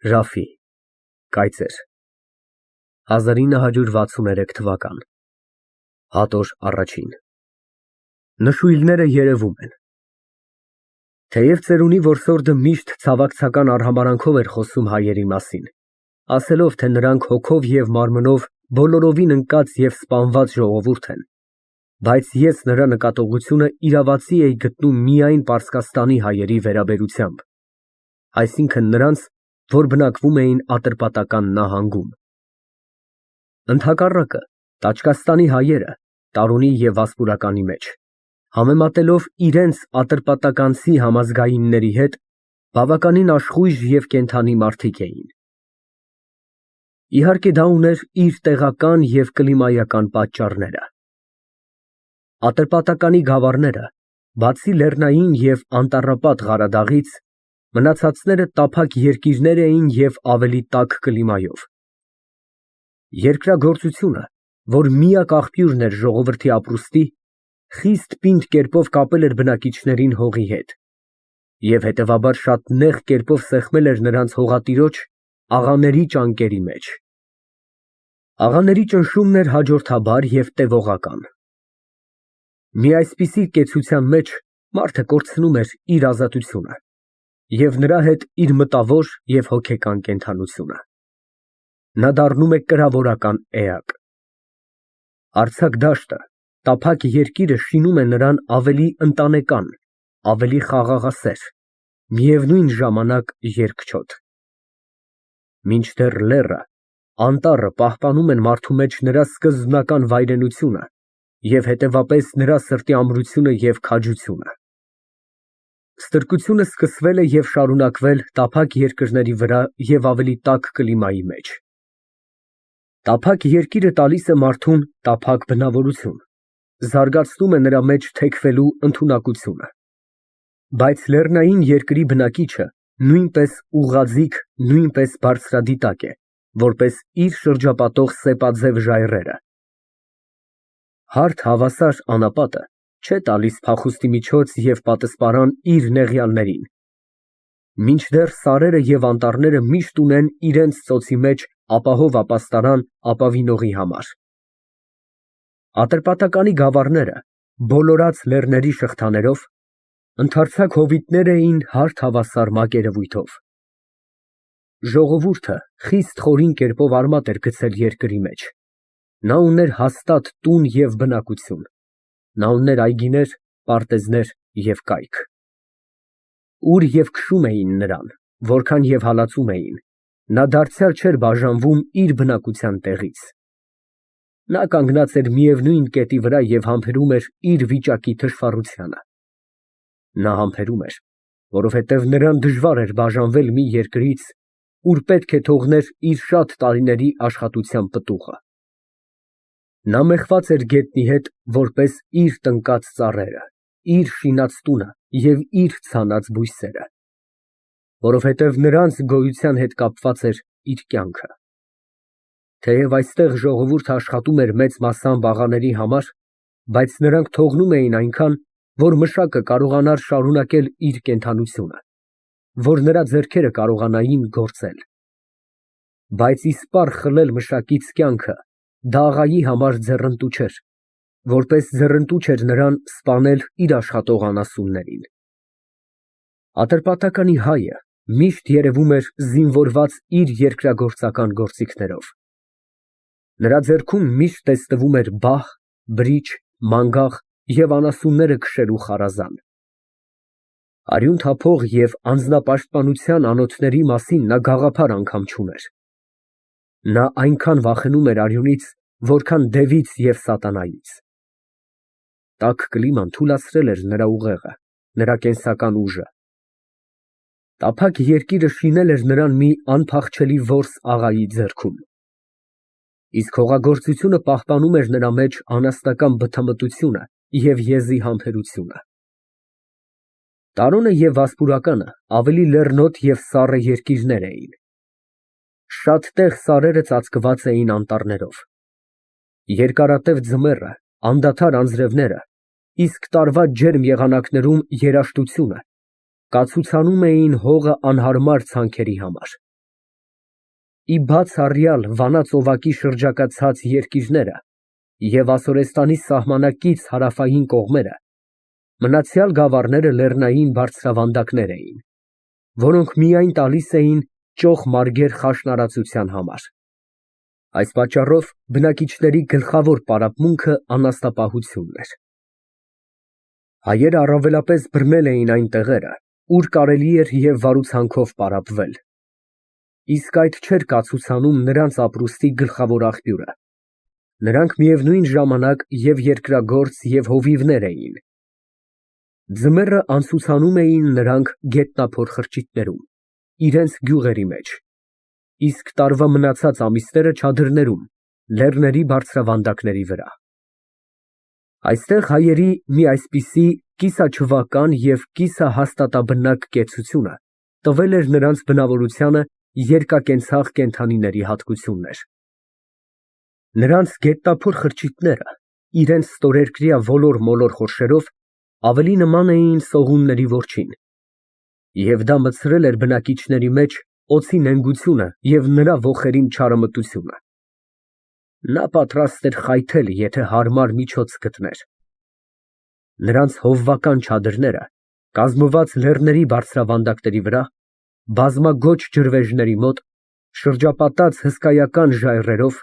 Րաֆֆի, կայծեր 1963 հատոր առաջին Նշույլները երևում են։ Թեև ծերունի որսորդը միշտ ցավակցական արհամարհանքով էր խոսում հայերի մասին, ասելով, թե նրանք հոգով և մարմնով բոլորովին ընկած և սպանված ժողովուրդ են, բայց ես նրա նկատողությունը իրավացի էի գտնում միայն Պարսկաստանի հայերի վերաբերությամբ, այսինքն նրանց, որ բնակվում էին Ատրպատական նահանգում։ Ընդհակառակը, Տաճկաստանի հայերը (Տարոնի և Վասպուրականի մեջ) համեմատելով իրենց ատրպատականցի համազգայինների հետ, բավականին աշխույժ և կենդանի մարդիկ էին։ Իհարկե, դա ուներ իր տեղական և կլիմայական պատճառները։ Ատրպատականի գավառները, բացի լեռնային և անտառապատ Ղարադաղից, մնացածները տափակ երկիրներ էին և ավելի տաք կլիմայով։ Երկրագործությունը, որ միակ աղբյուրն էր ժողովրդի ապրուստի, խիստ պինդ կերպով կապել էր բնակիչներին հողի հետ և հետևաբար շատ նեղ կերպով սեղմել էր նրանց հողատիրոջ աղաների ճանկերի մեջ։ Աղաների ճնշումն էր հաջորդաբար և տևողական։ Մի այսպիսի կեցության մեջ մարդը կորցնում էր իր ազատությունը և նրա հետ իր մտավոր և հոգեկան կենդանությունը։ Նա դառնում է կրավորական էակ։ Արձակ դաշտը, տափակ երկիրը շինում է նրան ավելի ընտանեկան, ավելի խաղաղասեր, միևնույն ժամանակ երկչոտ։ Մինչդեռ լեռը, անտառը պահպանում են մարդու մեջ նրա սկզբնական վայրենությունը և հետևապես նրա սրտի ամրությունը և քաջությունը։ Ստրկությունը սկսվել է և շարունակվել տափակ երկրների վրա և ավելի տաք կլիմայի մեջ։ Տափակ երկիրը տալիս է մարդուն տափակ բնավորություն, զարգացնում է նրա մեջ թեքվելու ընդունակությունը։ Բայց լեռնային երկրի բնակիչը նույնպես ուղղաձիգ, նույնպես բարձրադիտակ է, որպես իր շրջապատող սեպաձև ժայռերը։ Հարթ հավասար անապատը չէ տալիս փախուստի միջոց և պատսպարան իր նեղյալներին, մինչդեռ սարերը և անտառները միշտ ունեն իրենց ծոցի մեջ ապահով ապաստարան ապավինողի համար։ Ատրպատականի գավառները, բոլորած լեռների շղթաներով, ընդարձակ հովիտներ էին հարթ հավասար մակերևույթով։ Ժողովուրդը խիստ խորին կերպով արմատ էր գցել երկրի մեջ։ Նա ուներ հաստատ տուն և բնակություն։ Նա ուներ այգիներ, պարտեզներ և կայք։ Ուր և քշում էին նրան, որքան և հալածում էին, նա դարձյալ չէր բաժանվում իր բնակության տեղից։ Նա կանգնած էր միևնույն կետի վրա և համբերում էր իր վիճակի թշվառությանը։ Նա համբերում էր, որովհետև նրան դժվար էր բաժանվել մի երկրից, ուր պետք է թողներ իր շատ տարիների աշխատության պտուղը։ Նա մեխված էր գետնի հետ որպես իր տնկած ծառերը, իր շինած տունը և իր ցանած բույսերը, որովհետև նրանց գոյության հետ կապված էր իր կյանքը։ Թեև այստեղ ժողովուրդը աշխատում էր մեծ մասամբ աղաների համար, բայց նրանք թողնում էին այնքան, որ մշակը կարողանար շարունակել իր կենդանությունը, որ նրա ձեռքերը կարողանային գործել։ Բայց իսպառ խլել մշակից կյանքը դա աղայի համար ձեռնտու չէր, որպես ձեռնտու չէր նրան սպանել իր աշխատող անասուններին։ Ատրպատականի հայը միշտ երևում էր զինվորված իր երկրագործական գործիքներով։ Նրա ձեռքում միշտ տեսնվում էր բահ, բրիչ, մանգաղ և անասունները քշելու խարազան։ Արյուն թափող և անձնապաշտպանության անոթների մասին նա գաղափար անգամ չուներ։ Նա այնքան վախենում էր արյունից, որքան դևից և սատանայից։ Տաք կլիման թուլացրել էր նրա ուղեղը, նրա կենսական ուժը։ Տափակ երկիրը շինել էր նրան մի անփախչելի որս աղայի ձեռքում։ Իսկ հողագործությունը պահպանում էր նրա մեջ անասնական բթամտությունը և եզի համբերությունը։ Տարոնը և Վասպուրականը ավելի լեռնոտ և սառը երկիրներ էին։ Շատ տեղ սարերը ծածկված էին անտառներով։ Երկարատև ձմեռը, անդադար անձրևները, իսկ տարվա ջերմ եղանակներում երաշտությունը կացուցանում էին հողը անհարմար ցանքերի համար։ ի բաց առյալ Վանա ծովակի շրջակա ցած երկիրները և Ասորեստանի սահմանակից հարավային կողմերը, մնացյալ գավառները լեռնային բարձրավանդակներ էին, որոնք միայն տալիս էին ճոխ մարգեր խաշնարածության համար։ Այս պատճառով բնակիչների գլխավոր պարապմունքը անասնապահությունն էր։ Հայերը առավելապես բռնել էին այն տեղերը, ուր կարելի էր և վարուցանքով պարապվել։ Իսկ այդ չէր կացուցանում նրանց ապրուստի գլխավոր աղբյուրը։ Նրանք միևնույն ժամանակ և երկրագործ, և հովիվներ էին։ Ձմեռը անցուցանում էին նրանք գետնափոր խրճիթներում, իրենց գյուղերի մեջ, իսկ տարվա մնացած ամիսները չադրներում, լեռների բարձրավանդակների վրա։ Այստեղ հայերի մի այսպիսի կիսաչվական և կիսահաստատաբնակ կեցությունը տվել էր նրանց բնավորությանը երկակենցաղ կենդանիների հատկություններ։ Նրանց գետնափոր խրճիթները իրենց ստորերկրյա ոլոր-մոլոր խորշերով ավելի նման էին սողունների որջին, և դա մտցրել էր բնակիչների մեջ օձի նենգությունը և նրա ոխերիմ չարամտությունը։ Նա պատրաստ էր խայթել, եթե հարմար միջոց գտներ։ Նրանց հովվական չադրները, կազմված լեռների բարձրավանդակների վրա, բազմագոչ ջրվեժների մոտ, շրջապատած հսկայական ժայռերով,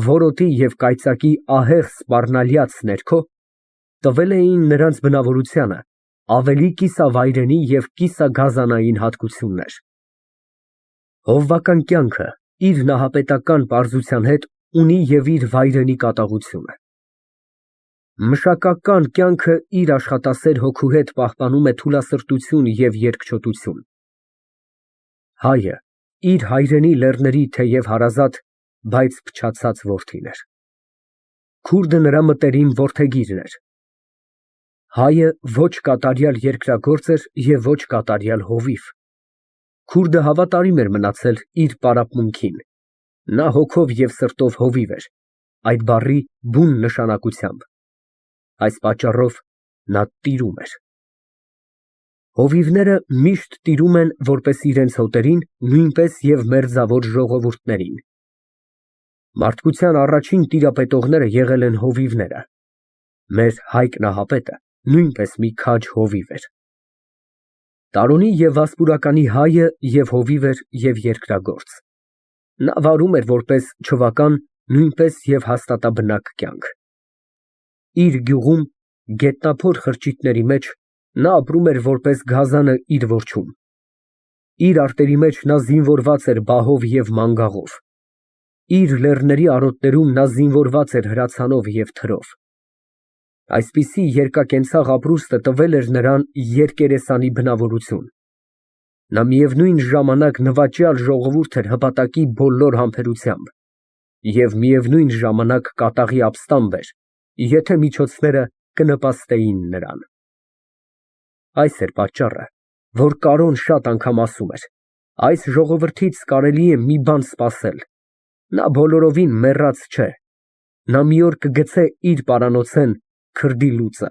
որոտի և կայծակի ահեղ սպառնալյաց ներքո, տվել էին նրանց բնավորությանը ավելի կիսավայրենի և կիսագազանային հատկություններ։ Հովվական կյանքը իր նահապետական պարզության հետ ունի և իր վայրենի կատաղությունը։ Մշակական կյանքը իր աշխատասեր հոգու հետ պահպանում է թուլասրտություն և երկչոտություն։ Հայը իր հայրենի լեռների թեև հարազատ, բայց փչացած որդին էր։ Քուրդը նրա մտերիմ որդեգիրն էր։ Հայը ոչ կատարյալ երկրագործ էր և ոչ կատարյալ հովիվ։ Քուրդը հավատարիմ էր մնացել իր պարապմունքին, նա հոգով և սրտով հովիվ էր, այդ բառի բուն նշանակությամբ։ Այս պատճառով նա տիրում էր։ Հովիվները միշտ տիրում են որպես իրենց հոտերին, նույնպես և մերձավոր ժողովուրդներին։ Մարդկության առաջին տիրապետողները եղել են հովիվները։ Մեր Հայկ Նահապետը նույնպես մի քաջ հովիվ էր։ Տարոնի և Վասպուրականի հայը և հովիվ էր և երկրագործ։ Նա վարում էր որպես չվական նույնպես և հաստատաբնակ կյանք։ Իր գյուղում, գետնափոր խրճիթների մեջ, նա ապրում էր որպես գազանը իր որջում։ Իր արտերի մեջ նա զինվորված էր բահով և մանգաղով։ Իր լեռների արոտներում նա զինվորված էր հրացանով և թրով։ Այսպիսի երկակենցաղ ապրուստը տվել էր նրան երկերեսանի բնավորություն։ Նա միևնույն ժամանակ նվաճյալ ժողովուրդ էր հպատակի բոլոր համբերությամբ և միևնույն ժամանակ կատաղի ապստամբ էր, եթե միջոցները կնպաստեին նրան։ Այս էր պատճառը, որ Կարոն շատ անգամ ասում էր. «Այս ժողովրդից կարելի է մի բան սպասել. նա բոլորովին մեռած չէ, նա մի օր կգցե իր պարանոցեն քրդի լուծը»։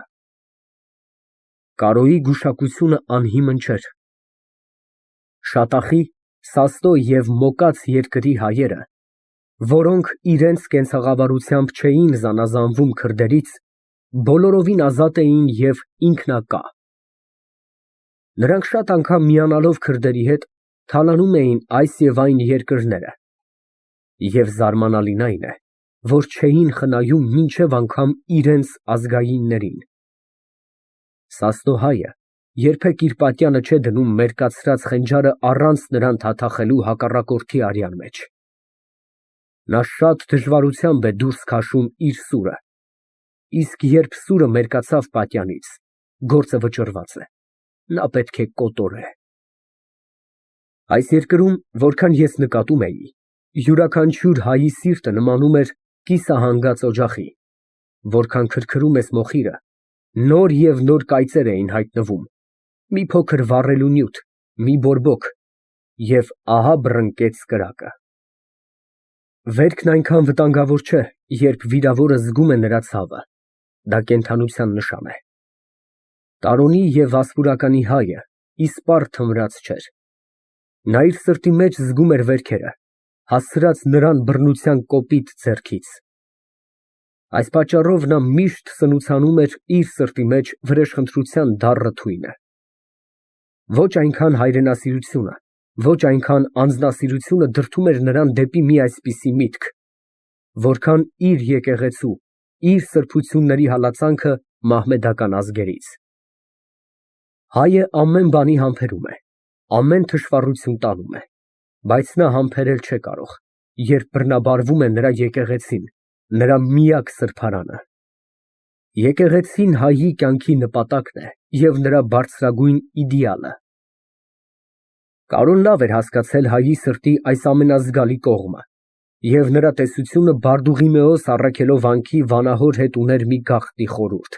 Կարոյի գուշակությունը անհիմն չէր։ Շատախի, Սաստո և Մոկած երկրի հայերը, որոնք իրենց կենցաղավարությամբ չէին զանազանվում քրդերից, բոլորովին ազատ էին և ինքնակա։ Նրանք շատ անգամ միանալով քրդերի հետ, թալանում էին այս և այն երկրները, և զարմանալին այն է, որ չէին խնայում մինչև անգամ իրենց ազգայիններին։ Սաստո հայը երբեք իր պատյանը չէ դնում մերկացրած խենջարը առանց նրան թաթախելու հակառակորդի արյան մեջ։ Նա շատ դժվարությամբ է դուրս քաշում իր սուրը, իսկ երբ սուրը մերկացավ պատյանից, գործը վճռված է, նա պետք է կոտորե։ Այս երկրում, որքան ես նկատում էի, յուրաքանչյուր հայի սիրտը նմանում էր կիսահանգած օջախի, որքան քրքրում ես մոխիրը, նոր և նոր կայծեր էին հայտնվում, մի փոքր վառելու նյութ, մի բորբոք, և ահա բռնկեց կրակը։ Վերքն այնքան վտանգավոր չէ, երբ վիրավորը զգում է նրա ցավը, դա կենդանության նշան է։ Տարոնի և Վասպուրականի հայը իսպառ թմրած չէր։ Նա իր սրտի մեջ զգում էր վերքերը, հասցրած նրան բռնության կոպիտ ձեռքից։ Այս պատճառով նա միշտ սնուցանում էր իր սրտի մեջ վրեժխնդրության դառը թույնը։ Ոչ այնքան հայրենասիրությունը, ոչ այնքան անձնասիրությունը դրդում էր նրան դեպի մի այսպիսի միտք, որքան իր եկեղեցու, իր սրբությունների հալածանքը մահմեդական ազգերից։ Հայը ամեն բանի համբերում է, ամեն թշվառություն տանում է, բայց նա համբերել չէ կարող, երբ բռնաբարվում է նրա եկեղեցին, նրա միակ սրբարանը։ Եկեղեցին հայի կյանքի նպատակն է և նրա բարձրագույն իդեալը։ Կարոն լավ էր հասկացել հայի սրտի այս ամենազգալի կողմը, և նրա տեսությունը Բարդուղիմեոս առաքելով վանքի վանահոր հետ ուներ մի գաղտնի խորհուրդ,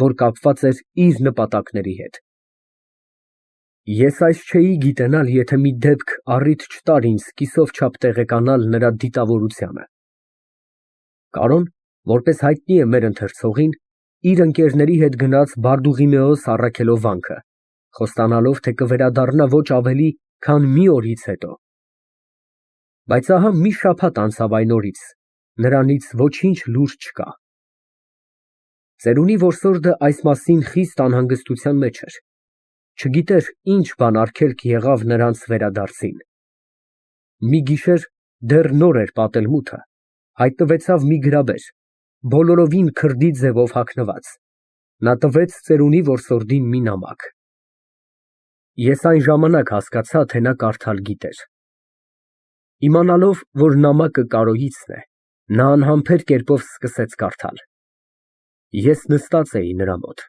որ կապված էր իր նպատակների հետ։ Ես այս չէի գիտենալ, եթե մի դեպք առիթ չտար ինձ կիսով չափ տեղեկանալ նրա դիտավորությանը։ Կարոն, որպես հայտնի է մեր ընթերցողին, իր ընկերների հետ գնաց Բարդուղիմեոս առաքելով վանքը, խոստանալով, թե կվերադառնա ոչ ավելի, քան մի օրից հետո։ Բայց ահա մի շաբաթ անցավ այն օրից, նրանից ոչինչ լուր չկա։ Ծերունի որսորդը այս մասին խիստ անհանգստության մեջ էր, չգիտեր ինչ բան արգելք եղավ նրանց վերադարձին։ Մի գիշեր, դեռ նոր էր պատելմութը, հայտնվեցավ մի գրաբեր, բոլորովին քրդի ձևով հագնված, նա տվեց ծերունի որսորդին մի նամակ։ Ես այն ժամանակ հասկացա, թե նա կարդալ գիտեր։ Իմանալով, որ նամակը Կարոյիցն է, նա անհամբեր կերպով սկսեց կարդալ։ Ես նստած էի նրա մոտ։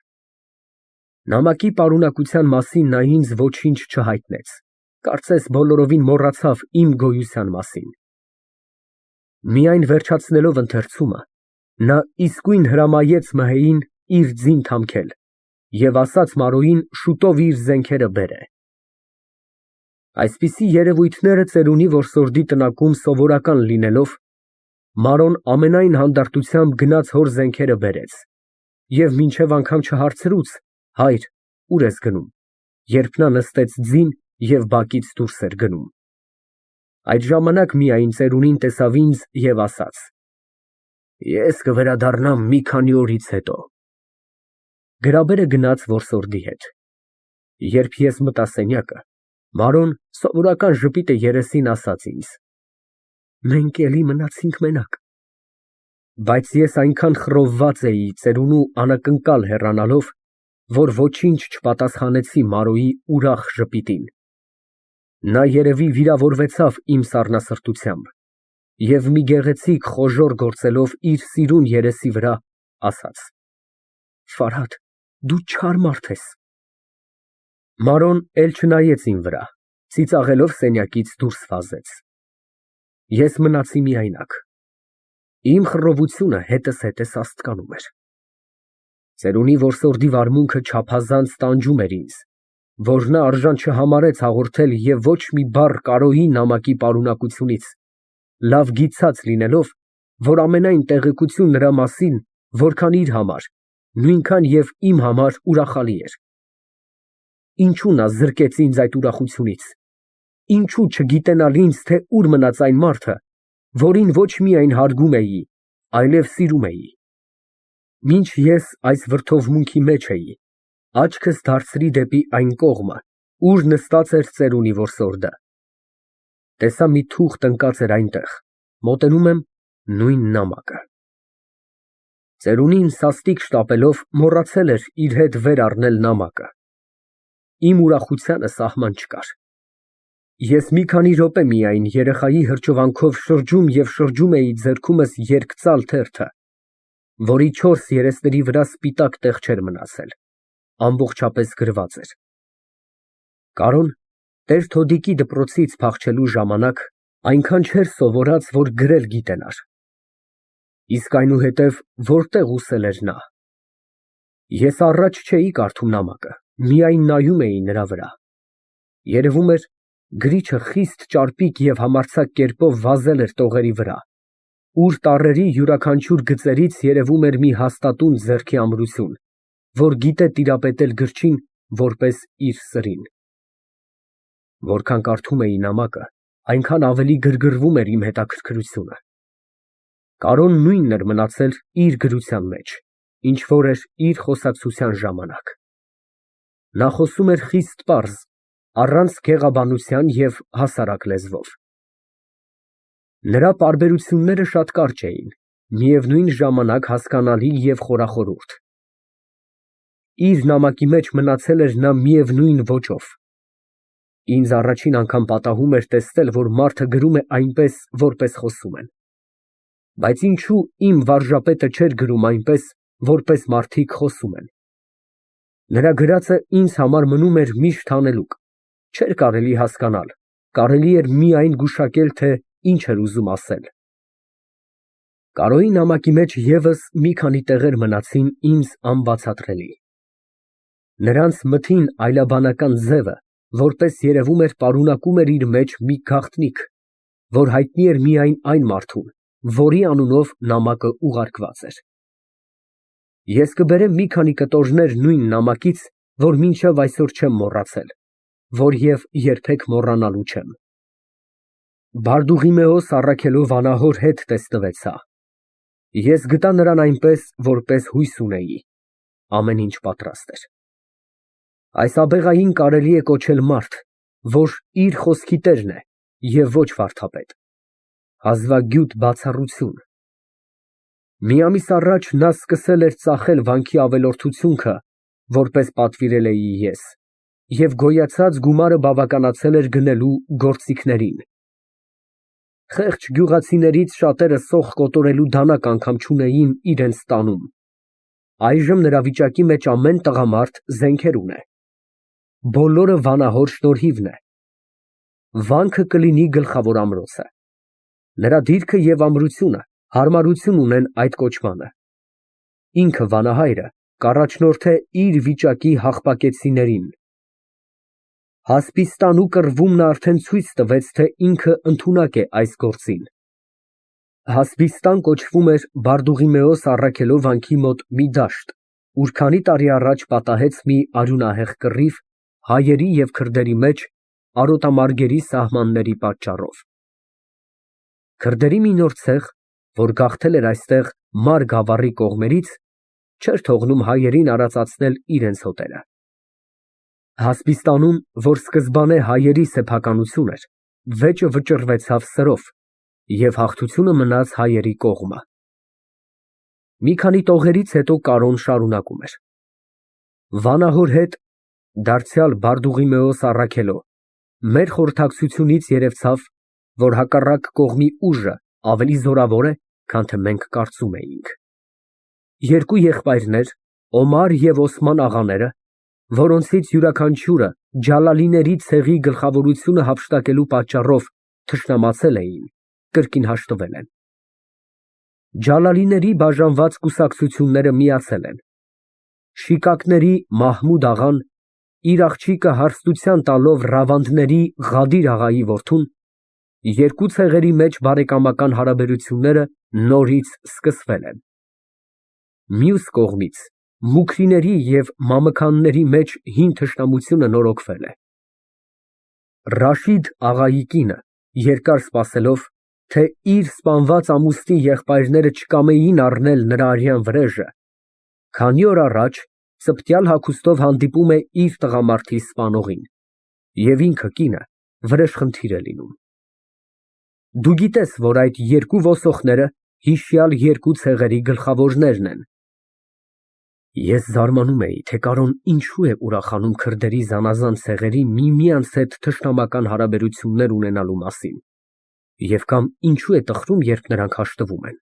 Նամակի պարունակության մասին նա ինձ ոչինչ չհայտնեց, կարծես բոլորովին մոռացավ իմ գոյության մասին։ Միայն վերջացնելով ընթերցումը, նա իսկույն հրամայեց մհեին իր ձին թամքել և ասաց Մարոյին շուտով իր զենքերը բերե։ Այսպիսի երևույթները ծերունի որսորդի տնակում սովորական լինելով, Մարոն ամենայն հանդարտությամբ գնաց հոր զենքերը բերեց և մինչև անգամ չհարցրուց. հայր, ուր ես գնում, երբ նա նստեց ձին և բակից դուրս էր գնում։ Այդ ժամանակ միայն ծերունին տեսավ ինձ և ասաց. ես կվերադառնամ մի քանի օրից հետո։ Գրաբերը գնաց որսորդի հետ։ Երբ ես մտա սենյակը, Մարոն սովորական ժպիտը երեսին ասաց ինձ. մենք էլի մնացինք մենակ։ Բայց ես այնքան խռովված էի ծերունու անակնկալ հեռանալով, որ ոչինչ չպատասխանեցի Մարոյի ուրախ ժպիտին։ Նա երևի վիրավորվեցավ իմ սառնասրտությամբ և մի գեղեցիկ խոժոռ գործելով իր սիրուն երեսի վրա, ասաց. Ֆարհադ, դու չար մարդ ես։ Մարոն էլ չնայեց իմ վրա, ծիծաղելով սենյակից դուրս վազեց։ Ես մնացի միայնակ։ Իմ խռովությունը հետզհետե սաստկանում էր։ Ծերունի որսորդի վարմունքը չափազանց տանջում էր ինձ, որ նա արժան չհամարեց հաղորդել և ոչ մի բառ Կարոյի նամակի պարունակությունից, լավ գիտած լինելով, որ ամենայն տեղեկություն նրա մասին, որքան իր համար, նույնքան և իմ համար ուրախալի էր։ Ինչո՞ւ նա զրկեց ինձ այդ ուրախությունից, ինչո՞ւ չգիտենալ ինձ, թե ուր մնաց այն մարդը, որին ոչ միայն հարգում էի, այլև սիրում էի։ Մինչ ես այս վրդովմունքի մեջ էի, աչքս դարձրի դեպի այն կողմը, ուր նստած էր ծերունի որսորդը։ Տեսա մի թուղթ ընկած էր այնտեղ, մոտենում եմ, նույն նամակը։ Ծերունին սաստիկ շտապելով մոռացել էր իր հետ վեր առնել նամակը։ Իմ ուրախությանը սահման չկար։ Ես մի քանի րոպե միայն երեխայի հրճվանքով շրջում և շրջում էի ձեռքումս երկծալ թերթը, որի 4 երեսների վրա սպիտակ տեղ չէր մնացել, ամբողջապես գրված էր։ Կարոն տեր-Թոդիկի դպրոցից փախչելու ժամանակ այնքան չէր սովորած, որ գրել գիտենար։ Իսկ այնուհետև որտեղ ուսել էր նա։ Ես առաջ չէի կարդում նամակը, միայն նայում էի նրա վրա։ Երևում էր, գրիչը խիստ ճարպիկ և համարձակ կերպով վազել էր տողերի վրա, ուր տառերի յուրաքանչյուր գծերից երևում էր մի հաստատուն ձեռքի ամրություն, որ գիտե տիրապետել գրչին որպես իր սրին։ Որքան կարդում էի նամակը, այնքան ավելի գրգռվում էր իմ հետաքրքրությունը։ Կարոն նույնն էր մնացել իր գրության մեջ, ինչ որ էր իր խոսակցության ժամանակ։ Նա խոսում էր խիստ պարզ, առանց գեղաբանության և հասարակ լեզվով։ Նրա պարբերությունները շատ կարճ էին, միևնույն ժամանակ հասկանալի և խորախորհուրդ։ Իր նամակի մեջ մնացել էր նա միևնույն ոճով։ Ինձ առաջին անգամ պատահում էր տեսնել, որ մարդը գրում է այնպես, որպես խոսում են։ Բայց ինչո՞ւ իմ վարժապետը չէր գրում այնպես, որպես մարդիկ խոսում են։ Նրա գրածը ինձ համար մնում էր միշտ հանելուկ, չէր կարելի հասկանալ, կարելի էր միայն գուշակել, թե ինչ էր ուզում ասել։ Կարոյի նամակի մեջ ևս մի քանի տեղեր մնացին ինձ անբացատրելի։ Նրանց մթին այլաբանական ձևը, որպես երևում էր, պարունակում էր իր մեջ մի գաղտնիք, որ հայտնի էր միայն այն մարդուն, որի անունով նամակը ուղարկված էր։ Ես կբերեմ մի քանի կտորներ նույն նամակից, որ մինչև այսօր չեմ մոռացել, որ և երբեք մոռանալու չեմ։ Բարդուղիմեոս Առաքելով անահոր հետ տեսնվեցա։ Ես գտա նրան այնպես, որպես հույս ունեի, ամեն ինչ պատրաստ էր։ Այս աբեղային կարելի է կոչել մարդ, որ իր խոսքի տերն է և ոչ վարդապետ, հազվագյուտ բացառություն։ Մի ամիս առաջ նա սկսել էր ծախել վանքի ավելորդությունքը, որպես պատվիրել էի ես, և գոյացած գումարը բավականացել էր գնելու գործիքներին։ Խեղճ գյուղացիներից շատերը սոխ կոտորելու դանակ անգամ չունեին իրենց տանում։ Այժմ նրա վիճակի մեջ ամեն տղամարդ զենքեր ունե։ Բոլորը վանահոր շնորհիվն է։ Վանքը կլինի գլխավոր ամրոցը։ Նրա դիրքը և ամրությունը հարմարություն ունեն այդ կոչմանը։ Ինքը վանահայրը կառաջնորդե իր վիճակի հաղպակեցիներին։ Հասպիստանու կռվումն արդեն ցույց տվեց, թե ինքը ընդունակ է այս գործին։ Հասպիստան կոչվում էր Բարդուղիմեոս Առաքելով վանքի մոտ մի դաշտ, ուր քանի տարի առաջ պատահեց մի արյունահեղ կռիվ հայերի և քրդերի մեջ արոտամարգերի սահմանների պատճառով։ Քրդերի մի նոր ցեղ, որ գաղթել էր այստեղ Մար գավառի կողմերից, չէր թողնում հայերին արածացնել իրենց հոտերը։ Հասպիստանում, որ սկզբանե հայերի սեփականություն էր, վեճը վճռվեցավ սրով, և հաղթությունը մնաց հայերի կողմը։ Մի քանի տողերից հետո Կարոն շարունակում էր. Վանահոր հետ, դարձյալ Բարդուղիմեոս Առաքելով, մեր խորհրդակցությունից երևցավ, որ հակառակ կողմի ուժը ավելի զորավոր է, քան թե մենք կարծում էինք։ Երկու եղբայրներ, Օմար և Օսման աղաները, որոնցից յուրաքանչյուրը Ջալալիների ցեղի գլխավորությունը հափշտակելու պատճառով թշնամացել էին, կրկին հաշտվել են։ Ջալալիների բաժանված կուսակցությունները միացել են։ Շիկակների Մահմուդ աղան, իր աղջիկը հարստության տալով Ռավանդների Ղադիր աղայի որդուն, երկու ցեղերի մեջ բարեկամական հարաբերությունները նորից սկսվել են։ Մյուս կողմից Մուքրիների և Մամքանների մեջ հին թշնամությունը նորոգվել է։ Ռաշիդ աղայի կինը, երկար սպասելով, թե իր սպանված ամուսնի եղբայրները չկամեին առնել նրա արյան վրեժը, քանի օր առաջ ծպտյալ հագուստով հանդիպում է իր տղամարդի սպանողին, և ինքը կինը վրեժխնդիր է լինում։ Դու գիտես, որ այդ երկու ոսողները հիշյալ երկու ցեղերի գլխավորներն են։ Ես զարմանում էի, թե Կարոն ինչու է ուրախանում քրդերի զանազան ցեղերի միմյանց հետ թշնամական հարաբերություններ ունենալու մասին, և կամ ինչու է տխրում, երբ նրանք հաշտվում են։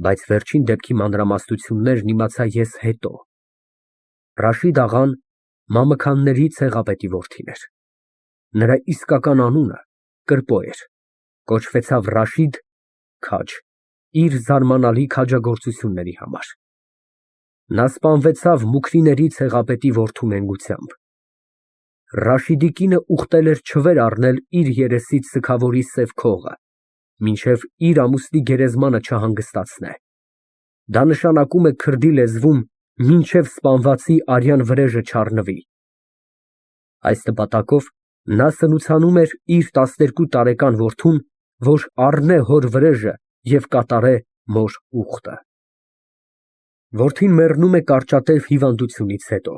Բայց վերջին դեպքի մանրամասնություններն իմացա ես հետո։ Ռաշիդ աղան Մամքանների ցեղապետի որդին էր։ Նրա իսկական անունը կրպո էր, կոչվեցավ Ռաշիդ (քաջ) իր զարմանալի քաջագործությունների համար։ Նա սպանվեցավ Մուքրիների ցեղապետի որդու նենգությամբ։ Ռաշիդի կինը ուխտել էր չվեր առնել իր երեսից սգավորի սև քողը, մինչև իր ամուսնի գերեզմանը չհանգստացնե։ Դա նշանակում է քրդի լեզվում մինչև սպանվածի արյան վրեժը չառնվի։ Այս նպատակով Նա սնուցանում էր իր 12 տարեկան որդուն, որ առնե հոր վրեժը և կատարե մոր ուխտը։ Որդին մեռնում է կարճատև հիվանդությունից հետո։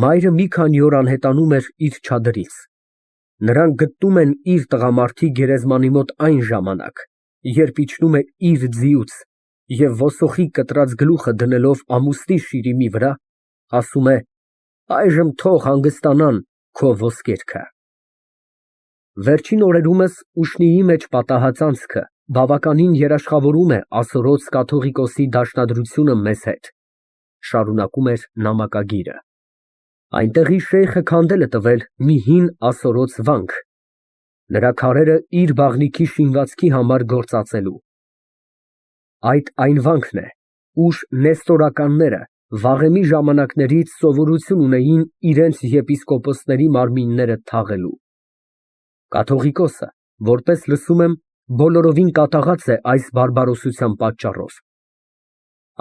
Մայրը մի քանի օր անհետանում էր իր չադրից։ Նրանք գտնում են իր տղամարդի գերեզմանի մոտ այն ժամանակ, երբ իջնում է իր ձիուց և ոսոխի կտրած գլուխը դնելով ամուսնի շիրիմի վրա, ասում է. «Այժմ թող հանգստանան քո ոսկերքը»։ Վերջին օրերումս ուշնիի մեջ պատահած անցքը բավականին երաշխավորում է ասորոց կաթողիկոսի դաշնադրությունը մեզ հետ, շարունակում էր նամակագիրը։ Այնտեղի շեյխը քանդել է տվել մի հին ասորոց վանք, նրա քարերը իր բաղնիքի շինվածքի համար գործածելու։ Այդ այն վանքն է, ուր նեստորականները վաղեմի ժամանակներից սովորություն ունեին իրենց եպիսկոպոսների մարմինները թաղելու։ Կաթողիկոսը, որպես լսում եմ, բոլորովին կատաղած է այս բարբարոսության պատճառով։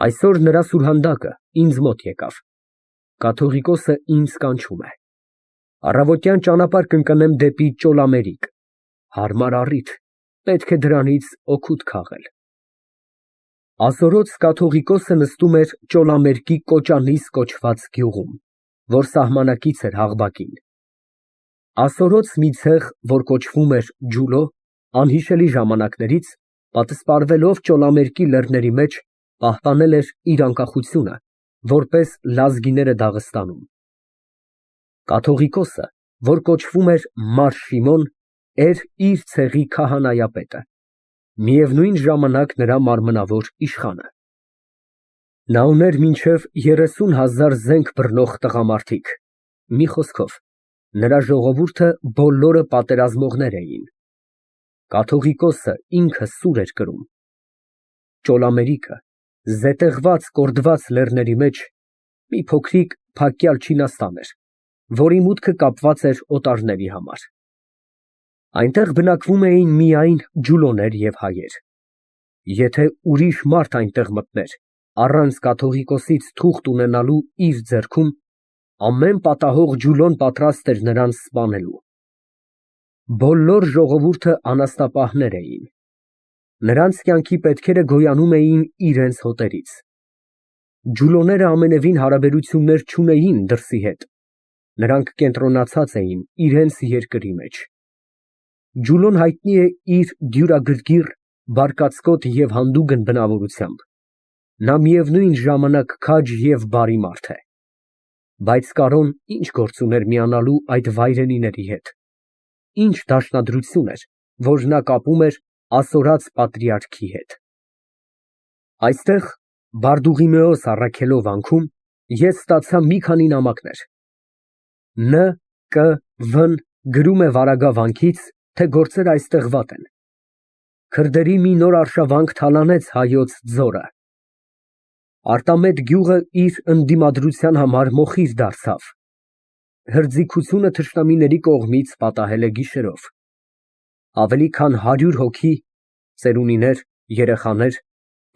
Այսօր նրա սուրհանդակը ինձ մոտ եկավ։ Կաթողիկոսը ինձ կանչում է։ Առավոտյան ճանապարհ կընկնեմ դեպի Ճոլամերիկ։ Հարմար առիթ, պետք է դրանից օգուտ քաղել։ Ասորոց կաթողիկոսը նստում էր Ճոլամերկի Կոճանիս կոչված գյուղում, որ սահմանակից էր Հաղբակին։ Ասորոց մի ցեղ, որ կոչվում էր Ջուլո, անհիշելի ժամանակներից, պատսպարվելով Ճոլամերկի լեռների մեջ, պահպանել էր իր անկախությունը, որպես լազգիները Դաղստանում։ Կաթողիկոսը, որ կոչվում էր Մար Շիմոն, էր իր ցեղի քահանայապետը, միևնույն ժամանակ նրա մարմնավոր իշխանը։ Նա ուներ մինչև 30,000 զենք բռնող տղամարդիկ, մի խոսքով, նրա ժողովուրդը բոլորը պատերազմողներ էին։ Կաթողիկոսը ինքը սուր էր կրում։ Ճոլամերիկը, զետեղված, կորդված լեռների մեջ, մի փոքրիկ փակյալ չինաստան էր, որի մուտքը կապված էր օտարների համար։ Այնտեղ բնակվում էին միայն ջուլոներ և հայեր։ Եթե ուրիշ մարդ այնտեղ մտներ, առանց կաթողիկոսից թուղթ ունենալու իր ձեռքում, ամեն պատահող ջուլոն պատրաստ էր նրան սպանելու։ Բոլոր ժողովուրդը անասնապահներ էին։ Նրանց կյանքի պետքերը գոյանում էին իրենց հոտերից։ Ջուլոները ամենևին հարաբերություններ չունեին դրսի հետ, նրանք կենտրոնացած էին իրենց երկրի մեջ։ Ջուլոն հայտնի է իր դյուրագրգիռ, բարկացկոտ և հանդուգն բնավորությամբ, նա միևնույն ժամանակ քաջ և բարի մարդ է։ Բայց Կարոն ինչ գործ ուներ միանալու այդ վայրենիների հետ, ինչ դաշնադրություն էր, որ նա կապում էր ասորաց պատրիարքի հետ։ Այստեղ, Բարդուղիմեոս առաքելով վանքում, ես ստացա մի քանի նամակներ։ Ն. Կ. Վ.-ն գրում է Վարագա վանքից, թե գործերը այստեղ վատ են։ Քրդերի մի նոր արշավանք թալանեց Հայոց ձորը։ Արտամետ գյուղը իր ընդդիմադրության համար մոխիր դարձավ։ Հրձիգությունը թշնամիների կողմից պատահել է գիշերով։ Ավելի քան 100 հոգի, ծերունիներ, երեխաներ,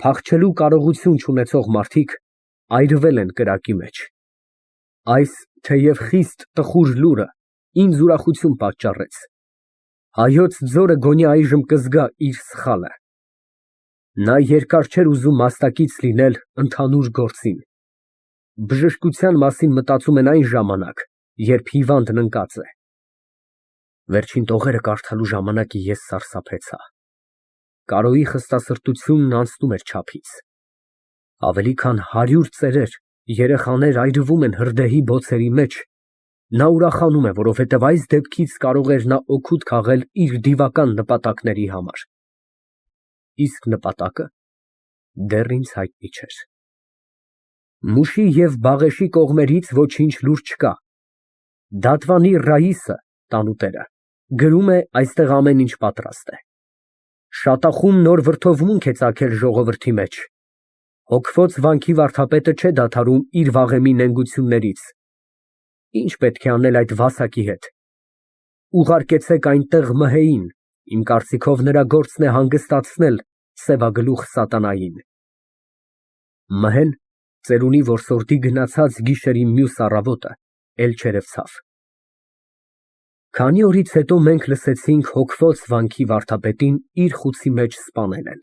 փախչելու կարողություն չունեցող մարդիկ այրվել են կրակի մեջ։ Այս, թեև խիստ տխուր լուրը ինձ ուրախություն պատճառեց։ Հայոց ձորը գոնե այժմ կզգա իր սխալը։ Նա երկար չէր ուզում մասնակից լինել ընդհանուր գործին։ Բժշկության մասին մտածում են այն ժամանակ, երբ հիվանդն ընկած է։ Վերջին տողերը կարդալու ժամանակ ես սարսափեցա։ Կարոյի խստասրտությունն անցնում էր չափից։ Ավելի քան 100 ծերեր, երեխաներ այրվում են հրդեհի բոցերի մեջ, նա ուրախանում է, որովհետև այս դեպքից կարող էր նա օգուտ քաղել իր դիվական նպատակների համար։ Իսկ նպատակը դեռ ինձ հայտնի չէր։ Մուշի և Բաղեշի կողմերից ոչինչ լուր չկա։ Դատվանի Ռաիսը (տանուտերը) գրում է այստեղ ամեն ինչ պատրաստ է։ Շատախուն նոր վրդովմունք է ծագել ժողովրդի մեջ։ Հոգվոց վանքի վարդապետը չէ դադարում իր վաղեմի նենգություններից։ Ինչ պետք է անել այդ վասակի հետ։ Ուղարկեցեք այնտեղ Մհեին, իմ կարծիքով նրա գործն է հանգստացնել սևագլուխ սատանային։ Մհեն, ծերունի որսորդի գնացած գիշերի մյուս առավոտը էլ չերևցավ։ Քանի օրից հետո մենք լսեցինք հոգվոց վանքի վարդապետին իր խուցի մեջ սպանել են։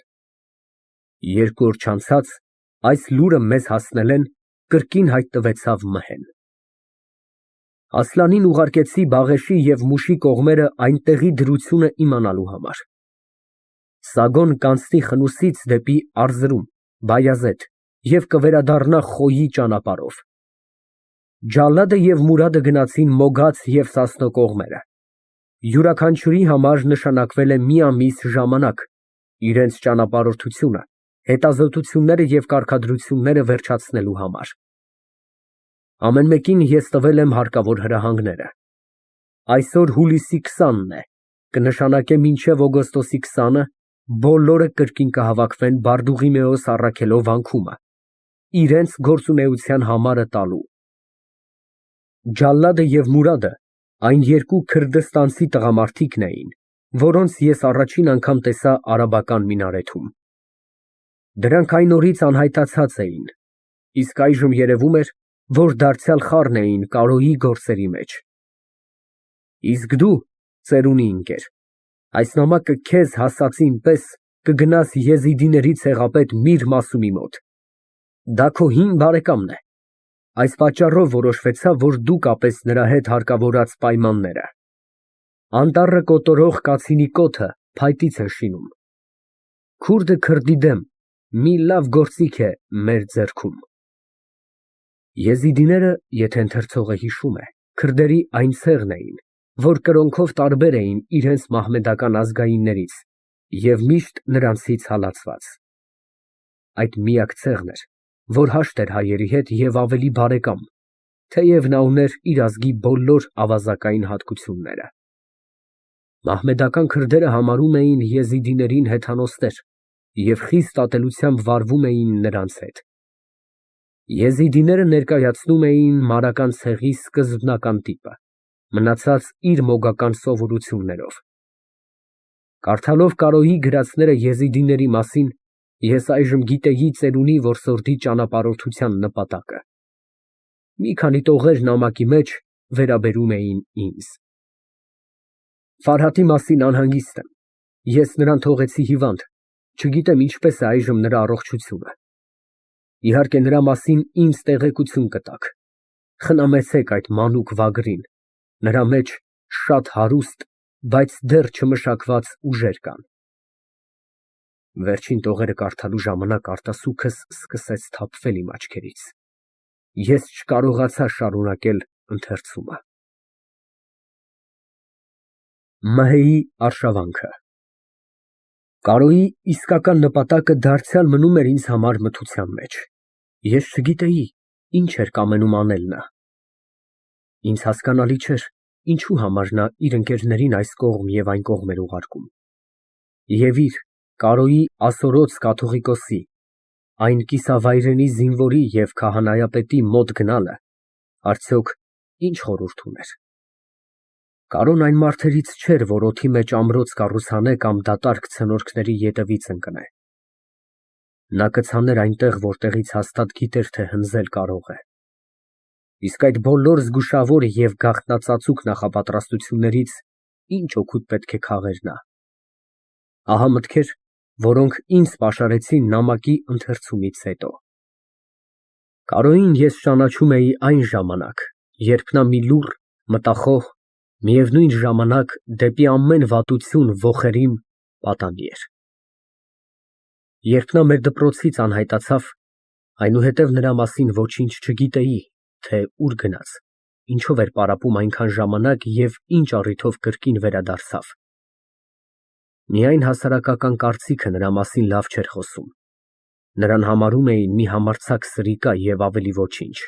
2 օր չանցած այս լուրը մեզ հասնել են, կրկին հայտնվեցավ Մհեն։ Ասլանին ուղարկեցի Բաղեշի և Մուշի կողմերը այնտեղի դրությունը իմանալու համար։ Սագոն կանցնի Խնուսից դեպի Արզրում, Բայազեդ և կվերադառնա Խոյի ճանապարհով։ Ջալադը և Մուրադը գնացին Մոգաց և Սասնո կողմերը։ Յուրաքանչյուրի համար նշանակվել է մի ամիս ժամանակ իրենց ճանապարհորդությունը, հետազոտությունները և կարգադրությունները վերջացնելու համար։ Ամեն մեկին ես տվել եմ հարկավոր հրահանգները։ Այսօր հուլիսի 20-ն է, կնշանակե մինչև օգոստոսի 20-ը բոլորը կրկին կհավաքվեն Բարդուղիմեոս առաքելով վանքումը, իրենց գործունեության համարը տալու։ Ջալադը և Մուրադը այն 2 քրդստանցի տղամարդիկն էին, որոնց ես առաջին անգամ տեսա արաբական մինարեթում։ Դրանք այն օրից անհայտացած էին, իսկ այժմ երևում էր, որ դարձյալ խառն էին Կարոյի գործերի մեջ։ Իսկ դու, ծերունի ընկեր, այս նամակը քեզ հասածին պես կգնաս եզիդիների ցեղապետ Միր Մասումի մոտ։ Դա քո հին բարեկամն է։ Այս պատճառով որոշվեցավ, որ դու կապես նրա հետ հարկավորած պայմանները։ Անտառը կոտորող կացինի կոթը փայտից է շինում։ Քուրդը քրդի դեմ մի լավ գործիք է մեր ձեռքում։ Եզիդիները, եթե ընթերցողը հիշում է, քրդերի այն ցեղն էին, որ կրոնքով տարբեր էին իրենց մահմեդական ազգայիններից և միշտ նրանցից հալածված։ Այդ միակ ցեղն էր, որ հաշտ էր հայերի հետ և ավելի բարեկամ, թեև նա ուներ իր ազգի բոլոր ավազակային հատկությունները։ Մահմեդական քրդերը համարում էին եզիդիներին հեթանոսներ և խիստ ատելությամբ վարվում էին նրանց հետ։ Եզիդիները ներկայացնում էին մարական ցեղի սկզբնական տիպը, մնացած իր մոգական սովորություններով։ Կարդալով Կարոյի գրածները եզիդիների մասին, ես այժմ գիտեի ծերունի որսորդի ճանապարհորդության նպատակը։ Մի քանի տողեր նամակի մեջ վերաբերում էին ինձ։ Ֆարհատի մասին անհանգիստ եմ։ Ես նրան թողեցի հիվանդ, չգիտեմ ինչպես է այժմ նրա առողջությունը։ Իհարկե նրա մասին ինձ տեղեկություն կտաք։ Խնամեցեք այդ մանուկ վագրին, նրա մեջ շատ հարուստ, բայց դեռ չմշակված ուժեր կան։ Վերջին տողերը կարդալու ժամանակ արտասուքս սկսեց թափվել իմ աչքերից։ Ես չկարողացա շարունակել ընթերցումը։ Մհեի արշավանքը։ Կարոյի իսկական նպատակը դարձյալ մնում էր ինձ համար մթության մեջ։ Ես չգիտեի ինչ էր կամենում անել նա։ Ինձ հասկանալի չէր, ինչու համար նա իր ընկերներին այս կողմ և այն կողմ էր ուղարկում։ Եվ իր Կարոյի ասորոց կաթողիկոսի, այն կիսավայրենի զինվորի և քահանայապետի մոտ գնալը արդյոք ինչ խորհուրդ ուներ։ Կարոն այն մարդերից չէր, որ օդի մեջ ամրոց կառուցանե կամ դատարկ ցնորքների ետևից ընկնե։ Նա կցաներ այնտեղ, որտեղից հաստատ գիտեր, թե հնձել կարող է։ Իսկ այդ բոլոր զգուշավոր և գաղտնածածուկ նախապատրաստություններից ինչ օգուտ պետք է քաղեր նա։ Ահա մտքեր, որոնք ինձ պաշարեցին նամակի ընթերցումից հետո։ Կարոյին ես ճանաչում էի այն ժամանակ, երբ նա մի լուռ, մտախոհ, միևնույն ժամանակ դեպի ամեն վատություն ոխերիմ պատանի էր։ Երբ նա մեր դպրոցից անհայտացավ, այնուհետև նրա մասին ոչինչ չգիտեի, թե ուր գնաց, ինչով էր պարապում այնքան ժամանակ և ինչ առիթով կրկին վերադարձավ։ Միայն հասարակական կարծիքը նրա մասին լավ չէր խոսում։ Նրան համարում էին մի համարձակ սրիկա և ավելի ոչինչ։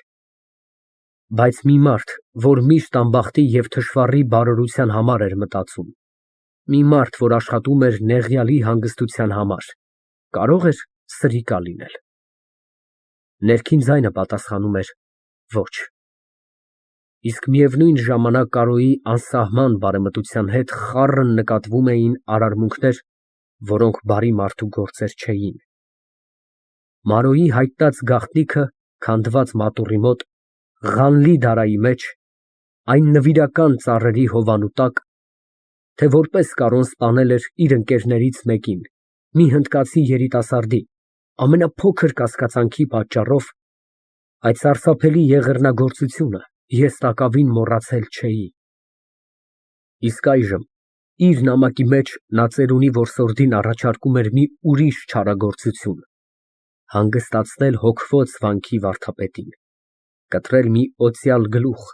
Բայց մի մարդ, որ միշտ ամբախտի և թշվառի բարօրության համար էր մտածում, մի մարդ, որ աշխատում էր նեղյալի հանգստության համար, կարո՞ղ էր սրիկա լինել։ Ներքին ձայնը պատասխանում էր ոչ։ Իսկ միևնույն ժամանակ Կարոյի անսահման բարեմտության հետ խառն նկատվում էին արարմունքներ, որոնք բարի մարդու գործեր չէին։ Մարոյի հայտնած գաղտնիքը քանդված մատուռի մոտ, Ղանլի֊Դարայի մեջ, այն նվիրական ծառերի հովանու տակ, թե որպես Կարոն սպանել էր իր ընկերներից մեկին, մի հնդկացի երիտասարդի, ամենափոքր կասկածանքի պատճառով, այդ սարսափելի եղեռնագործությունը ես տակավին մոռացել չէի։ Իսկ այժմ իր նամակի մեջ նա ծերունի որսորդին առաջարկում էր մի ուրիշ չարագործություն, հանգստացնել հոգվոց վանքի վարդապետին, կտրել մի օծյալ գլուխ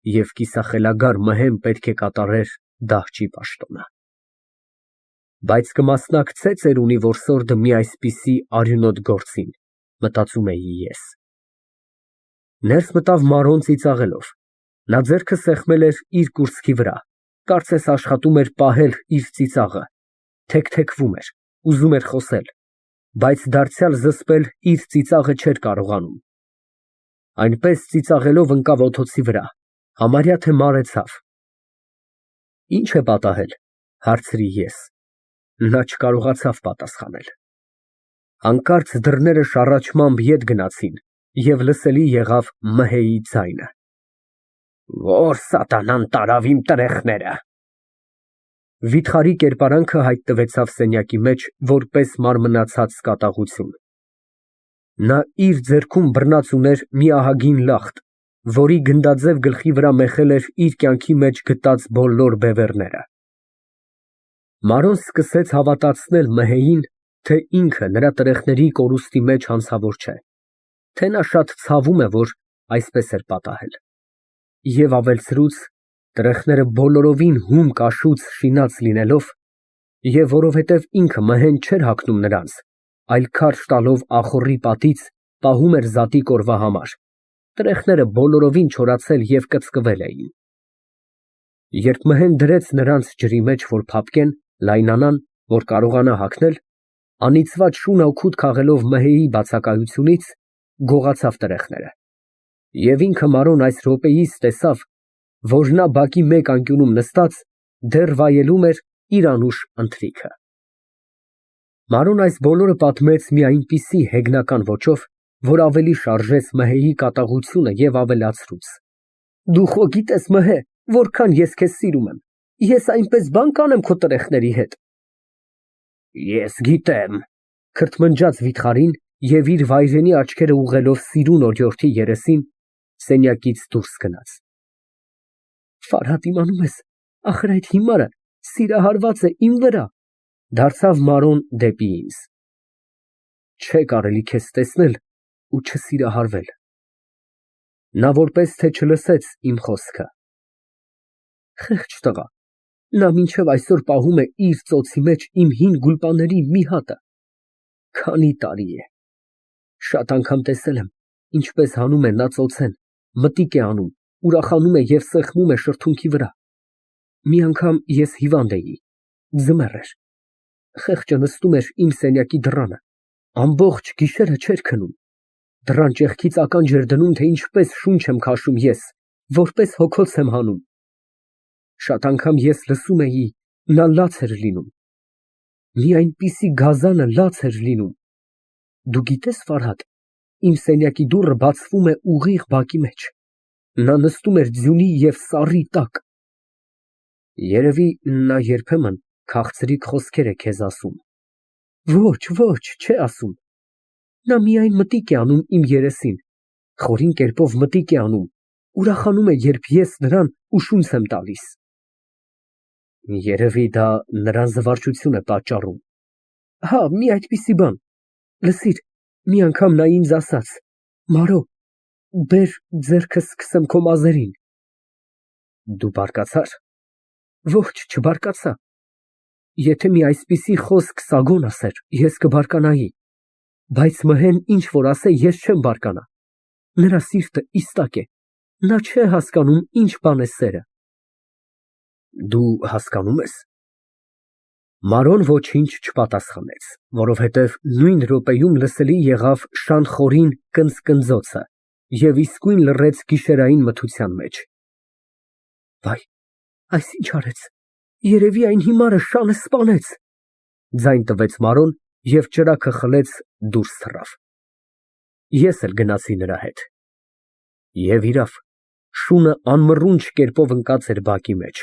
և կիսախելագար մհեն պետք է կատարեր դահճի պաշտոնը։ Բայց կմասնակցե ծերունի որսորդը մի այսպիսի արյունոտ գործին, մտածում էի ես։ Ներս մտավ Մարոն ծիծաղելով, նա ձեռքը սեղմել էր իր կուրծքի վրա, կարծես աշխատում էր պահել իր ծիծաղը, թեքթեքվում էր, ուզում էր խոսել, բայց դարձյալ զսպել իր ծիծաղը չէր կարողանում։ Այնպես ծիծաղելով ընկավ օդոցի վրա, համարյա թե մարեցավ։ Ի՞նչ է պատահել, հարցրի ես։ Նա չկարողացավ պատասխանել։ Հանկարծ դռները շառաչմամբ ետ գնացին և լսելի եղավ մհեի ձայնը. Ո՞ր սատանան տարավ իմ տրեխները։ Վիթխարի կերպարանքը հայտնվեցավ սենյակի մեջ որպես մարմնացած կատաղություն։ Նա իր ձեռքում բռնած ուներ մի ահագին լախտ, որի գնդաձև գլխի վրա մեխել էր իր կյանքի մեջ գտած բոլոր բևեռները։ Մարոն սկսեց հավատացնել մհեին, թե ինքը նրա տրեխների կորուստի մեջ հանցավոր չէ, թե նա շատ ցավում է, որ այսպես էր պատահել։ Եվ ավելցրուց, տրեխները բոլորովին հում կաշուց շինած լինելով, և որովհետև ինքը մհեն չէր հագնում նրանց, այլ քարշ տալով ախոռի պատից պահում էր զատի կորվա համար, տրեխները բոլորովին չորացել և կծկվել էին։ Երբ մհեն դրեց նրանց ջրի մեջ, որ փափկեն, լայնանան, որ կարողանա հագնել, անիծված շունը օգուտ քաղելով մհեի բացակայությունից, գողացավ տրեխները։ Եվ ինքը Մարոն այս րոպեիս տեսավ, որ նա բակի մեկ անկյունում նստած, դեռ վայելում էր իր անուշ ընթրիքը։ Մարոն այս բոլորը պատմեց մի այնպիսի հեգնական ոճով, որ ավելի շարժեց մհեի կատաղությունը և ավելացրուց. Դու խո գիտես, մհե, որքան ես քեզ սիրում եմ, ես այնպես բան կանեմ քո տրեխների հետ։ Ես գիտեմ, քրթմնջաց վիթխարին և իր վայրենի աչքերը ուղղելով սիրուն օրիորդի երեսին, սենյակից դուրս գնաց։ Ֆարհատ, իմանում ես, ախր այդ հիմարը սիրահարված է իմ վրա, դարձավ Մարոն դեպի ինձ։ Չէ կարելի քեզ տեսնել ու չսիրահարվել։ Նա որպես թե չլսեց իմ խոսքը։ Խեղճ տղա, նա մինչև այսօր պահում է իր ծոցի մեջ իմ հին գուլպաների մի հատը։ Քանի տարի է։ Շատ անգամ տեսել եմ, ինչպես հանում է նա ծոցեն, մտիկ է անում, ուրախանում է և սեղմում է շրթունքի վրա։ Մի անգամ ես հիվանդ էի, ձմեռ էր։ Խեղճը նստում էր իմ սենյակի դռանը, ամբողջ գիշերը չէր քնում, դռան ճեղքից ականջ էր դնում, թե ինչպես շունչ եմ քաշում ես, որպես հոգոց եմ հանում։ Շատ անգամ ես լսում էի, նա լաց էր լինում։ Մի այնպիսի գազանը լաց էր լինում։ Դու գիտես, Ֆարհադ, իմ սենյակի դուռը բացվում է ուղիղ բակի մեջ։ Նա նստում էր ձյունի և սառի տակ։ Երևի նա երբեմն քաղցրիկ խոսքեր է քեզ ասում։ Ոչ, ոչ, չէ ասում։ Նա միայն մտիկ է անում իմ երեսին, խորին կերպով մտիկ է անում, ուրախանում է, երբ ես նրան ուշունց եմ տալիս։ Երևի դա նրան զվարճություն է պատճառում։ Հա, մի այդպիսի բան։ Լսիր, մի անգամ նա ինձ ասաց. Մարո, բեր ձեռքս սկսեմ քո մազերին։ Դու բարկացա՞ր։ Ոչ, չբարկացա։ Եթե մի այսպիսի խոսք Սագոն ասեր, ես կբարկանայի, բայց մհեն ինչ որ ասե, ես չեմ բարկանա։ Նրա սիրտը իստակ է, նա չէ հասկանում ինչ բան է սերը։ Դու հասկանում ես։ Մարոն ոչինչ չպատասխանեց, որովհետև նույն րոպեում լսելի եղավ շան խորին կնձկնձոցը և իսկույն լռեց գիշերային մթության մեջ։ Վայ, այս ինչ արեց։ Երևի այն հիմարը շանը սպանեց, ձայն տվեց Մարոն և ճրագը խլեց դուրս թռավ։ Ես էլ գնացի նրա հետ։ Եվ իրավ, Շունը անմռունչ կերպով ընկած էր բակի մեջ։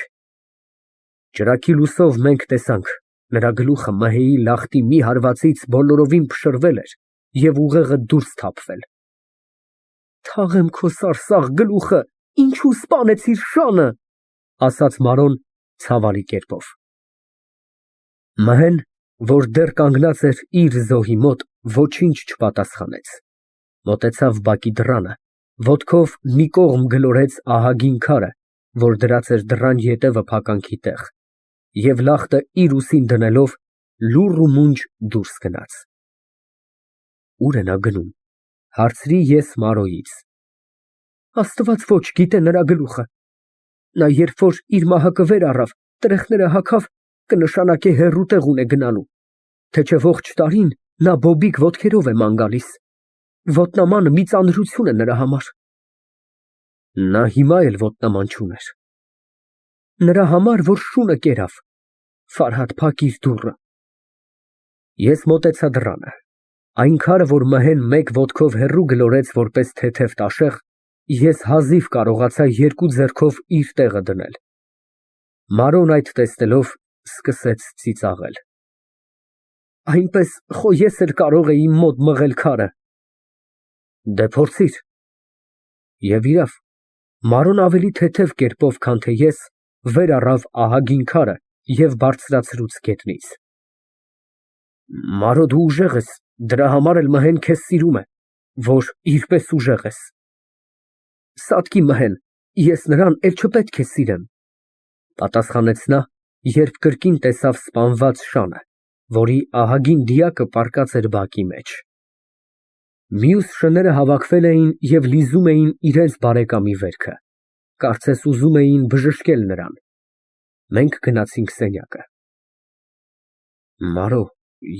Ճրագի լույսով մենք տեսանք, նրա գլուխը մահեի լախտի մի հարվածից բոլորովին փշրվել էր և ուղեղը դուրս թափվել։ «Թաղեմ քո սարսափ գլուխը, ինչու սպանեցիր Շանը», ասաց Մարոն ցավալի կերպով։ Մհեն, որ դեռ կանգնած էր իր զոհի մոտ, ոչինչ չպատասխանեց, մոտեցավ բակի դռանը, ոտքով մի կողմ գլորեց ահագին քարը, որ դրած էր դռան ետևը փականքի տեղ, և լախտը իր ուսին դնելով լուռ ու մունջ դուրս գնաց։ Ո՞ւր է նա գնում, հարցրի ես Մարոյից։ Աստված ոչ գիտե նրա գլուխը։ Նա երբ որ իր մահակը վեր առավ, տրեխները հագավ, կնշանակե հեռու տեղ ունե գնալու, թե չէ ողջ տարին նա բոբիկ ոտքերով է ման գալիս։ Ոտնամանը մի ծանրություն է նրա համար։ Նա հիմա էլ ոտնաման չուներ։ Նրա համար, որ շունը կերավ։ Ֆարհադ, փակիր դուռը։ Ես մոտեցա դռանը։ Այն քարը, որ Մհեն մեկ ոտքով հեռու գլորեց որպես թեթև տաշեղ, ես հազիվ կարողացա երկու ձեռքով իր տեղը դնել։ Մարոն այդ տեսնելով սկսեց ծիծաղել։ Այնպես խո ես էլ կարող էի իմ մոտ մղել քարը։ Դե փորձիր։ Եվ իրավ, Մարոն ավելի թեթև կերպով, քան թե ես, վեր առավ ահագին քարը և բարձրացրուց գետնից։ Մարո, դու ուժեղ ես, դրա համար էլ Մհեն քեզ սիրում է, որ իր պես ուժեղ ես։ Սատկի Մհեն, ես նրան էլ չպետք է սիրեմ, պատասխանեց նա, երբ կրկին տեսավ սպանված Շանը, որի ահագին դիակը պառկած էր բակի մեջ։ Մյուս շները հավաքվել էին և լիզում էին իրենց բարեկամի վերքը, կարծես ուզում էին բժշկել նրան։ Մենք գնացինք սենյակը։ Մարո,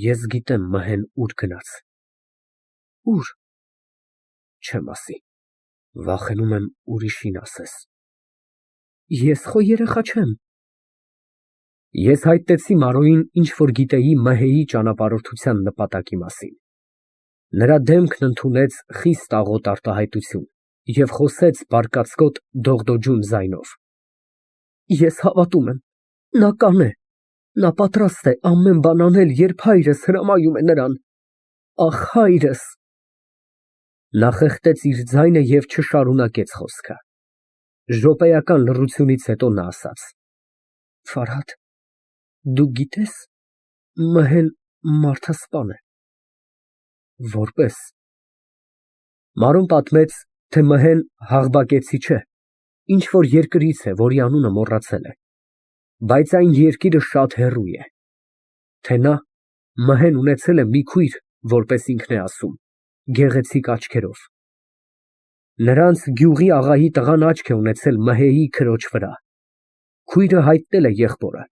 ես գիտեմ Մհեն ուր գնաց։ Ուր։ Չեմ ասի, վախենում եմ ուրիշին ասես։ Ես խո երեխա չեմ։ Ես հայտնեցի Մարոյին, ինչ որ գիտեի Մհեի ճանապարհորդության նպատակի մասին։ Նրա դեմքն ընդունեց խիստ աղոտ արտահայտություն և խոսեց բարկացկոտ, դողդոջուն ձայնով։ Ես հավատում եմ, նա կանե, նա պատրաստ է ամեն բան անել, երբ հայրս հրամայում է նրան։ Ախ, հայրս։ Նա խեղդեց իր ձայնը և չշարունակեց խոսքը։ Րոպեական լռությունից հետո նա ասաց. Ֆարհադ, դու գիտես, Մհեն մարդասպան է։ Որպես։ Մարոն պատմեց, թե Մհեն Հաղբակեցի չէ, ինչ որ երկրից է, որի անունը մոռացել է, բայց այն երկիրը շատ հեռու է, թե նա Մհեն ունեցել է մի քույր, որպես ինքն է ասում, գեղեցիկ աչքերով։ Նրանց գյուղի աղայի տղան աչք է ունեցել Մհեի քրոջ վրա։ Քույրը հայտնել է եղբորը։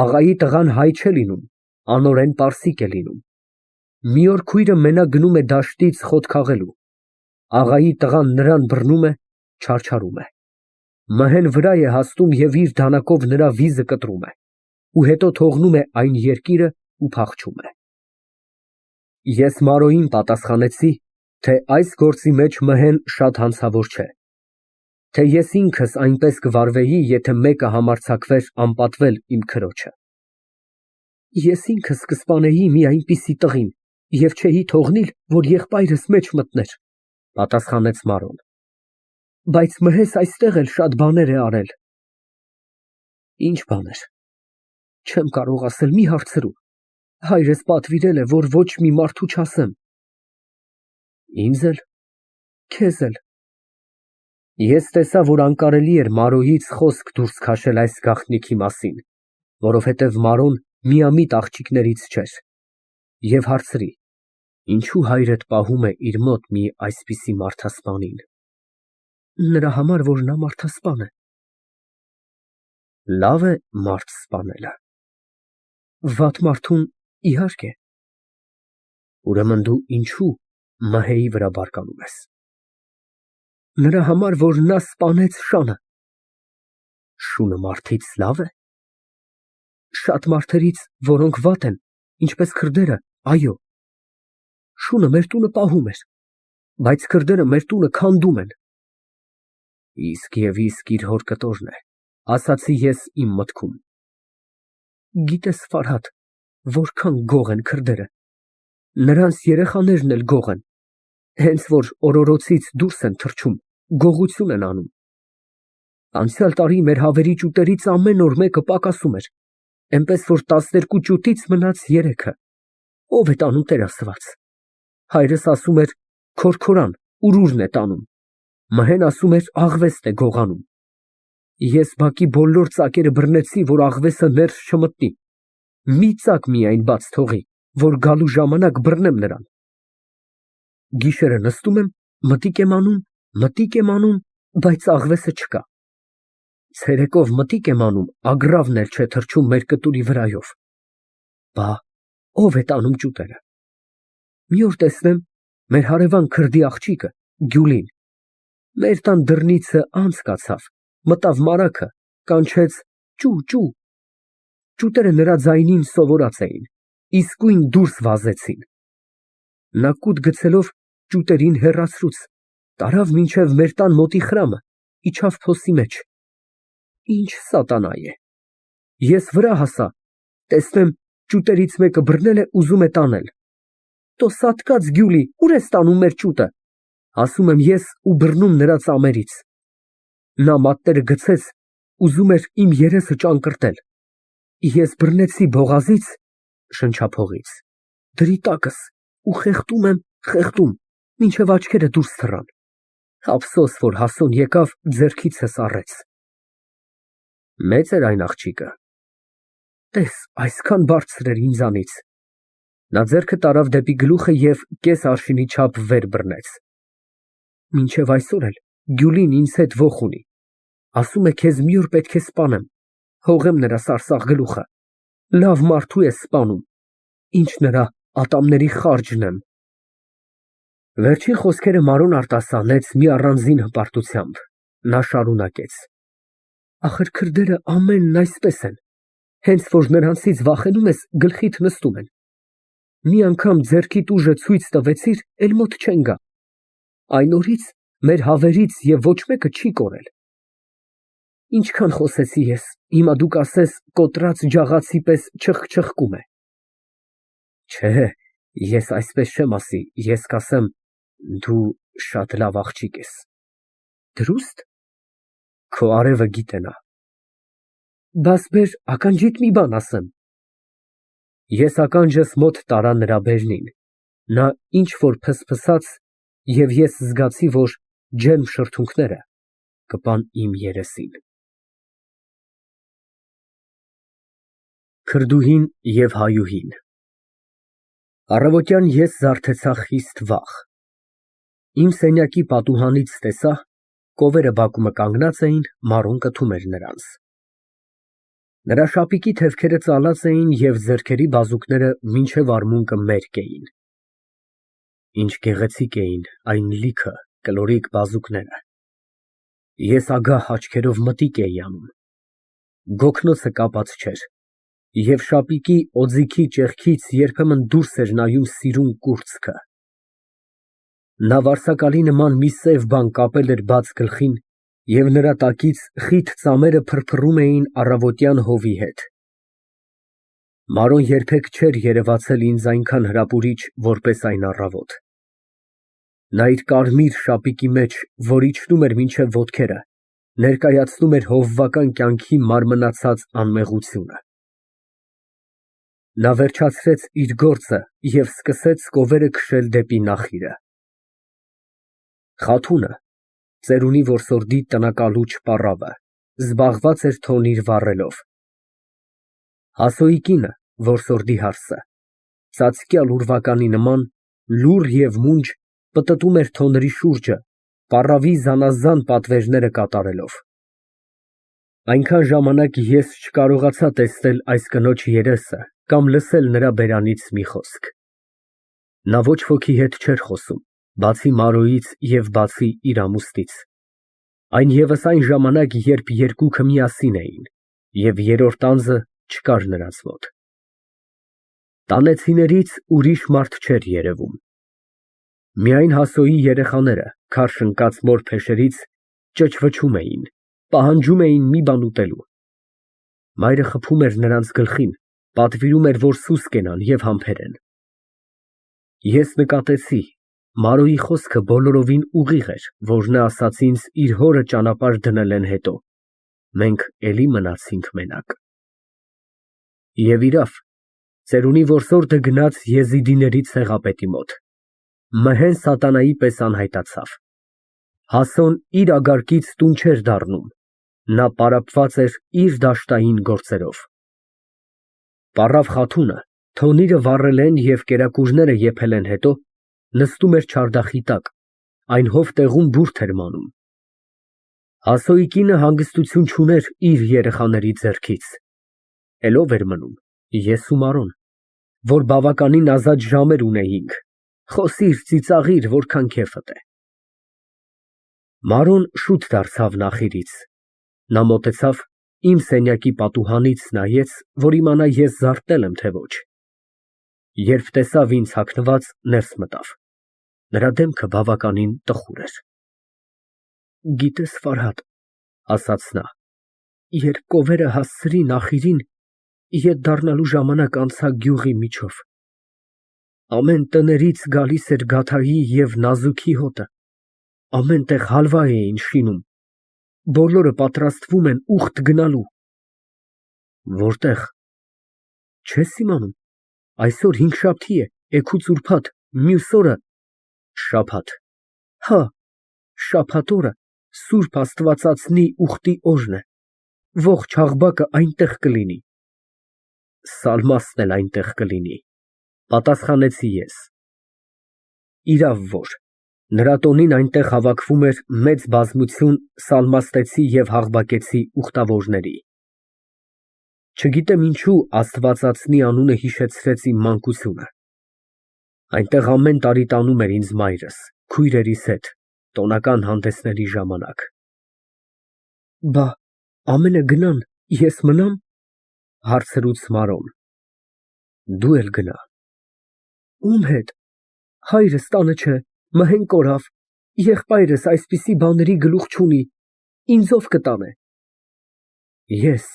Աղայի տղան հայ չէ լինում, անօրեն պարսիկ է լինում։ Մի օր քույրը մենակ գնում է դաշտից խոտ քաղելու։ Աղայի տղան նրան բռնում է, չարչարում է։ Մհեն վրա է հասնում և իր դանակով նրա վիզը կտրում է, ու հետո թողնում է այն երկիրը ու փախչում է։ Ես Մարոյին պատասխանեցի, թե այս գործի մեջ Մհեն շատ հանցավոր չէ, թե ես ինքս այնպես կվարվեի, եթե մեկը համարձակվեր անպատվել իմ քրոջը։ Ես ինքս կսպանեի մի այնպիսի տղին և չէի թողնիլ, որ եղբայրս մեջ մտներ, պատասխանեց Մարոն։ Բայց Մհես այստեղ էլ շատ բաներ է արել։ Ինչ բաներ։ Չեմ կարող ասել, մի հարցրու։ Հայրս պատվիրել է, որ ոչ մի մարդու չասեմ։ Ինձ էլ, քեզ էլ։ Ես տեսա, որ անկարելի էր Մարոյից խոսք դուրս քաշել այս գաղտնիքի մասին, որովհետև Մարոն միամիտ աղջիկներից չէր, և հարցրի. ինչու հայրդ պահում է իր մոտ մի այսպիսի մարդասպանին։ Նրա համար, որ նա մարդասպան է։ Լավ է մարդ սպանելը։ Վատ մարդուն, իհարկե։ Ուրեմն դու ինչու Մհեի վրա բարկանում ես։ Նրա համար, որ նա սպանեց Շանը։ Շունը մարդից լավ է։ Շատ մարդերից, որոնք վատ են, ինչպես քրդերը, այո։ Շունը մեր տունը պահում էր, բայց քրդերը մեր տունը քանդում են։ Իսկ իր հոր կտորն է, ասացի ես իմ մտքում։ Գիտես, Ֆարհադ, որքան գող են քրդերը, նրանց երեխաներն էլ գող են, հենց որ օրորոցից դուրս են թռչում, գողություն են անում։ Անցյալ տարի մեր հավերի ճուտերից ամեն օր մեկը պակասում էր, էնպես որ 12 ճուտից մնաց 3-ը։ Ով է տանում, Տեր Աստված։ Հայրս ասում էր քորքորան, ուրուրն է տանում, Մհեն ասում էր աղվեստ է գողանում։ Ես բակի բոլոր ծակերը բռնեցի, որ աղվեսը ներս չմտնի, մի ծակ միայն բաց թողի, որ գալու ժամանակ բռնեմ նրան։ Գիշերը նստում եմ, մտիկ եմ անում, բայց աղվեսը չկա։ Ցերեկով մտիկ եմ անում, ագռավն էլ չէ թռչում մեր կտուրի վրայով։ Բա ով է տանում ճուտերը։ Մի օր տեսնեմ, մեր հարևան քրդի աղջիկը, Գյուլին, մեր տան դռնիցը անց կացավ, մտավ մարագը, կանչեց ճու։ Ճուտերը նրա ձայնին սովորած էին, իսկույն դուրս վազեցին։ Նա կուտ գցելով ճուտերին հեռացրուց, տարավ մինչև մեր տան մոտի խրամը, իջավ փոսի մեջ։ Ինչ սատանա է։ Ես վրա հասա, տեսնեմ ճուտերից մեկը բռնել է, ուզում է տանել։ Տո սատկած Գյուլի, ուր ես տանում մեր ճուտը, ասում եմ ես ու բռնում նրա ծամերից։ Նա մատները գցեց, ուզում էր իմ երեսը ճանկռտել։ Ես բռնեցի բողազից, շնչափողից, դրի տակս ու խեղդում եմ, մինչև աչքերը դուրս թռան։ Ափսոս, որ Հասոն եկավ, ձեռքիցս առեց։ Մեծ էր այն աղջիկը։ Տես, այսքան բարձր էր ինձանից։ Նա ձեռքը տարավ դեպի գլուխը և կես արշինի չափ վեր բռնեց։ Մինչև այսօր էլ Գյուլին ինձ հետ ոխ ունի։ Ասում է քեզ մի օր պետք է սպանեմ, հողեմ նրա սարսափ գլուխը։ Լավ մարդու է սպանում, ինչ նրա ատամների խարճն եմ։ Վերջին խոսքերը Մարոն արտասանեց մի առանձին հպարտությամբ։ Նա շարունակեց. Ախր քրդերը ամենն այսպես են, հենց որ նրանցից վախենում ես, գլխիդ նստում են։ Մի անգամ ձեռքիդ ուժը ցույց տվեցիր, էլ մոտ չեն գա։ Այն օրից մեր հավերից և ոչ մեկը չի կորել։ Ինչքան խոսեցի ես, հիմա դու կասես կոտրած ջաղացի պես չխկչխկում է։ Չէ, ես այսպես չեմ ասի, ես կասեմ դու շատ լավ աղջիկ ես։ Դրո՞ւստ։ Քո արևը գիտենա։ Բաս բեր ականջիդ մի բան ասեմ։ Ես ականջս մոտ տարա նրա բերնին, նա ինչ որ փսփսաց և ես զգացի, որ ջերմ շրթունքները կպան իմ երեսին։ Քրդուհին և հայուհին։ Առավոտյան ես զարթեցա խիստ վաղ։ Իմ սենյակի պատուհանից տեսա, կովերը բակումը կանգնած էին, Մարոն կթում էր նրանց։ Նրա շապիկի թևքերը ծալած էին և ձեռքերի բազուկները մինչև արմունկը մերկ էին։ Ինչ գեղեցիկ էին այն լիքը կլորիկ բազուկները։ Ես ագահ աչքերով մտիկ էի անում։ Գոգնոցը կապած չէր, և շապիկի օձիքի ճեղքից երբեմն դուրս էր նայում սիրուն կուրծքը։ Նա վարսակալի նման մի սև բան կապել էր բաց գլխին, և նրա տակից խիտ ծամերը փրփռում էին առավոտյան հովի հետ։ Մարոն երբեք չէր երևացել ինձ այնքան հրապուրիչ, որպես այն առավոտ։ Նա իր կարմիր շապիկի մեջ, որ իջնում էր մինչև ոտքերը, ներկայացնում էր հովվական կյանքի մարմնացած անմեղությունը։ Նա վերջացրեց իր գործը և սկսեց կովերը քշել դեպի նախիրը։ Խաթունը, ծերունի որսորդի տնակալուչ պառավը, զբաղված էր թոնիր վառելով։ Հասոյի կինը, որսորդի հարսը, ծածկյալ ուրվականի նման, լուռ և մունջ պտտում էր թոնրի շուրջը, պառավի զանազան պատվերները կատարելով։ Այնքան ժամանակ ես չկարողացա տեսնել այս կնոջ երեսը կամ լսել նրա բերանից մի խոսք։ Նա ոչ ոքի հետ չէր խոսում, բացի Մարոյից և բացի իր ամուսնից։ Այն ևս այն ժամանակ, երբ երկուքը միասին էին, և երրորդ անձը չկար նրանց մոտ։ Տանեցիներից ուրիշ մարդ չէր երևում։ Միայն Հասոյի երեխաները, քարշ ընկած մոր փեշերից, ճչվչում էին, պահանջում էին մի բան ուտելու։ Մայրը խփում էր նրանց գլխին, պատվիրում էր, որ սուս կենան և համբերեն։ Ես նկատեցի, Մարոյի խոսքը բոլորովին ուղիղ էր, որ նա ասաց ինձ իր հորը ճանապարհ դնելեն հետո, մենք էլի մնացինք մենակ։ Եվ իրավ, ծերունի որսորդը գնաց եզիդիների ցեղապետի մոտ, մհեն սատանայի պես անհայտացավ։ Հասոն իր ագարկից տուն չէր դառնում, նա պարապված էր իր դաշտային գործերով։ Պառավ Խաթունը, թոնիրը վառել են և կերակուրները եփել են հետո, նստում էր չարդախի տակ, այն հովտեղում բուրդ էր մանում։ Հասոյի կինը հանգստություն չուներ իր երեխաների ձեռքից, էլ ով էր մնում, ես ու Մարոն, որ բավականին ազատ ժամեր ունեինք, խոսիր, ծիծաղիր, որքան քեֆդ է։ Մարոն շուտ դարձավ նախիրից, նա մոտեցավ, իմ սենյակի պատուհանից նայեց, որ իմանա ես զարթնել եմ, թե ոչ։ Երբ տեսավ ինձ հագնված, ներս մտավ, նրա դեմքը բավականին տխուր էր։ Գիտես, Ֆարհադ, ասաց նա, երբ կովերը հասցրի նախիրին, ետ դառնալու ժամանակ անցա գյուղի միջով։ Ամեն տներից գալիս էր գաթայի և նազուքի հոտը, ամեն տեղ հալվա էին շինում, բոլորը պատրաստվում են ուխտ գնալու։ Որտեղ։ Չես իմանում, այսօր հինգշաբթի է, էգուց ուրբաթ, մյուս օրը շաբաթ։ Հա, շաբաթ օրը Սուրբ Աստվածածնի ուխտի օրն է, ողջ Աղբակը այնտեղ կլինի։ Սալմաստն էլ այնտեղ կլինի, պատասխանեցի ես։ Իրավ որ, նրա տոնին այնտեղ հավաքվում էր մեծ բազմություն սալմաստեցի և հաղվակեցի ուխտավորների։ Չգիտեմ ինչու Աստվածածնի անունը հիշեցրեց իմ մանկությունը։ Այնտեղ ամեն տարի տանում էր ինձ մայրս, քույրերիս հետ, տոնական հանդեսների ժամանակ։ Բա, ամենը գնան, ես մնամ, հարցրուց Մարոն։ Դու էլ գնա։ Ում հետ։ Հայրս տանը չէ, մհեն կորավ, եղբայրս այսպիսի բաների գլուխ չունի, ինձ ով կտանե։ Ես։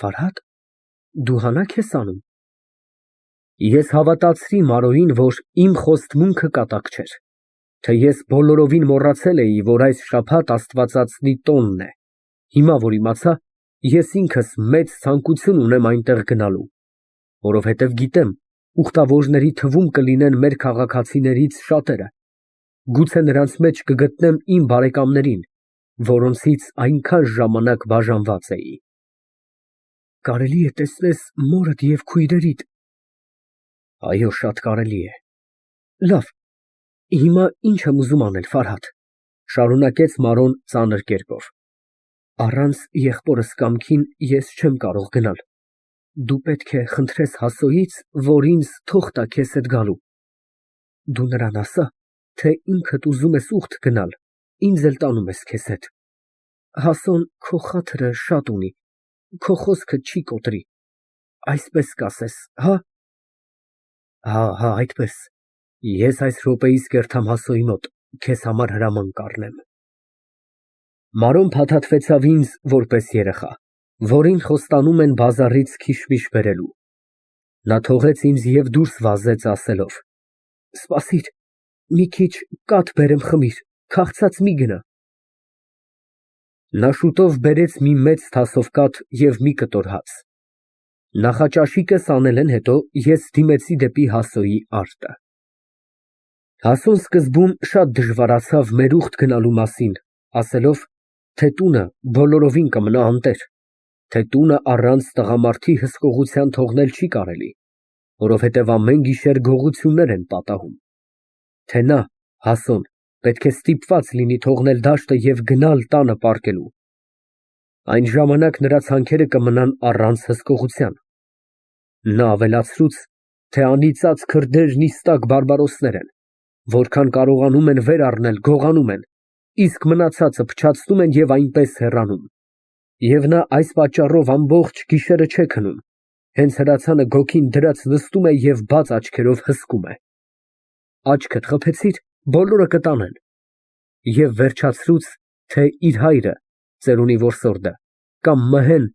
Ֆարհադ, դու հանաք ես անում։ Ես հավատացրի Մարոյին, որ իմ խոստմունքը կատակ չէր, թե ես բոլորովին մոռացել էի, որ այս շաբաթ Աստվածածնի տոնն է, հիմա որ իմացա, ես ինքս մեծ ցանկություն ունեմ այնտեղ գնալու, որովհետև գիտեմ, ուխտավորների թվում կլինեն մեր քաղաքացիներից շատերը, գուցե նրանց մեջ կգտնեմ իմ բարեկամներին, որոնցից այնքան ժամանակ բաժանված էի։ Կարելի է տեսնես մորդ և քույրերիդ։ Այո, շատ կարելի է։ Լավ, հիմա ինչ եմ ուզում անել, Ֆարհադ, շարունակեց Մարոն ծանր կերպով։ Առանց եղբորս կամքին ես չեմ կարող գնալ։ Դու պետք է խնդրես Հասոյից, որ ինձ թող տա քեզ հետ գալու։ Դու նրան ասա, թե ինքդ ուզում ես ուխտ գնալ, ինձ էլ տանում ես քեզ հետ։ Հասոն քո խաթրը շատ ունի, քո խոսքը չի կոտրի, այսպես կասես, հա։ Հա, այդպես, ես այս րոպեիս կերթամ Հասոյի մոտ, քեզ համար հրաման կառնեմ։ Մարոն փաթաթվեցավ ինձ որպես երեխա, որին խոստանում են բազարից քիշմիշ բերելու։ Նա թողեց ինձ և դուրս վազեց ասելով. Սպասիր, մի քիչ կաթ բերեմ խմիր, քաղցած մի գնա։ Նա շուտով բերեց մի մեծ թասով կաթ և մի կտոր հաց։ Նախաճաշիկս անելեն հետո ես դիմեցի դեպի Հասոյի արտը։ Հասոն սկզբում շատ դժվարացավ մեր ուխտ գնալու մասին, ասելով, թե տունը բոլորովին կմնա անտեր, թե տունը առանց տղամարդի հսկողության թողնել չի կարելի, որովհետև ամեն գիշեր գողություններ են պատահում, թե նա, Հասոն, պետք է ստիպված լինի թողնել դաշտը և գնալ տանը պառկելու։ Այն ժամանակ նրա ցանկերը կմնան առանց հսկողության։ Նա ավելացրուց, թե անիծած քրդերն իստակ բարբարոսներ են, որքան կարողանում են վեր առնել, գողանում են, իսկ մնացածը փչացնում են և այնպես հեռանում։ Եվ նա այս պատճառով ամբողջ գիշերը չէ քնում, հենց հրացանը գոգին դրած նստում է և բաց աչքերով հսկում է։ Աչքդ խփեցիր, բոլորը կտանեն։ և վերջացրուց, թե իր հայրը, ծերունի որսորդը, կամ Մհեն,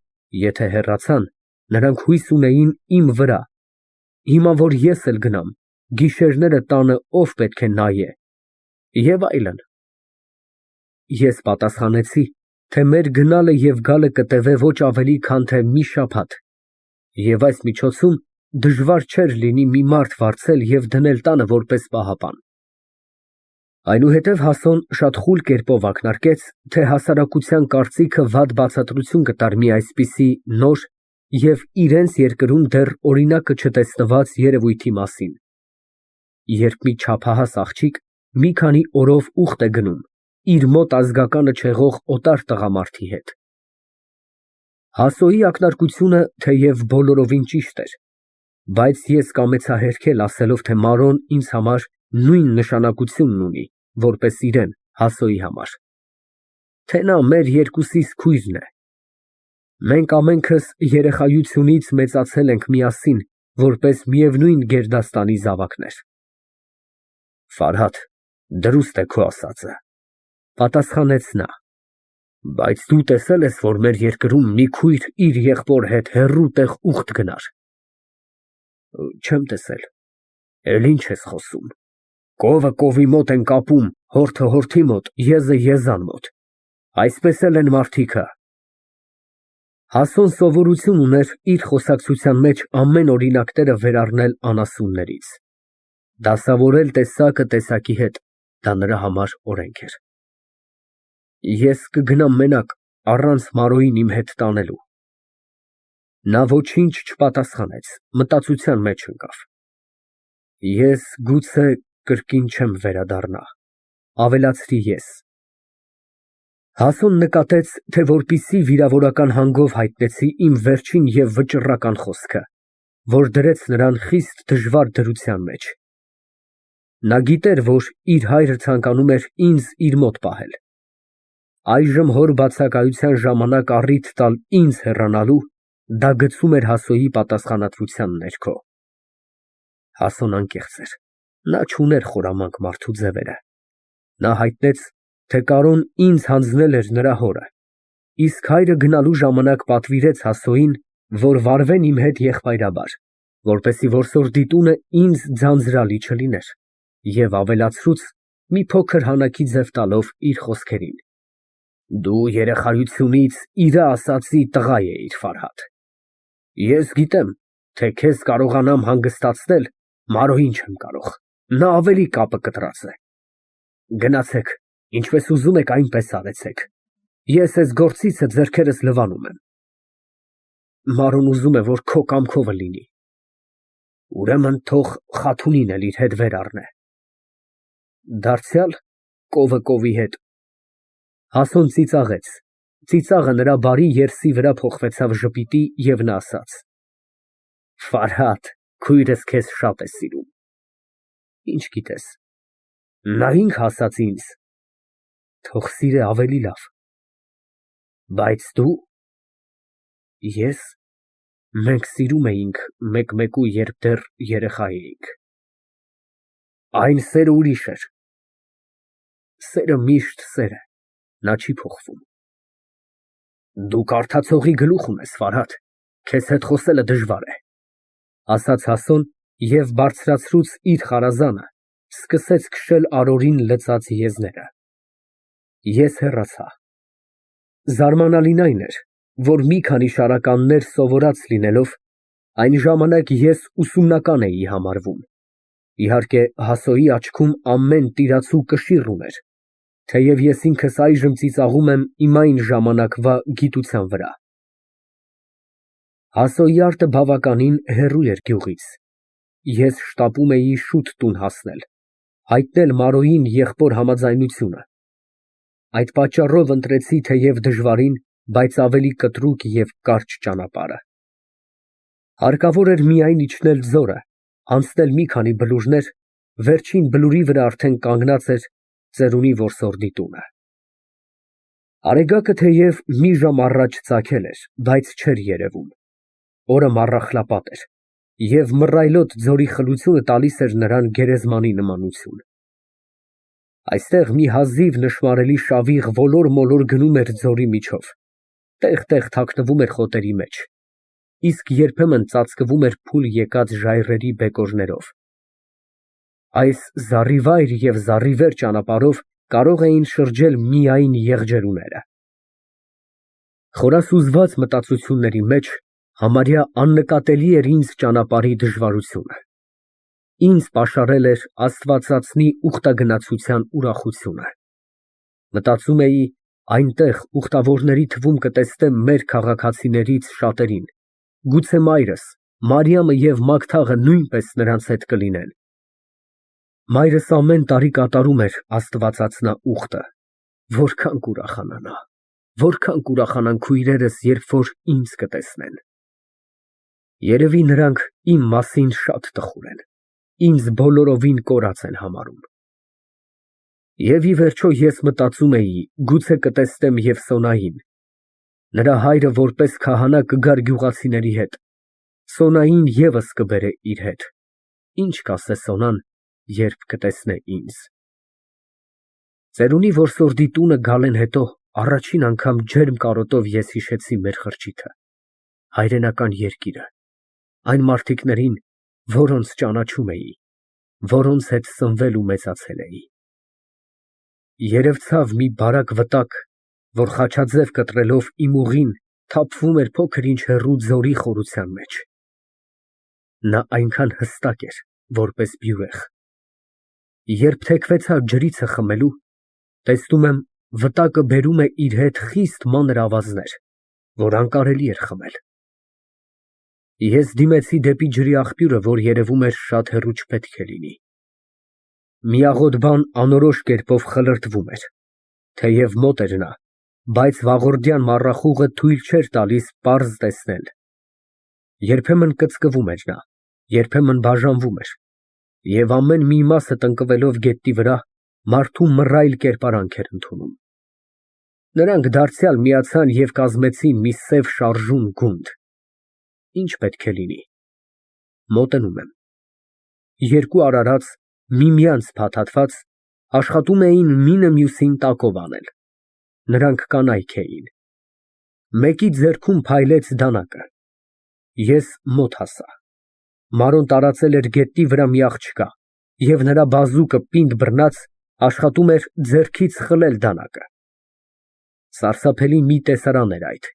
եթե հեռացան, նրանք հույս ունեին իմ վրա, հիմա որ ես էլ գնամ, գիշերները տանը ով պետք է նայե, և այլն։ Ես պատասխանեցի, թե մեր գնալը և գալը կտևե ոչ ավելի, քան թե մի շաբաթ, և այս միջոցում դժվար չէր լինի մի մարդ վարձել և դնել տանը որպես պահապան։ Այնուհետև Հասոն շատ խուլ կերպով ակնարկեց, թե հասարակության կարծիքը վատ բացատրություն կտար մի այսպիսի նոր և իրենց երկրում դեռ օրինակը չտեսնված երևույթի մասին, երբ մի չափահաս աղջիկ մի քանի օրով ուխտ է գնում իր մոտ ազգականը չեղող օտար տղամարդի հետ։ Հասոյի ակնարկությունը թեև բոլորովին ճիշտ էր, բայց ես կամեցա հերքել, ասելով, թե Մարոն ինձ համար նույն նշանակությունն ունի, որպես իրեն Հասոյի համար, թե նա մեր երկուսիս քույրն է։ Մենք ամենքս երեխայությունից մեծացել ենք միասին, որպես միևնույն գերդաստանի զավակներ։ Դրուստ է քո ասածը, պատասխանեց նա, բայց դու տեսել ես, որ մեր երկրում մի քույր իր եղբոր հետ հեռու տեղ ուխտ գնար։ Չեմ տեսել։ Էլ ինչ ես խոսում։ Կովը կովի մոտ են կապում, հորթը հորթի մոտ, եզը եզան մոտ, այսպես էլ են մարդիկը։ Հասոն սովորություն ուներ իր խոսակցության մեջ ամեն օրինակները վերառնել անասուններից։ Դասավորել տեսակը տեսակի հետ, դա նրա համար օրենք էր։ Ես կգնամ մենակ, առանց Մարոյին իմ հետ տանելու։ Նա ոչինչ չպատասխանեց, մտածության մեջ ընկավ։ Ես գուցե կրկին չեմ վերադառնա, ավելացրի ես։ Հասոն նկատեց, թե որպեսզի վիրավորական հանգով հայտնեցի իմ վերջին և վճռական խոսքը, որ դրեց նրան խիստ դժվար դրության մեջ։ Նա գիտեր, որ իր հայրը ցանկանում էր ինձ իր մոտ պահել։ Այժմ հոր բացակայության ժամանակ առիթ տալ ինձ հեռանալու, դա գցում էր Հասոյի պատասխանատվության ներքո։ Հասոն անկեղծ էր, նա չուներ խորամանկ մարդու ձևերը։ Նա հայտնեց, թե Կարոն ինձ հանձնել էր նրա հորը, իսկ հայրը գնալու ժամանակ պատվիրեց Հասոյին, որ վարվեն իմ հետ եղբայրաբար, որպեսզի որսորդի տունը ինձ ձանձրալի չլիներ, և ավելացրուց, մի փոքր հանակի ձև տալով իր խոսքերին. Դու երեխայությունից իրա ասածի տղա էիր, Ես գիտեմ, թե քեզ կարողանամ հանգստացնել, Մարոյին չեմ կարող, նա ավելի կապը կտրած է։ Գնացեք, ինչպես ուզում եք, այնպես արեցեք, ես էս գործիցը ձեռքերս լվանում եմ։ Մարոն ուզում է, որ քո կամքովը լինի։ Ուրեմն թող Խաթունին էլ իր հետ վեր առնե։ Դարձյալ կովը կովի հետ։ Հասոն ծիծաղեց, ծիծաղը նրա բարի երեսի վրա փոխվեցավ ժպիտի, և նա ասաց. քույրս քեզ շատ է սիրում։ Ինչ գիտես, նա ինքը ասաց ինձ, թող սիրե ավելի լավ։ Բայց դու։ Ես։ Մենք սիրում էինք մեկ֊մեկու, երբ դեռ երեխա էինք։ Այն սերը ուրիշ էր։ Սերը միշտ սեր է, նա չի փոխվում։ Դու կարդացողի գլուխ ունես, քեզ հետ խոսելը դժվար է, ասաց Հասոն և բարձրացրուց իր խարազանը, սկսեց քշել արորին լցած եզները։ Ես հեռացա։ Զարմանալին այն էր, որ մի քանի շարականներ սովորած լինելով, այն ժամանակ ես ուսումնական էի համարվում։ Իհարկե, Հասոյի աչքում ամեն տիրացու կշիռ ուներ, թեև ես ինքս այժմ ծիծաղում եմ իմ այն ժամանակվա գիտության վրա։ Հասոյի արտը բավականին հեռու էր գյուղից։ Ես շտապում էի շուտ տուն հասնել, հայտնել Մարոյին եղբոր համաձայնությունը։ Այդ պատճառով ընտրեցի թեև դժվարին, բայց ավելի կտրուկ և կարճ ճանապարհը։ Հարկավոր էր միայն իջնել ձորը, անցնել մի քանի բլուրներ, վերջին բլուրի վրա արդեն կանգնած էր ծերունի որսորդի տունը։ Արեգակը թեև մի ժամ առաջ ծագել էր, բայց չէր երևում։ Օրը մառախլապատ էր, և մռայլոտ ձորի խլությունը տալիս էր նրան գերեզմանի նմանություն։ Այստեղ մի հազիվ նշմարելի շավիղ ոլոր-մոլոր գնում էր ձորի միջով, տեղ֊տեղ թաքնվում էր խոտերի մեջ, իսկ երբեմն ծածկվում էր փուլ եկած ժայռերի բեկորներով։ Այս զառիվայր և զառիվեր ճանապարհով կարող էին շրջել միայն եղջերուները։ Խորասուզված մտածությունների մեջ համարյա աննկատելի էր ինձ ճանապարհի դժվարությունը։ Ինձ պաշարել էր աստվածածնի ուխտագնացության ուրախությունը։ Մտածում էի, այնտեղ ուխտավորների թվում կտեսնեմ մեր քաղաքացիներից շատերին, գուցե մայրս, Մարիամը և Մագդաղը նույնպես նրանց հետ կլինեն։ Մայրս ամեն տարի կատարում էր աստվածածնա ուխտը, որքան կուրախանա նա, որքան կուրախանան քույրերս, երբ որ ինձ կտեսնեն։ Երևի նրանք իմ մասին շատ տխուր են, ինձ բոլորովին կորած են համարում։ Եվ ի վերջո ես մտածում էի, գուցե կտեսնեմ և Սոնային։ Նրա հայրը որպես քահանա կգար գյուղացիների հետ, Սոնային ևս կբերե իր հետ։ Ինչ կասե Սոնան, երբ կտեսնե ինձ։ Ծերունի որսորդի տունը գալեն հետո առաջին անգամ ջերմ կարոտով ես հիշեցի մեր խրճիթը, հայրենական երկիրը, այն մարդիկներին, որոնց ճանաչում էի, որոնց հետ սնվել ու մեծացել էի։ Երևցավ մի բարակ վտակ, որ խաչաձև կտրելով իմ ուղին թափվում էր փոքր-ինչ հեռու ձորի խորության մեջ։ Նա այնքան հստակ էր, որպես բյուրեղ։ Երբ թեքվեցա ջրիցը խմելու, տեսնում եմ, վտակը բերում է իր հետ խիստ մանր ավազներ, որ անկարելի էր խմել։ Ես դիմեցի դեպի ջրի աղբյուրը, որ երևում էր շատ հեռու չպետք է լինի։ Միաղոտ բան անորոշ կերպով խլրտվում էր, թեև մոտ էր նա, բայց վաղորդյան մառախուղը թույլ չէր տալիս պարզ տեսնել։ Երբեմն կծկվում էր նա, երբեմն բաժանվում էր, և ամեն մի մասը տնկվելով գետնի վրա, մարդու մռայլ կերպարանք էր ընդունում։ Նրանք դարձյալ միացան և կազմեցին մի սև շարժուն գունդ։ Ինչ պետք է լինի։ Մոտենում եմ։ Երկու արարած, միմյանց փաթաթված, աշխատում էին մինը մյուսին տակով անել։ Նրանք կանայք էին։ Մեկի ձեռքում փայլեց դանակը։ Ես մոտ հասա։ Մանրոն տարածել էր գետնի վրա մի աղջկա, և նրա բազուկը պինդ բռնած աշխատում էր ձեռքից խլել դանակը։ Սարսափելի մի տեսարան էր այդ։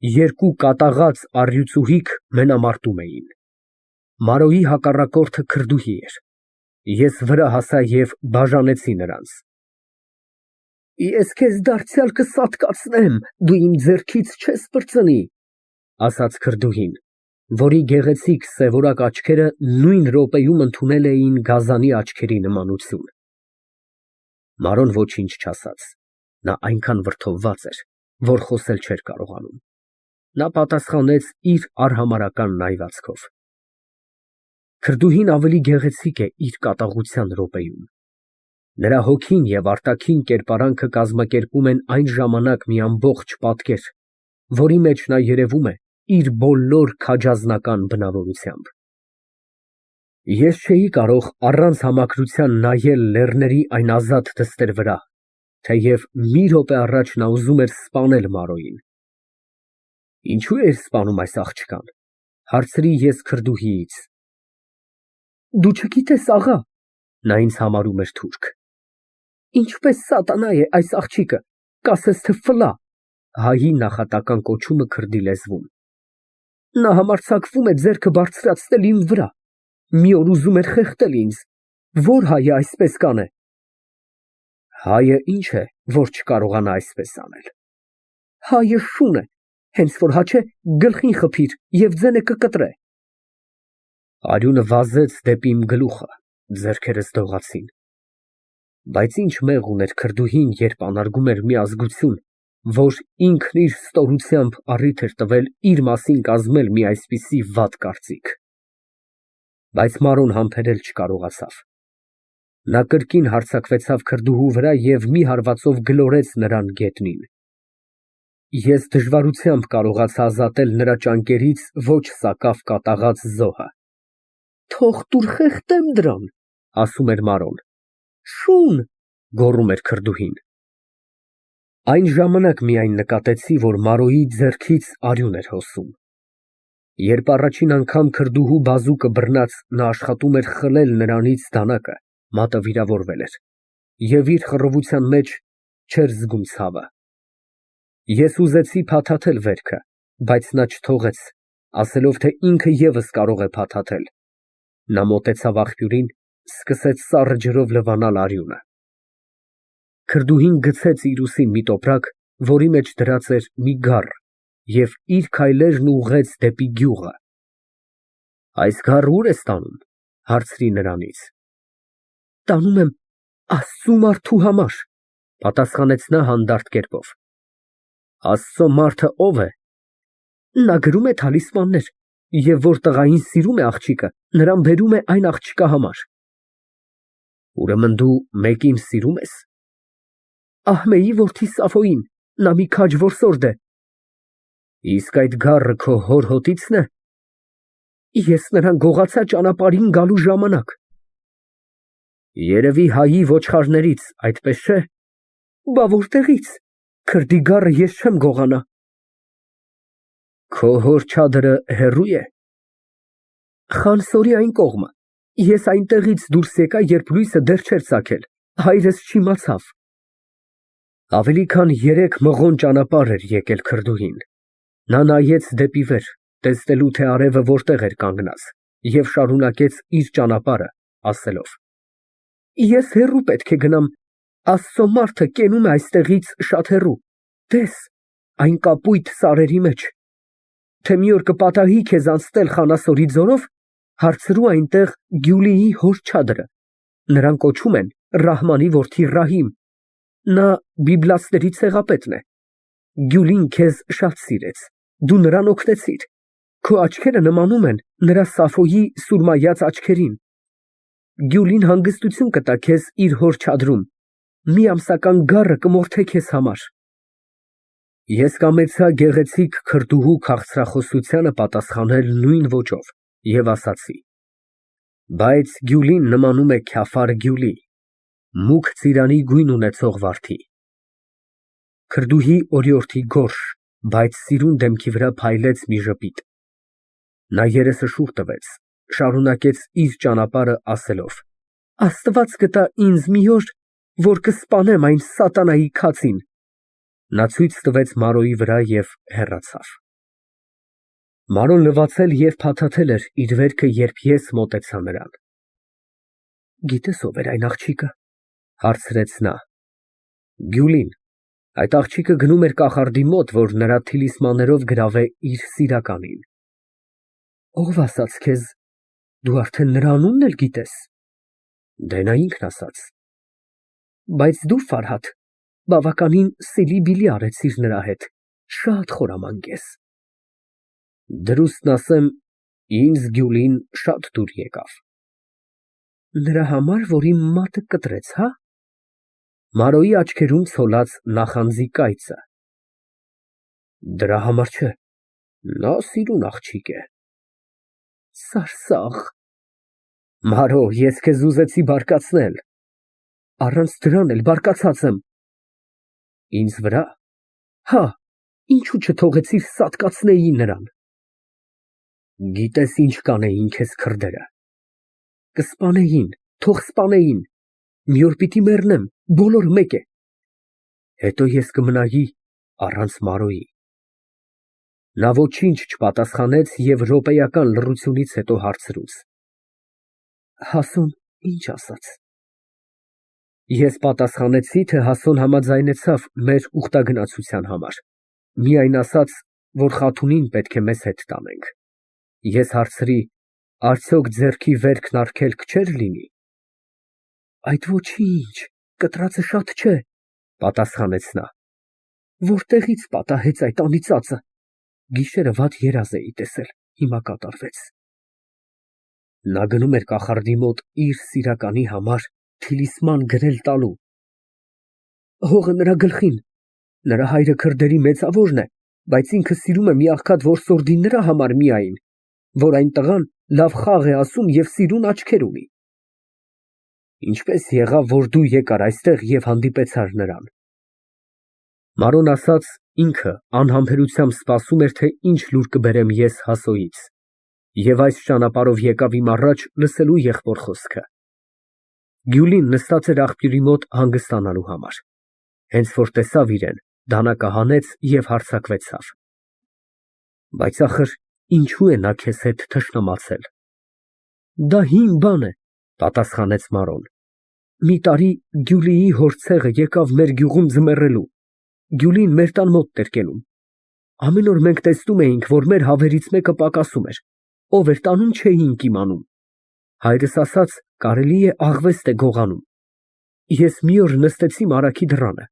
Երկու կատաղած առյուծուհիք մենամարտում էին։ Մարոյի հակառակորդը քրդուհի էր։ Ես վրա հասա և բաժանեցի նրանց։ Ես քեզ դարձյալ կսատկացնեմ, դու իմ ձեռքից չես պրծնի, ասաց քրդուհին, որի գեղեցիկ սևորակ աչքերը նույն րոպեում ընդունել էին գազանի աչքերի նմանություն։ Մանրոն ոչինչ չասաց, նա այնքան վրդովված էր, որ խոսել չէր կարողանում։ Նա պատասխանեց իր արհամարհական նայվածքով։ Քրդուհին ավելի գեղեցիկ է իր կատաղության րոպեում։ Նրա հոգին և արտաքին կերպարանքը կազմակերպում են այն ժամանակ մի ամբողջ պատկեր, որի մեջ նա երևում է իր բոլոր քաջազնական բնավորությամբ։ Ես չէի կարող առանց համակրության նայել լեռների այն ազատ թստեր վրա, թեև մի րոպե առաջ նա ուզում էր սպանել Մարոյին։ Ինչո՞ւ էիր սպանում այս աղջկան, հարցրի ես քրդուհիից։ Դու չգիտես, աղա, նա ինձ համարում էր թուրք։ Ինչպես սատանա է այս աղջիկը, կասես թե ֆլա, հայի նախատական կոչումը քրդի լեզվում։ Նա համարձակվում է ձեռքը բարձրացնել իմ վրա, մի օր ուզում էր խեղդել ինձ, որ հայը այսպես կանե։ Հայը ինչ է, որ չկարողանա այսպես անել։ Հայը շուն է, հենց որ հաճե գլխին խփիր և ձենը կկտրե։ Արյունը վազեց դեպի իմ գլուխը, ձեռքերս դողացին։ Բայց ինչ մեղ ուներ քրդուհին, երբ անարգում էր մի ազգություն, որ ինքն իր ստորությամբ առիթ էր տվել իր մասին կազմել մի այսպիսի վատ կարծիք։ Բայց Մանրոն համբերել չկարողացավ։ Նա կրկին հարձակվեցավ քրդուհու վրա և մի հարվածով գլորեց նրան գետնին։ Ես դժվարությամբ կարողացա ազատել նրա ճանկերից ոչ սակավ կատաղած զոհը։ Թող տուր խեղդեմ դրան, ասում էր Մանրոն։ Շուն, Գոռում էր քրդուհին։ Այն ժամանակ միայն նկատեցի, որ Մարոյի ձեռքից արյուն էր հոսում։ Երբ առաջին անգամ քրդուհու բազուկը բռնած նա աշխատում էր խլել նրանից դանակը, մատը վիրավորվել էր և իր խռովության մեջ չէր զգում ցավը։ Ես ուզեցի փաթաթել վերքը, բայց նա չթողեց, ասելով, թե ինքը ևս կարող է փաթաթել։ Նա մոտեցավ աղբյուրին, սկսեց սառը ջրով լվանալ արյունը։ Քրդուհին գցեց իր ուսին մի տոպրակ, որի մեջ դրած էր մի գառ, և իր քայլերն ուղղեց դեպի գյուղը։ Այս գառը ո՞ւր ես տանում, հարցրի նրանից։ Տանում եմ Աստծու մարդու համար, պատասխանեց նա հանդարտ կերպով։ Աստծո մարդը ո՞վ է։ Նա գրում է թալիսմաններ, և որ տղային սիրում է աղջիկը, նրան բերում է այն աղջկա համար։ Ուրեմն դու մեկին սիրում ես։ Ահմեի որդի Սաֆոյին, նա մի քաջ որսորդ է։ Իսկ այդ գառը քո հոր հոտի՞ցն է։ Ես նրան գողացա ճանապարհին գալու ժամանակ։ Երևի հայի ոչխարներից, այդպես չէ։ Բա որտեղից։ Քրդի գառը ես չեմ գողանա։ Քո հոր չադրը հեռու է։ Խանսորի այն կողմը։ Ես այնտեղից դուրս եկա, երբ լույսը դեռ չէր ծագել, հայրս չիմացավ։ Ավելի քան 3 մղոն ճանապարհ էր եկել քրդուհին։ Նա նայեց դեպի վեր, տեսնելու, թե արևը որտեղ էր կանգնած, և շարունակեց իր ճանապարհը, ասելով. Ես հեռու պետք է գնամ, Աստծո մարդը կենում է այստեղից շատ հեռու, տես, այն կապույտ սարերի մեջ։ Թե մի օր կպատահի քեզ անցնել Խանասորի ձորով, հարցրու այնտեղ Գյուլիի հոր չադրը, նրան կոչում են Ռահմանի որդի Ռահիմ, նա բիբլացների ցեղապետն է։ Գյուլին քեզ շատ սիրեց, դու նրան օգնեցիր, քո աչքերը նմանում են նրա Սաֆոյի սուրմայած աչքերին։ Գյուլին հանգստություն կտա քեզ իր հոր չադրում, մի ամսական գառը կմորթե քեզ համար։ Ես կամեցա գեղեցիկ քրդուհու քաղցրախոսությանը պատասխանել նույն ոճով և ասացի. Բայց Գյուլին նմանում է Քյաֆար Գյուլի, մուգ ծիրանի գույն ունեցող վարդի։ Քրդուհի օրիորդի գորշ, բայց սիրուն դեմքի վրա փայլեց մի ժպիտ։ Նա երեսը շուռ տվեց, շարունակեց իր ճանապարհը ասելով. Աստված կտա ինձ մի օր, որ կսպանեմ այն սատանայի քացին։ Նա ցույց տվեց Մարոյի վրա և հեռացավ։ Մարոն լվացել և փաթաթել էր իր վերքը, երբ ես մոտեցա նրան։ Գիտես ով էր այն աղջիկը, հարցրեց նա։ Գյուլին, այդ աղջիկը գնում էր կախարդի մոտ, որ նրա թիլիսմաներով գրավե իր սիրականին։ Ով ասաց քեզ, դու արդեն նրա անունն էլ գիտես։ Դե նա ինքն ասաց։ Բայց դու, Ֆարհադ, բավականին սիլի֊բիլի արեցիր նրա հետ, շատ խորամանկ ես։ Դրուստն ասեմ, ինձ Գյուլին շատ դուր եկավ։ Նրա համար, որ իմ մատը կտրեց, հա։ Մարոյի աչքերում ցոլած նախանձի կայծը։ Դրա համար չէ, նա սիրուն աղջիկ է։ Սարսափ։ Մարո, ես քեզ ուզեցի բարկացնել։ Առանց դրան էլ բարկացած եմ։ Ինձ վրա։ Հա, ինչու չթողեցիր սատկացնեի նրան։ Գիտես ինչ կանեին քեզ քրդերը։ Կսպանեին, թող սպանեին, մի օր պիտի մեռնեմ, բոլորը մեկ է։ Հետո ես կմնայի առանց Մարոյի։ Նա ոչինչ չպատասխանեց և րոպեական լռությունից հետո հարցրուց. Հասուն ինչ ասաց։ Ես պատասխանեցի, թե Հասոն համաձայնեցավ մեր ուխտագնացության համար, միայն ասաց, որ խաթունին պետք է մեզ հետ տանենք։ Ես հարցրի. արդյոք ձեռքի վերքն արգելք չէր լինի։ Այդ ոչինչ, կտրածը շատ չէ, պատասխանեց նա։ Որտեղից պատահեց այդ անիծածը։ Գիշերը վատ երազ էի տեսել, հիմա կատարվեց։ Նա գնում էր կախարդի մոտ իր սիրականի համար թիլիսման գրել տալու։ Հողը նրա գլխին։ Նրա հայրը քրդերի մեծավորն է, բայց ինքը սիրում է մի աղքատ որսորդի նրա համար միայն, որ այն տղան լավ խաղ է ասում և սիրուն աչքեր ունի։ Ինչպես եղավ, որ դու եկար այստեղ և հանդիպեցար նրան։ Մանրոն ասաց, ինքը անհամբերությամբ սպասում էր, թե ինչ լուր կբերեմ ես Հասոյից, և այս ճանապարհով եկավ իմ առաջ լսելու եղբոր խոսքը։ Գյուլին նստած էր աղբյուրի մոտ հանգստանալու համար։ Հենց որ տեսավ իրեն, դանակը հանեց և հարձակվեցավ։ Բայց ախր ինչու է նա քեզ հետ թշնամացել։ Դա հին բան է, պատասխանեց Մանրոն։ Մի տարի Գյուլիի հոր ցեղը եկավ մեր գյուղում ձմեռելու։ Գյուլին մեր տան մոտն էր կենում։ Ամեն օր մենք տեսնում էինք, որ մեր հավերից մեկը պակասում էր, ով էր տանում չէինք իմանում։ Հայրս ասաց, կարելի է աղվեստ է գողանում։ Ես մի օր նստեցի մարագի դռանը,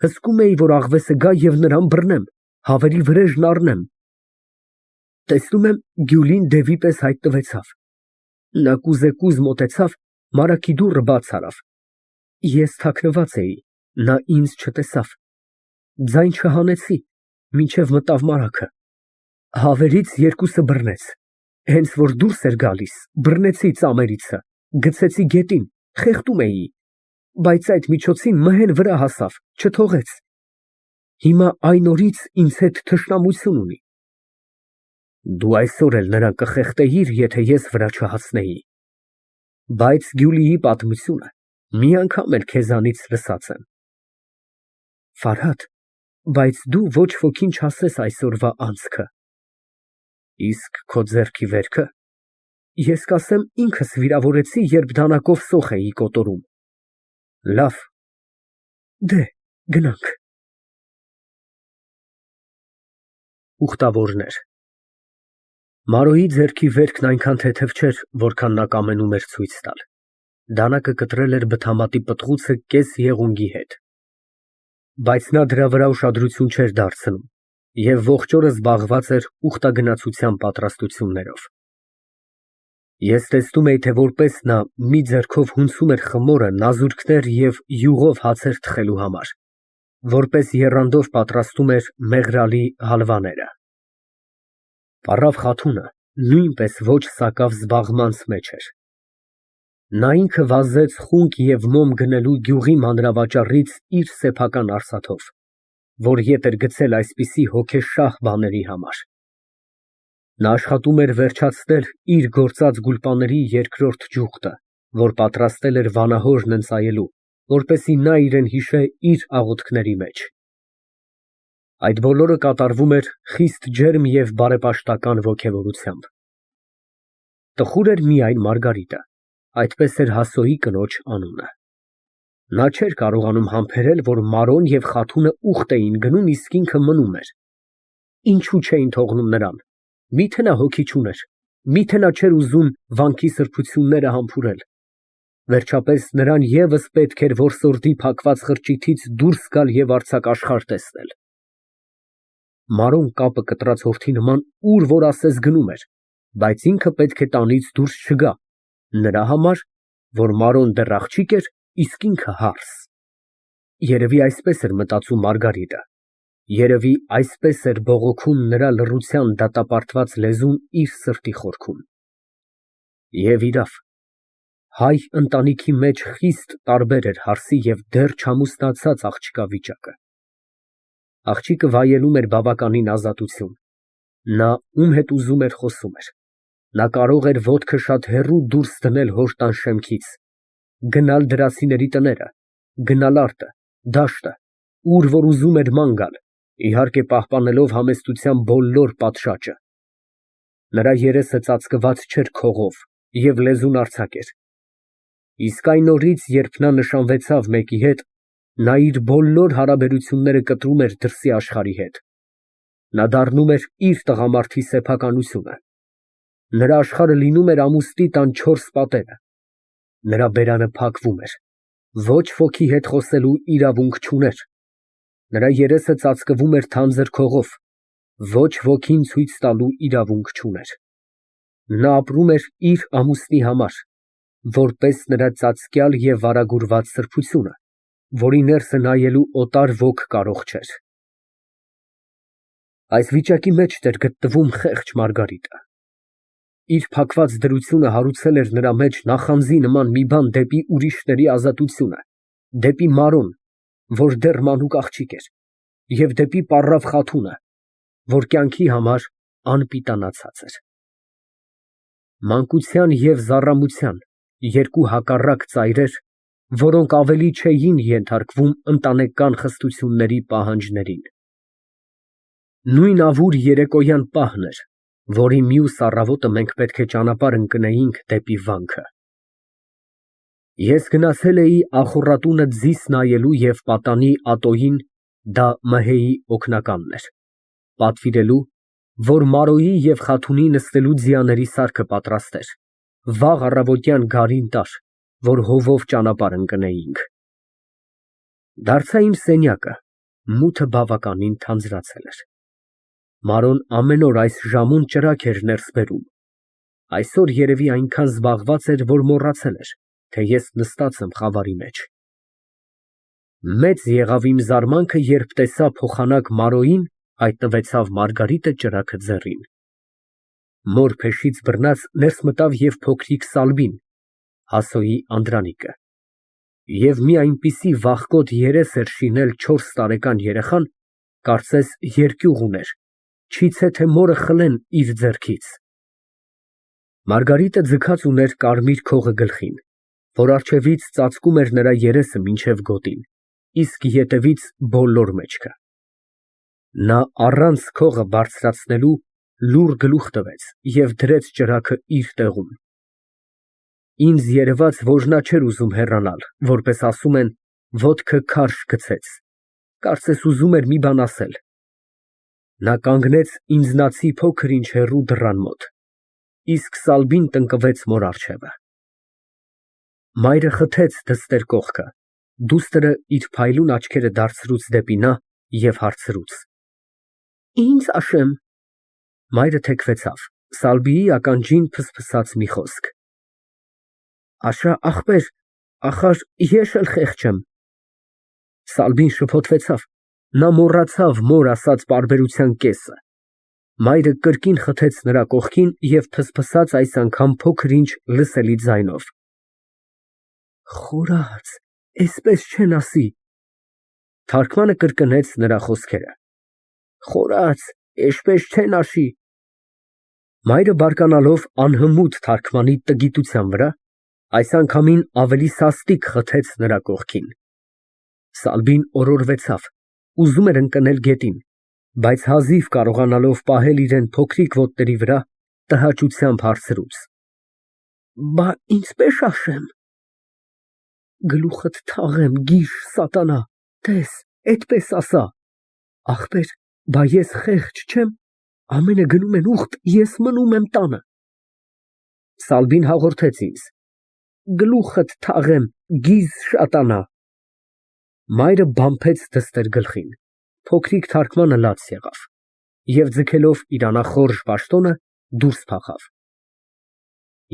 հսկում էի, որ աղվեսը գա և նրան բռնեմ, հավերի վրեժն առնեմ։ Տեսնում եմ, Գյուլին դևի պես հայտնվեցավ։ Նա կուզեկուզ մոտեցավ, մարագի դուռը բաց արավ։ Ես թաքնված էի, նա ինձ չտեսավ։ Ձայն չհանեցի, մինչև մտավ մարագը։ Հավերից երկուսը բռնեց։ Հենց որ դուրս էր գալիս, բռնեցի ծամերիցը, գցեցի գետին, խեղդում էի, բայց այդ միջոցին մհեն վրա հասավ, չթողեց։ Հիմա այն օրից ինձ հետ թշնամություն ունի։ Դու այսօր էլ նրան կխեղդեիր, եթե ես վրա չհասնեի։ Բայց Գյուլիի պատմությունը մի անգամ էլ քեզանից լսած եմ։ Ֆարհադ, բայց դու ոչ ոքին չասես այսօրվա անցքը։ Իսկ քո ձեռքի վերքը։ Ես կասեմ, ինքս վիրավորեցի, երբ դանակով սոխ էի կոտորում։ Լավ, դե, գնանք։ Ուխտավորներ։ Մարոյի ձեռքի վերքն այնքան թեթև չէր, որքան նա կամենում էր ցույց տալ։ Դանակը կտրել էր բթամատի պտղուցը կես եղունգի հետ։ Բայց նա դրա վրա ուշադրություն չէր դարձնում և ողջ օրը զբաղված էր ուխտագնացության պատրաստություններով։ Ես տեսնում էի, թե որպես նա մի ձեռքով հունցում էր խմորը, նազուրկներ և յուղով հացեր թխելու համար, որպես եռանդով պատրաստում էր մեղրալի հալվաները։ Պառավ Խաթունը նույնպես ոչ սակավ զբաղմանց մեջ էր։ Նա ինքը վազեց խունկ և մոմ գնելու գյուղի մանրավաճառից իր սեփական արսաթով, որ ետ էր գցել այսպիսի հոգեշահ բաների համար։ Նա աշխատում էր վերջացնել իր գործած գուլպաների երկրորդ ճյուղտը, որ պատրաստել էր վանահորն ընծայելու, որպեսզի նա իրեն հիշե իր աղոթքների մեջ։ Այդ բոլորը կատարվում էր խիստ ջերմ և բարեպաշտական ոգևորությամբ։ Տխուր էր միայն Մարգարիտը, այդպես էր Հասոյի կնոջ անունը։ Նա չէր կարողանում համբերել, որ Մանրոն և Խաթունը ուխտ էին գնում, իսկ ինքը մնում էր։ Ինչու չէին թողնում նրան։ Միթե նա հոգի չուներ, միթե նա չէր ուզում վանքի սրբությունները համբուրել։ Վերջապես նրան ևս պետք էր որսորդի փակված խրճիթից դուրս գալ և արձակաշխարհ տեսնել։ Մանրոն կապը կտրած հորթի նման ուր որ ասես գնում էր, բայց ինքը պետք է տանից դուրս չգա, նրա համար, որ Մանրոն դեռ աղջիկ էր, իսկ ինքը հարս։ Երևի այսպես էր մտածում Մարգարիտը, երևի այսպես էր բողոքում նրա լռության դատապարտված լեզուն իր սրտի խորքում։ Եվ իրավ, հայ ընտանիքի մեջ խիստ տարբեր էր հարսի և դեռ չամուսնացած աղջկա վիճակը։ Աղջիկը վայելում էր բավականին ազատություն։ Նա ում հետ ուզում էր խոսում էր։ Նա կարող էր ոտքը շատ հեռու դուրս դնել հոր տան շեմքից, գնալ դրացիների տները, գնալ արտը, դաշտը, ուր որ ուզում էր ման գալ, իհարկե պահպանելով համեստության բոլոր պատշաճը։ Նրա երեսը ծածկված չէր քողով և լեզուն արձակ էր։ Իսկ այն օրից, երբ նա նշանվեցավ մեկի հետ, նա իր բոլոր հարաբերությունները կտրում էր դրսի աշխարհի հետ։ Նա դառնում էր իր տղամարդի սեփականությունը։ Նրա աշխարհը լինում էր ամուսնի տան չորս պատերը։ Նրա բերանը փակվում էր, ոչ ոքի հետ խոսելու իրավունք չուներ։ Նրա երեսը ծածկվում էր թանձր քողով, ոչ ոքին ցույց տալու իրավունք չուներ։ Նա ապրում էր իր ամուսնի համար, որպես նրա ծածկյալ և վարագուրված սրբությունը, որի ներսը նայելու օտար ոք կարող չէր։ Այս վիճակի մեջ էր գտնվում խեղճ Մարգարիտը։ Իր փակված դրությունը հարուցել էր նրա մեջ նախանձի նման մի բան դեպի ուրիշների ազատությունը, դեպի Մարոն, որ դեռ մանուկ աղջիկ էր, և դեպի պառավ Խաթունը, որ կյանքի համար անպիտանացած էր։ Մանկության և զառամության երկու հակառակ ծայրեր, որոնք ավելի չէին ենթարկվում ընտանեկան խստությունների պահանջներին։ Նույն ավուր երեկոյան պահն էր, որի մյուս առավոտը մենք պետք է ճանապարհ ընկնեինք դեպի վանքը։ Ես գնացել էի ախոռատունը ձիզ նայելու և պատանի Ատոյին (դա Մհեյի օգնականն էր) պատվիրելու, որ Մարոյի և Խաթունի նստելու ձիաների սարքը պատրաստեր, վաղ առավոտյան գարին տար, որ հովով ճանապարհ ընկնեինք։ Դարձա իմ սենյակը, մութը բավականին թանձրացել էր։ Մարոն ամեն օր այս ժամուն ճրագ էր ներս բերում, այսօր երևի այնքան զբաղված էր, որ մոռացել էր, թե ես նստած եմ խավարի մեջ։ Մեծ եղավ իմ զարմանքը, երբ տեսա փոխանակ Մարոյին հայտնվեցավ Մարգարիտը ճրագը ձեռին։ Մոր փեշից բռնած ներս մտավ և փոքրիկ Սալվին, Հասոյի անդրանիկը, և մի այնպիսի վախկոտ երես էր շինել 4 տարեկան երեխան, կարծես երկյուղ ուներ, չիցե թե մորը խլեն իր ձեռքից։ Մարգարիտը ձգած ուներ կարմիր քողը գլխին, որ առջևից ծածկում էր նրա երեսը մինչև գոտին, իսկ ետևից բոլոր մեջքը։ Նա առանց քողը բարձրացնելու լուռ գլուխ տվեց և դրեց ճրագը իր տեղում։ Ինձ երևաց, որ նա չէր ուզում հեռանալ, որպես ասում են, ոտքը քարշ գցեց, կարծես ուզում էր մի բան ասել։ Նա կանգնեց ինձնացի փոքր-ինչ հեռու դռան մոտ, իսկ Սալվին տնկվեց մոր առջևը։ Մայրը խթեց դստեր կողքը, դուստրը իր փայլուն աչքերը դարձրուց դեպի նա և հարցրուց. Ինչ աշեմ։ Մայրը թեքվեցավ, Սալվիի ականջին ֆսֆսաց մի խոսք. Աշա ախպեր, ախար եշ էլ խեղճ եմ։ Սալվին շփոթվեցավ, նա մոռացավ մոր ասած պարբերության կեսը։ Մայրը կրկին խթեց նրա կողքին և ֆսֆսաց այս անգամ փոքր-ինչ լսելի ձայնով. Խորաց, էսպես չեն ասի։ Թարգմանը կրկնեց նրա խոսքերը. Խորաց, էշպես չեն աշի։ Մայրը բարկանալով անհմուտ թարգմանի տգիտության վրա, այս անգամին ավելի սաստիկ խթեց նրա կողքին։ Սալվին օրորվեցավ, ուզում էր ընկնել գետին, բայց հազիվ կարողանալով պահել իրան փոքրիկ ոտների վրա, տհաճությամբ հարցրուց. Բա ինչպե՞ս աշեմ։ Գլուխդ թաղեմ, գիժ, սատանա, տես, էդպես ասա։ Ախպեր, բա ես խեղճ չեմ, ամենը գնում են ուխտ, ես մնում եմ տանը։ Սալվին հաղորդեց ինձ. Գլուխդ թաղեմ, գիզ շատանա։ Մայրը բամփեց դստեր գլխին, փոքրիկ թարգմանը լաց եղավ և ձգելով իր անախորժ պաշտոնը դուրս փախավ։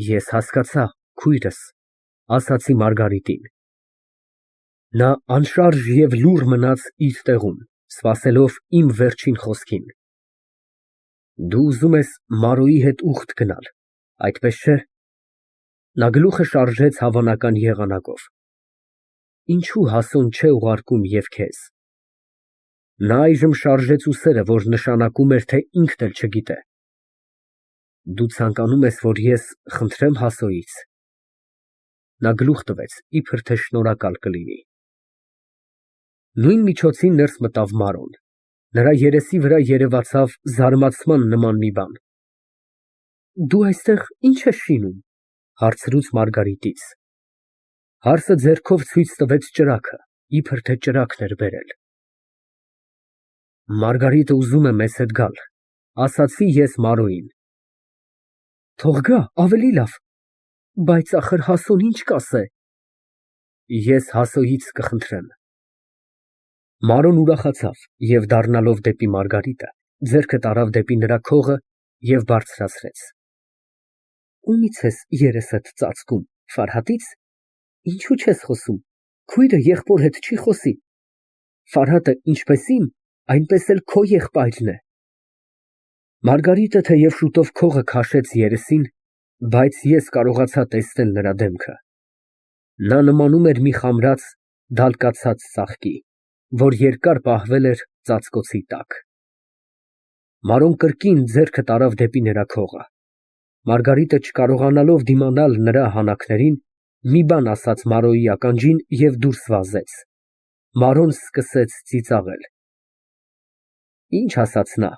Ես հասկացա, քույրս, ասացի Մարգարիտին։ Նա անշարժ և լուռ մնաց իր տեղում, սպասելով իմ վերջին խոսքին։ Դու ուզում ես Մարոյի հետ ուխտ գնալ, այդպես չէ։ Նա գլուխը շարժեց հավանական եղանակով։ Ինչու Հասոն չէ ուղարկում և քեզ։ Նա այժմ շարժեց ուսերը, որ նշանակում էր, թե ինքն էլ չգիտե։ Դու ցանկանում ես, որ ես խնդրեմ Հասոյից։ Նա գլուխ տվեց, իբր թե շնորհակալ կլինի։ Նույն միջոցին ներս մտավ Մարոն։ Նրա երեսի վրա երևացավ զարմացման նման մի բան։ Դու այստեղ ի՞նչ ես շինում, հարցրուց Մարգարիտից։ Հարսը ձեռքով ցույց տվեց ճրագը, իբր թե ճրագն էր բերել։ Մարգարիտը ուզում է մեզ հետ գալ, ասացի ես Մարոյին։ Թող գա, ավելի լավ, բայց ախր Հասոն ինչ կասե։ Ես Հասոյից կխնդրեմ։ Մարոն ուրախացավ և դառնալով դեպի Մարգարիտը, ձեռքը տարավ դեպի նրա քողը և բարձրացրեց։ Ումի՞ց ես երեսդ ծածկում, Ֆարհատի՞ց։ Ինչու չես խոսում, քույրը եղբոր հետ չի խոսի։ Ֆարհատը ինչպես իմ, այնպես էլ քո եղբայրն է։ Մարգարիտը թեև շուտով քողը քաշեց երեսին, Բայց ես կարողացա տեսնել նրա դեմքը։ Նա նմանում էր մի խամրած, դալկացած ծաղկի, որ երկար պահվել էր ծածկոցի տակ։ Մարոն կրկին ձեռքը տարավ դեպի նրա քողը։ Մարգարիտը, չկարողանալով դիմանալ նրա հանակներին, մի բան ասաց Մարոյի ականջին և դուրս վազեց։ Մարոն սկսեց ծիծաղել։ Ինչ ասաց նա։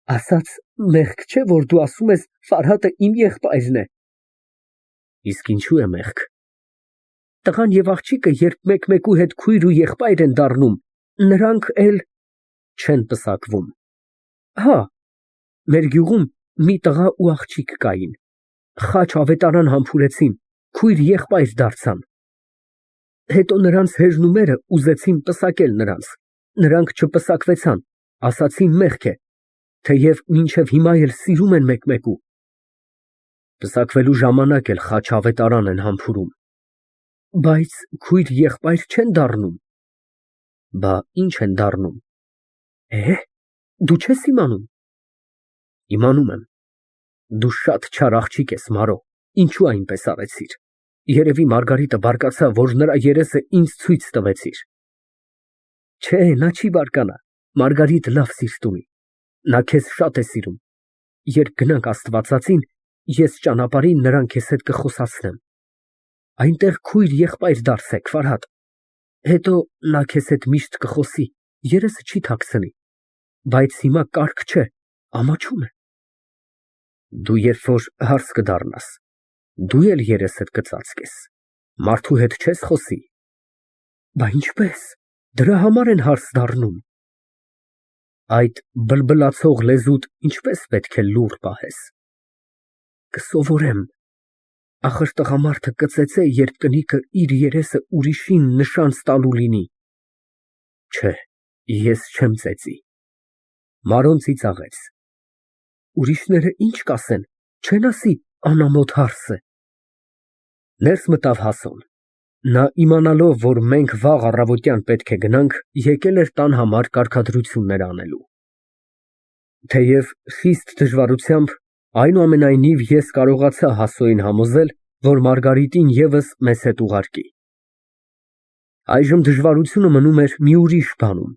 Ասաց, մեղք չէ, որ դու ասում ես Ֆարհատը իմ եղբայրն է։ Իսկ ինչու է մեղք։ Տղան և աղջիկը, երբ մեկ֊մեկու հետ քույր ու եղբայր են դառնում, նրանք էլ չեն պսակվում։ Հա, մեր գյուղում մի տղա ու աղջիկ կային, խաչ ավետարան համբուրեցին, քույր֊եղբայր դարձան։ Հետո նրանց հեզնումերը ուզեցին պսակել նրանք չպսակվեցան, ասացին մեղք է, թեև մինչև հիմա էլ սիրում են մեկ֊մեկու։ Պսակվելու ժամանակ էլ խաչ ավետարան են համբուրում։ Բայց քույր֊եղբայր չեն դառնում։ Բա ինչ են դառնում։ Դու չես իմանում։ Իմանում եմ։ Դու շատ չար աղջիկ ես, Մարո, ինչու այնպես արեցիր։ Երևի Մարգարիտը բարկացավ, որ նրա երեսը ինձ ցույց տվեցիր։ Չէ, նա չի բարկանա, Մարգարիտը լավ սիրտ ունի։ Նա քեզ շատ է սիրում։ Երբ գնանք Աստվածածին, ես ճանապարհին նրան քեզ հետ կխոսացնեմ։ Այնտեղ քույր-եղբայր դարձեք, Ֆարհադ։ Հետո նա քեզ հետ միշտ կխոսի, երեսը չի թաքցնի։ Բայց հիմա կարգ չէ, ամաչում է։ Դու երբ որ հարս կդառնաս, դու էլ երեսդ կծածկես, մարդու հետ չես խոսի։ Բա ինչպես, դրա համար են հարս դառնում։ Այդ բլբլացող լեզուդ ինչպես պետք է լուռ պահես։ Կսովորեմ։ Ախր տղամարդը կծեծե, երբ կնիկը իր երեսը ուրիշին նշանց տալու լինի։ Չէ, ես չեմ ծեծի։ Մարոն ծիծաղեց։ Ուրիշները ինչ կասեն, չեն ասի անամոթ հարս է։ Ներս մտավ Հասոն։ Նա իմանալով, որ մենք վաղ առավոտյան պետք է գնանք, եկել էր տան համար կարգադրություններ անելու։ Թեև խիստ դժվարությամբ, այնուամենայնիվ ես կարողացա Հասոյին համոզել, որ Մարգարիտին ևս մեզ հետ ուղարկի։ Այժմ դժվարությունը մնում էր մի ուրիշ բանում։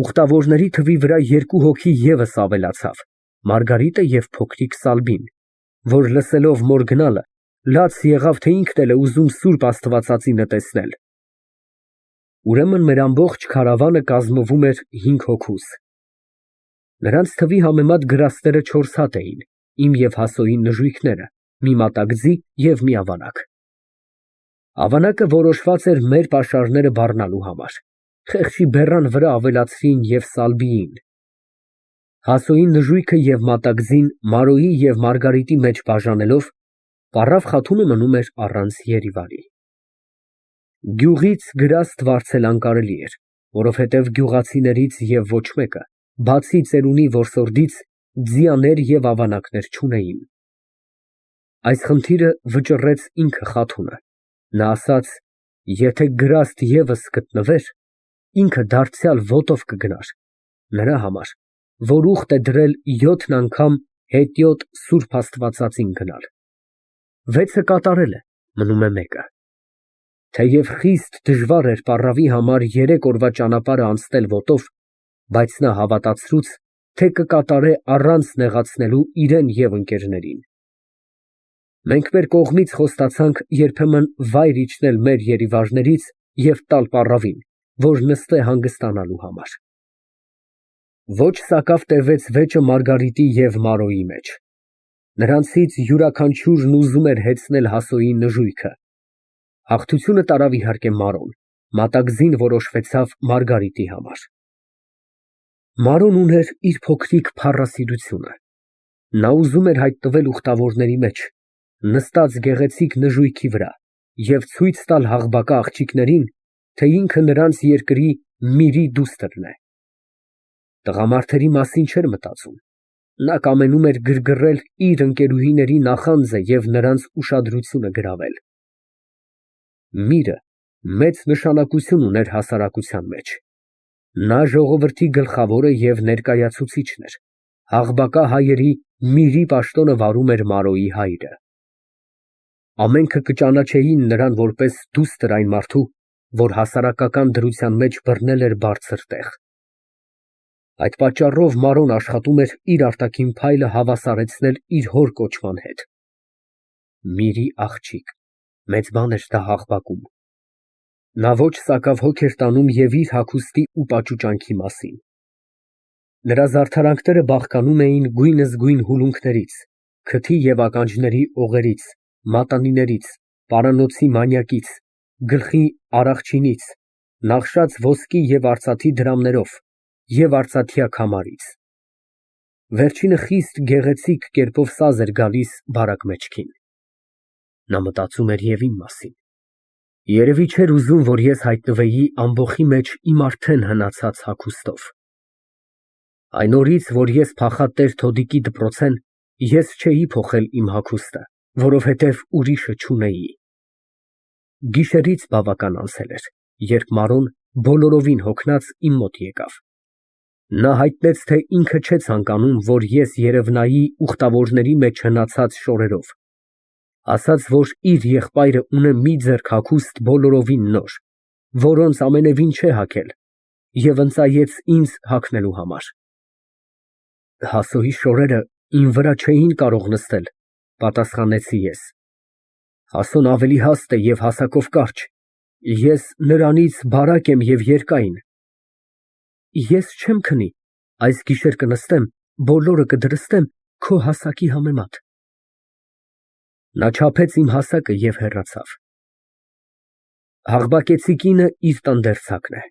Ուխտավորների թվի վրա երկու հոգի ևս ավելացավ, Մարգարիտը և փոքրիկ Սալբին, որ լսելով մոր գնալը, լաց եղավ, թե ինքն էլ է ուզում սուրբ Աստվածածինը տեսնել։ Ուրեմն մեր ամբողջ քարավանը կազմվում էր 5 հոգուց։ Նրանց թվի համեմատ գրաստները 4 հատ էին, իմ և Հասոյի նժույգները, մի մատակձի և մի ավանակ։ Ավանակը որոշված էր մեր պաշարները բառնալու համար, խեղճի բեռան վրա ավելացրին և Սալբիին։ Հասոյի նժույգը և մատակձին Մարոյի և Մարգարիտի մեջ բաժանելով, Պառավ Խաթունը մնում էր առանց Երիվարի։ Գյուղից գրաստ վարձել անկարելի էր, որովհետև գյուղացիներից և ոչ մեկը, բացի ծերունի որսորդից, ձիաներ և ավանակներ չունեին։ Այս խնդիրը վճռեց ինքը Խաթունը։ Նա ասաց, եթե գրաստ ևս գտնվեր, ինքը դարձյալ ոտով կգնար, նրա համար, որ ուխտ է դրել 7 անգամ հետիոտ սուրբ Աստվածածին գնալ։ 6-ը կատարել է, մնում է մեկը։ Թեև խիստ դժվար էր պառավի համար 3 օրվա ճանապարհը անցնել ոտով, բայց նա հավատացրուց, թե կկատարե առանց նեղացնելու իրան և ընկերներին։ Մենք մեր կողմից խոստացանք երբեմն վայր իջնել մեր երիվարներից և տալ պառավին, որ նստե հանգստանալու համար։ Ոչ սակավ տևեց վեճը Մարգարիտի և Մարոյի մեջ։ Նրանցից յուրաքանչյուրն ուզում էր հեծնել Հասոյի նժույգը։ Հաղթությունը տարավ իհարկե Մարոն, մատակձին որոշվեցավ Մարգարիտի համար։ Մարոն ուներ իր փոքրիկ փառասիրությունը։ Նա ուզում էր հայտնվել ուխտավորների մեջ, նստած գեղեցիկ նժույգի վրա և ցույց տալ Հաղբակա աղջիկներին, թե ինքը նրանց երկրի Միրի դուստրն է։ Տղամարդերի մասին չէր մտածում։ Նա կամենում էր գրգռել իր ընկերուհիների նախանձը և նրանց ուշադրությունը գրավել։ Միրը մեծ նշանակություն ուներ հասարակության մեջ։ Նա ժողովրդի գլխավորը և ներկայացուցիչն էր, Հաղբակա հայերի Միրի պաշտոնը վարում էր Մարոյի հայրը։ Ամենքը կճանաչեին նրան որպես դուստր այն մարդու, որ հասարակական դրության մեջ բռնել էր բարձր տեղ։ Այդ պատճառով Մարոն աշխատում էր իր արտաքին փայլը հավասարեցնել իր հոր կոչման հետ։ Միրի աղջիկ, մեծ բան էր դա Աղբակում։ Նա ոչ սակավ հոգ էր տանում և իր հագուստի ու պաճուճանքի մասին։ Նրա զարդարանքները բաղկանում էին գույնզգույն հուլունքներից, քթի և ականջների օղերից, մատանիներից, պարանոցի մանյակից, գլխի արախչինից, նախշած ոսկի և արծաթի դրամներով և արծաթյա քամարից։ Վերջինը խիստ գեղեցիկ կերպով սազ էր գալիս բարակ մեջքին։ Նա մտածում էր և իմ մասին։ Երևի չէր ուզում, որ ես հայտնվեի ամբոխի մեջ իմ արդեն հնացած հագուստով։ Այն օրից, որ ես փախա Տեր-Թոդիկի դպրոցեն, ես չէի փոխել իմ հագուստը, որովհետև ուրիշը չունեի։ Գիշերից բավական անցել էր, երբ Մարոն բոլորովին հոգնած իմ մոտ եկավ։ Նա հայտնեց, թե ինքը չէ ցանկանում, որ ես երևնայի ուխտավորների մեջ հնացած շորերով, ասաց, որ իր եղբայրը ունե մի ձեռք հագուստ բոլորովին նոր, որոնց ամենևին չէ հագել, և ընծայեց ինձ հագնելու համար։ Հասոյի շորերը իմ վրա չէին կարող նստել, պատասխանեցի ես։ Հասոն ավելի հաստ է և հասակով կարճ, ես նրանից բարակ եմ և երկայն։ Ես չեմ քնի, այս գիշեր կնստեմ, բոլորը կդրստեմ քո հասակի համեմատ։ Նա չափեց իմ հասակը և հեռացավ։ Աղբակեցի կինը իր տնդերձակն է։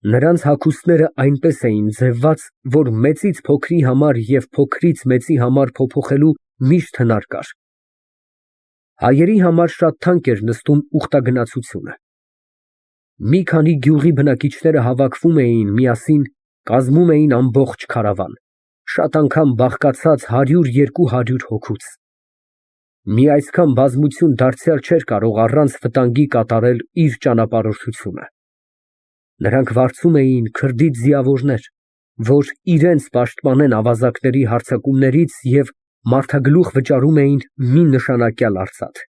Նրանց հագուստները այնպես էին ձևված, որ մեծից փոքրի համար և փոքրից մեծի համար փոփոխելու միշտ հնար կար։ Հայերի համար շատ թանկ էր նստում ուխտագնացությունը։ Մի քանի գյուղի բնակիչները հավաքվում էին միասին, կազմում էին ամբողջ քարավան, շատ անգամ բաղկացած 100-200 հոգուց։ Մի այսքան բազմություն դարձյալ չէր կարող առանց վտանգի կատարել իր ճանապարհորդությունը։ Նրանք վարձում էին քրդի ձիավորներ, որ իրենց պաշտպանեն ավազակների հարձակումներից և մարդագլուխ վճարում էին մի նշանակյալ արծաթ։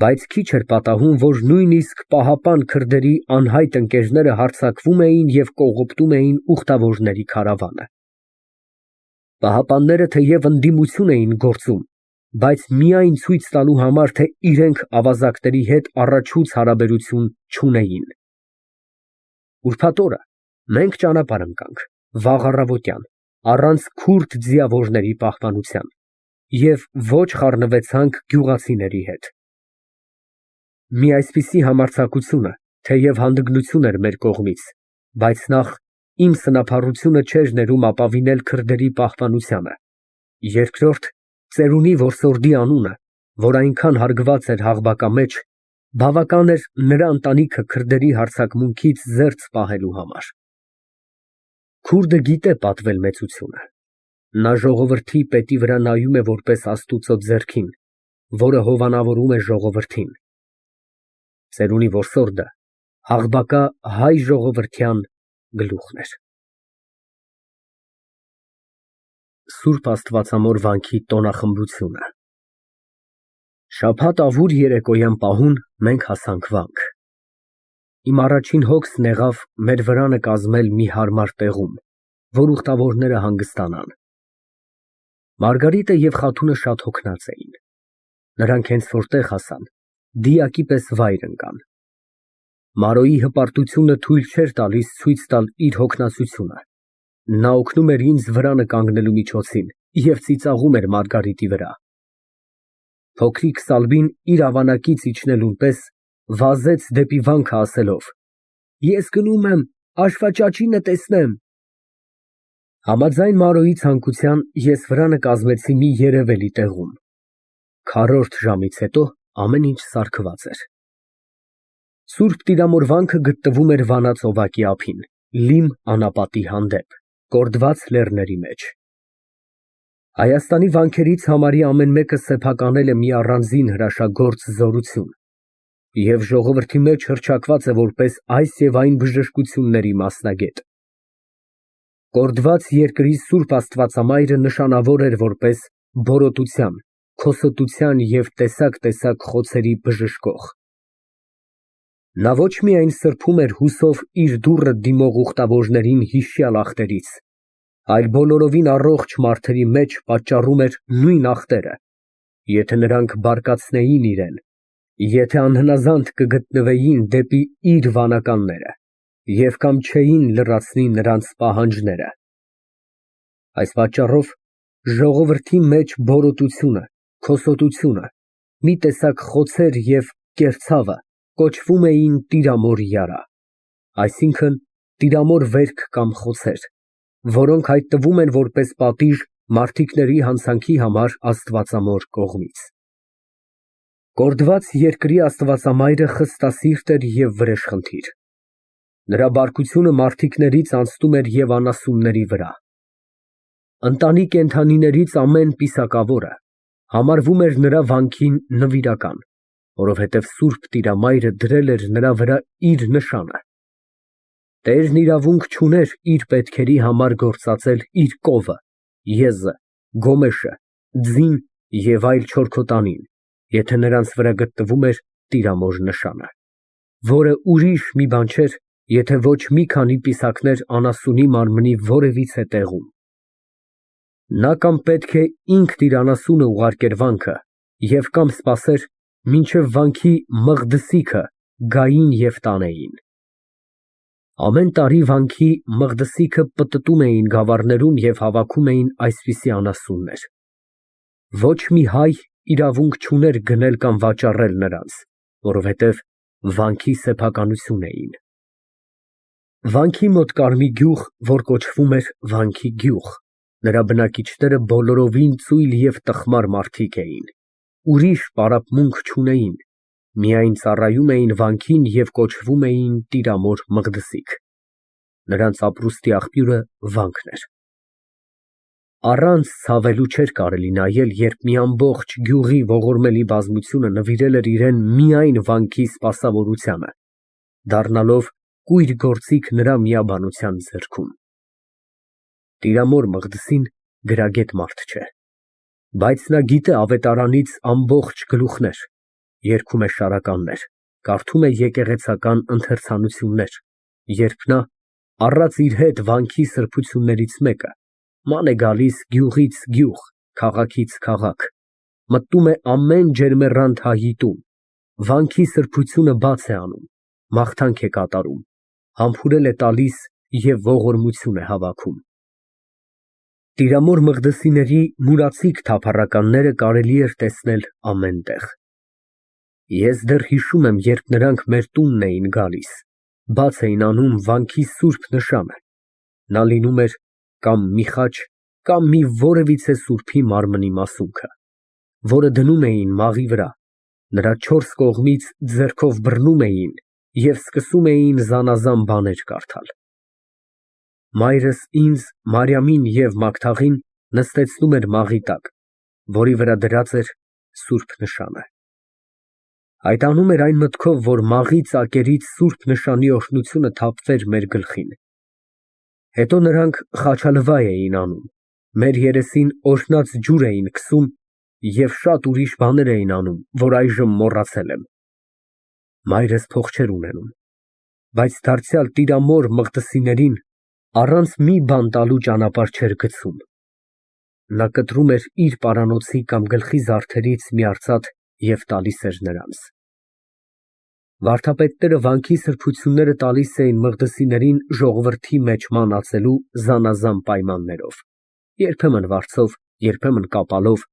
Բայց քիչ էր պատահում, որ նույնիսկ պահապան քրդերի անհայտ ընկերները հարձակվում էին և կողոպտում էին ուխտավորների քարավանը։ Պահապանները թեև ընդդիմություն էին գործում, բայց միայն ցույց տալու համար, թե իրենք ավազակների հետ առաջուց հարաբերություն չունեին։ Ուրբաթ օրը մենք ճանապարհ ընկանք, վաղ առավոտյան, առանց քուրդ ձիավորների պահպանության, և ոչ խառնվեցանք գյուղացիների հետ։ Մի այսպիսի համարձակությունը, թեև հանդգնություն էր մեր կողմից, բայց նախ իմ սնափառությունը չէր ներում ապավինել քրդերի պահպանությանը, երկրորդ ծերունի որսորդի անունը, որ այնքան հարգված էր Աղբակա մեջ, բավական էր նրա ընտանիքը քրդերի հարձակմունքից զերծ պահելու համար։ Քուրդը գիտե պատվել մեծությունը։ Նա ժողովրդի պետի վրա նայում է որպես Աստուծո ձեռքին, որը հովանավորում է ժողովրդին։ Ծերունի որսորդը Աղբակա հայ ժողովրդյան գլուխն էր։ Սուրբ Աստվածամոր վանքի տոնախմբությունը։ Շաբաթ ավուր երեկոյան պահուն մենք հասանք վանք։ Իմ առաջին հոգսն եղավ մեր վրանը կազմել մի հարմար տեղում, որ ուխտավորները հանգստանան։ Մարգարիտը և Խաթունը շատ հոգնած էին։ Նրանք հենց որ տեղ հասան, դիակի պես վայր ընկան։ Մարոյի հպարտությունը թույլ չէր տալիս ցույց տալ իր հոգնածությունը։ Նա օգնում էր ինձ վրանը կանգնելու միջոցին և ծիծաղում էր Մարգարիտի վրա։ Փոքրիկ Սալվին իր ավանակից իջնելուն պես վազեց դեպի վանքը, ասելով. Ես գնում եմ Աշվաճաճինը տեսնեմ։ Համաձայն Մարոյի ցանկության ես վրանը կազմեցի մի երևելի տեղում։ Քառորդ ժամից հետո ամեն ինչ սարքված էր։ Սուրբ Տիրամոր վանքը գտնվում էր Վանա ծովակի ափին, լիմ անապատի հանդեպ, կորդված լեռների մեջ։ Հայաստանի վանքերից համարյա ամեն մեկը սեփականել է մի առանձին հրաշագործ զորություն և ժողովրդի մեջ հռչակված է որպես այս և այն բժշկությունների մասնագետ։ Կորդված երկրի Սուրբ Աստվածամայրը նշանավոր էր որպես բորոտության, քոսոտության և տեսակ խոցերի բժշկող։ Նա ոչ միայն սրբում էր հուսով իր դուռը դիմող ուխտավորներին հիշյալ ախտերից, այլ բոլորովին առողջ մարդերի մեջ պատճառում էր նույն ախտերը, եթե նրանք բարկացնեին իրան, եթե անհնազանդ կգտնվեին դեպի իր վանականները և կամ չէին լրացնի նրանց պահանջները։ Այս պատճառով ժողովրդի մեջ բորոտությունը, քոսոտությունը, մի տեսակ խոցեր և կերցավը կոչվում էին տիրամոր յարա, այսինքն տիրամոր վերք կամ խոցեր, որոնք հայտնվում են որպես պատիժ մարդիկների հանցանքի համար Աստվածամոր կողմից։ Կորդված երկրի Աստվածամայրը խստասիրտ էր և վրեժխնդիր։ Նրա բարկությունը մարդիկներից անցնում էր և անասունների վրա։ Ընտանի կենդանիներից ամեն պիսակավորը համարվում էր նրա վանքին նվիրական, որովհետև Սուրբ Տիրամայրը դրել էր նրա վրա իր նշանը։ Տերն իրավունք չուներ իր պետքերի համար գործածել իր կովը, եզը, գոմեշը, ձին և այլ չորքոտանին, եթե նրանց վրա գտնվում էր տիրամոր նշանը, որը ուրիշ մի բան չէր, եթե ոչ մի քանի պիսակներ անասունի մարմնի որևիցե տեղում։ Նա կամ պետք է ինքն իր անասունը ուղարկեր վանքը և կամ սպասեր, մինչև վանքի մղդսիքը գային և տանեին։ Ամեն տարի վանքի մղդսիքը պտտում էին գավառներում և հավաքում էին այսպիսի անասուններ։ Ոչ մի հայ իրավունք չուներ գնել կամ վաճառել նրանց, որովհետև վանքի սեփականություն էին։ Վանքի մոտ կար մի գյուղ, որ կոչվում էր Վանքի գյուղ, նրա բնակիչները բոլորովին ծույլ և տխմար մարդիկ էին, ուրիշ պարապմունք չունեին, միայն ծառայում էին վանքին և կոչվում էին Տիրամոր մղդսիկ։ Նրանց ապրուստի աղբյուրը վանքն էր։ Առանց ցավելու չէր կարելի նայել, երբ մի ամբողջ գյուղի ողորմելի բազմությունը նվիրել էր իրան միայն վանքի սպասավորությանը, դառնալով կույր գործիք նրա միաբանության ձեռքում։ Տիրամոր Մղդսին գրագետ մարդ չէ, բայց նա գիտե ավետարանից ամբողջ գլուխներ, երգում է շարականներ, կարդում է եկեղեցական ընթերցանություններ, երբ նա, առած իր հետ վանքի սրբություններից մեկը, ման է գալիս գյուղից գյուղ, քաղաքից քաղաք, մտնում է ամեն ջերմեռանդ հայի տուն, վանքի սրբությունը բաց է անում, մաղթանք է կատարում, համբուրել է տալիս և ողորմություն է հավաքում։ Տիրամոր Մղդսիների մուրացիկ թափառականները կարելի էր տեսնել ամեն տեղ։ Ես դեռ հիշում եմ, երբ նրանք մեր տունն էին գալիս, բաց էին անում վանքի սուրբ նշանը, նա լինում էր կամ մի խաչ, կամ մի որևիցե սուրբի մարմնի մասունքը, որը դնում էին մաղի վրա, նրա չորս կողմից ձեռքով բռնում էին և սկսում էին զանազան բաներ կարդալ։ Մայրս ինձ, Մարիամին և Մագդաղին նստեցնում էր մաղի տակ, որի վրա դրած էր սուրբ նշանը։ Այդ անում էր այն մտքով, որ մաղի ծակերից սուրբ նշանի օրհնությունը թափվեր մեր գլխին։ Հետո նրանք խաչալվա էին անում, մեր երեսին օրհնած ջուր էին քսում և շատ ուրիշ բաներ էին անում, որ այժմ մոռացել եմ։ Մայրս փող չէր ունենում, բայց դարձյալ Տիրամոր Մղդսիներին առանց մի բան տալու ճանապարհ չէր գցում։ Նա կտրում էր իր պարանոցի կամ գլխի զարդերից մի արծաթ և տալիս էր նրանց։ Վարդապետները վանքի սրբությունները տալիս էին Մղդսիներին ժողովրդի մեջ մանածելու զանազան պայմաններով, երբեմն վարձով, երբեմն կապալով,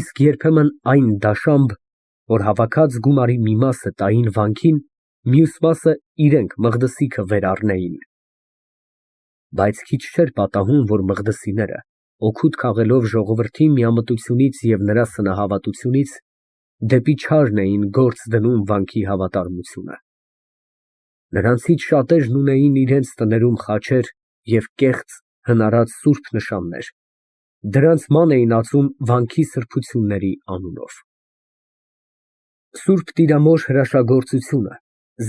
իսկ երբեմն այն դաշամբ, որ հավաքած գումարի մի մասը տային վանքին, մյուս մասը իրենք Մղդսիքը վերառնեին։ Բայց քիչ չէր պատահում, որ Մղդսիները, օգուտ քաղելով ժողովրդի միամտությունից և նրա սնահավատությունից, դեպի չարն էին գործ դնում վանքի հավատարմությունը։ Նրանցից շատերն ունեին իրենց տներում խաչեր և կեղծ հնարած սուրբ նշաններ, դրանց ման էին ածում վանքի սրբությունների անունով։ Սուրբ Տիրամոր հրաշագործությունը,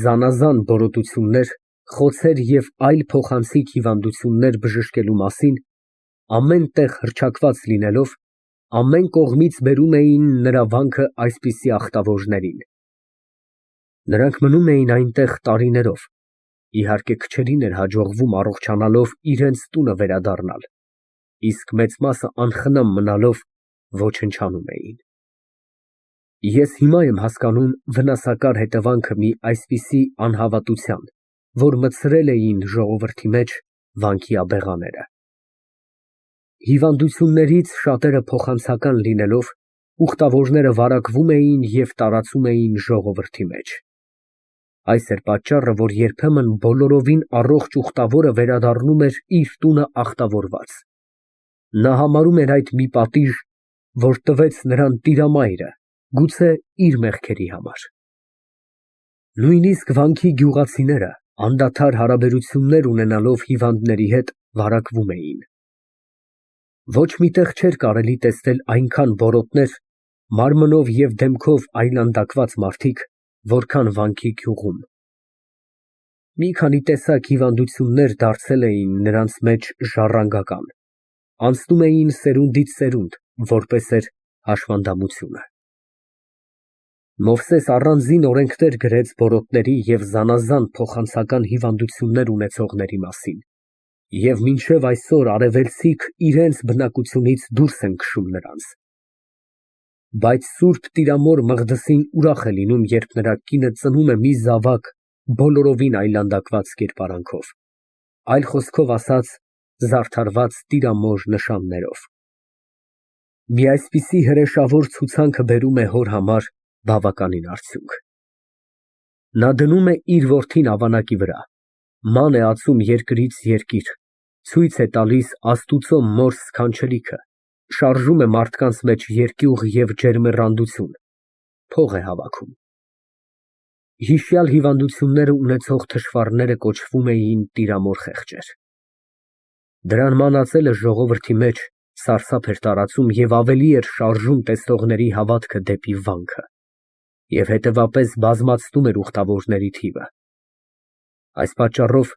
զանազան բորոտություններ խոցեր և այլ փոխանցիկ հիվանդություններ բժշկելու մասին, ամեն տեղ հռչակված լինելով, ամեն կողմից բերում էին նրա վանքը այսպիսի ախտավորներին։ Նրանք մնում էին այնտեղ տարիներով, իհարկե քչերին էր հաջողվում առողջանալով իրենց տունը վերադառնալ, իսկ մեծ մասը անխնամ մնալով ոչնչանում էին։ Ես հիմա եմ հասկանում վնասակար հետևանքը մի այսպիսի անհավատության, որ մտցրել էին ժողովրդի մեջ վանքի աբեղաները։ Հիվանդություններից շատերը փոխանցական լինելով, ուխտավորները վարակվում էին և տարածում էին ժողովրդի մեջ։ Այս էր պատճառը, որ երբեմն բոլորովին առողջ ուխտավորը վերադառնում էր իր տունը ախտավորված։ Նա համարում էր այդ մի պատիժ, որ տվեց նրան Տիրամայրը, գուցե իր մեղքերի համար։ Նույնիսկ վանքի գյուղացիները, անդադար հարաբերություններ ունենալով հիվանդների հետ, վարակվում էին։ Ոչ մի տեղ չէր կարելի տեսնել այնքան բորոտներ, մարմնով և դեմքով այլանդակված մարդիկ, որքան վանքի գյուղում։ Մի քանի տեսակ հիվանդություններ դարձել էին նրանց մեջ ժառանգական, անցնում էին սերունդից սերունդ, որպես էր հաշվանդամությունը։ Մովսես առանձին օրենքներ գրեց բորոտների և զանազան փոխանցական հիվանդություններ ունեցողների մասին, և մինչև այսօր արևելցիք իրենց բնակությունից դուրս են քշում նրանց։ Բայց Սուրբ Տիրամոր Մղդսին ուրախ է լինում, երբ նրա կինը ծնում է մի զավակ բոլորովին այլանդակված կերպարանքով, այլ խոսքով ասած, զարդարված տիրամոր նշաններով։ Մի այսպիսի հրեշավոր ցուցանքը բերում է հոր համար բավականին արդյունք։ Նա դնում է իր որդին ավանակի վրա, ման է ածում երկրից երկիր, ցույց է տալիս Աստուծո մոր սքանչելիքը, շարժում է մարդկանց մեջ երկյուղ և ջերմեռանդություն, փող է հավաքում։ Հիշյալ հիվանդությունները ունեցող թշվառները կոչվում էին տիրամոր խեղճեր։ Դրան մանածելը ժողովրդի մեջ սարսափ էր տարածում և ավելի էր շարժում տեսնողների հավատքը դեպի վանքը, և հետևապես բազմացնում էր ուխտավորների թիվը։ Այս պատճառով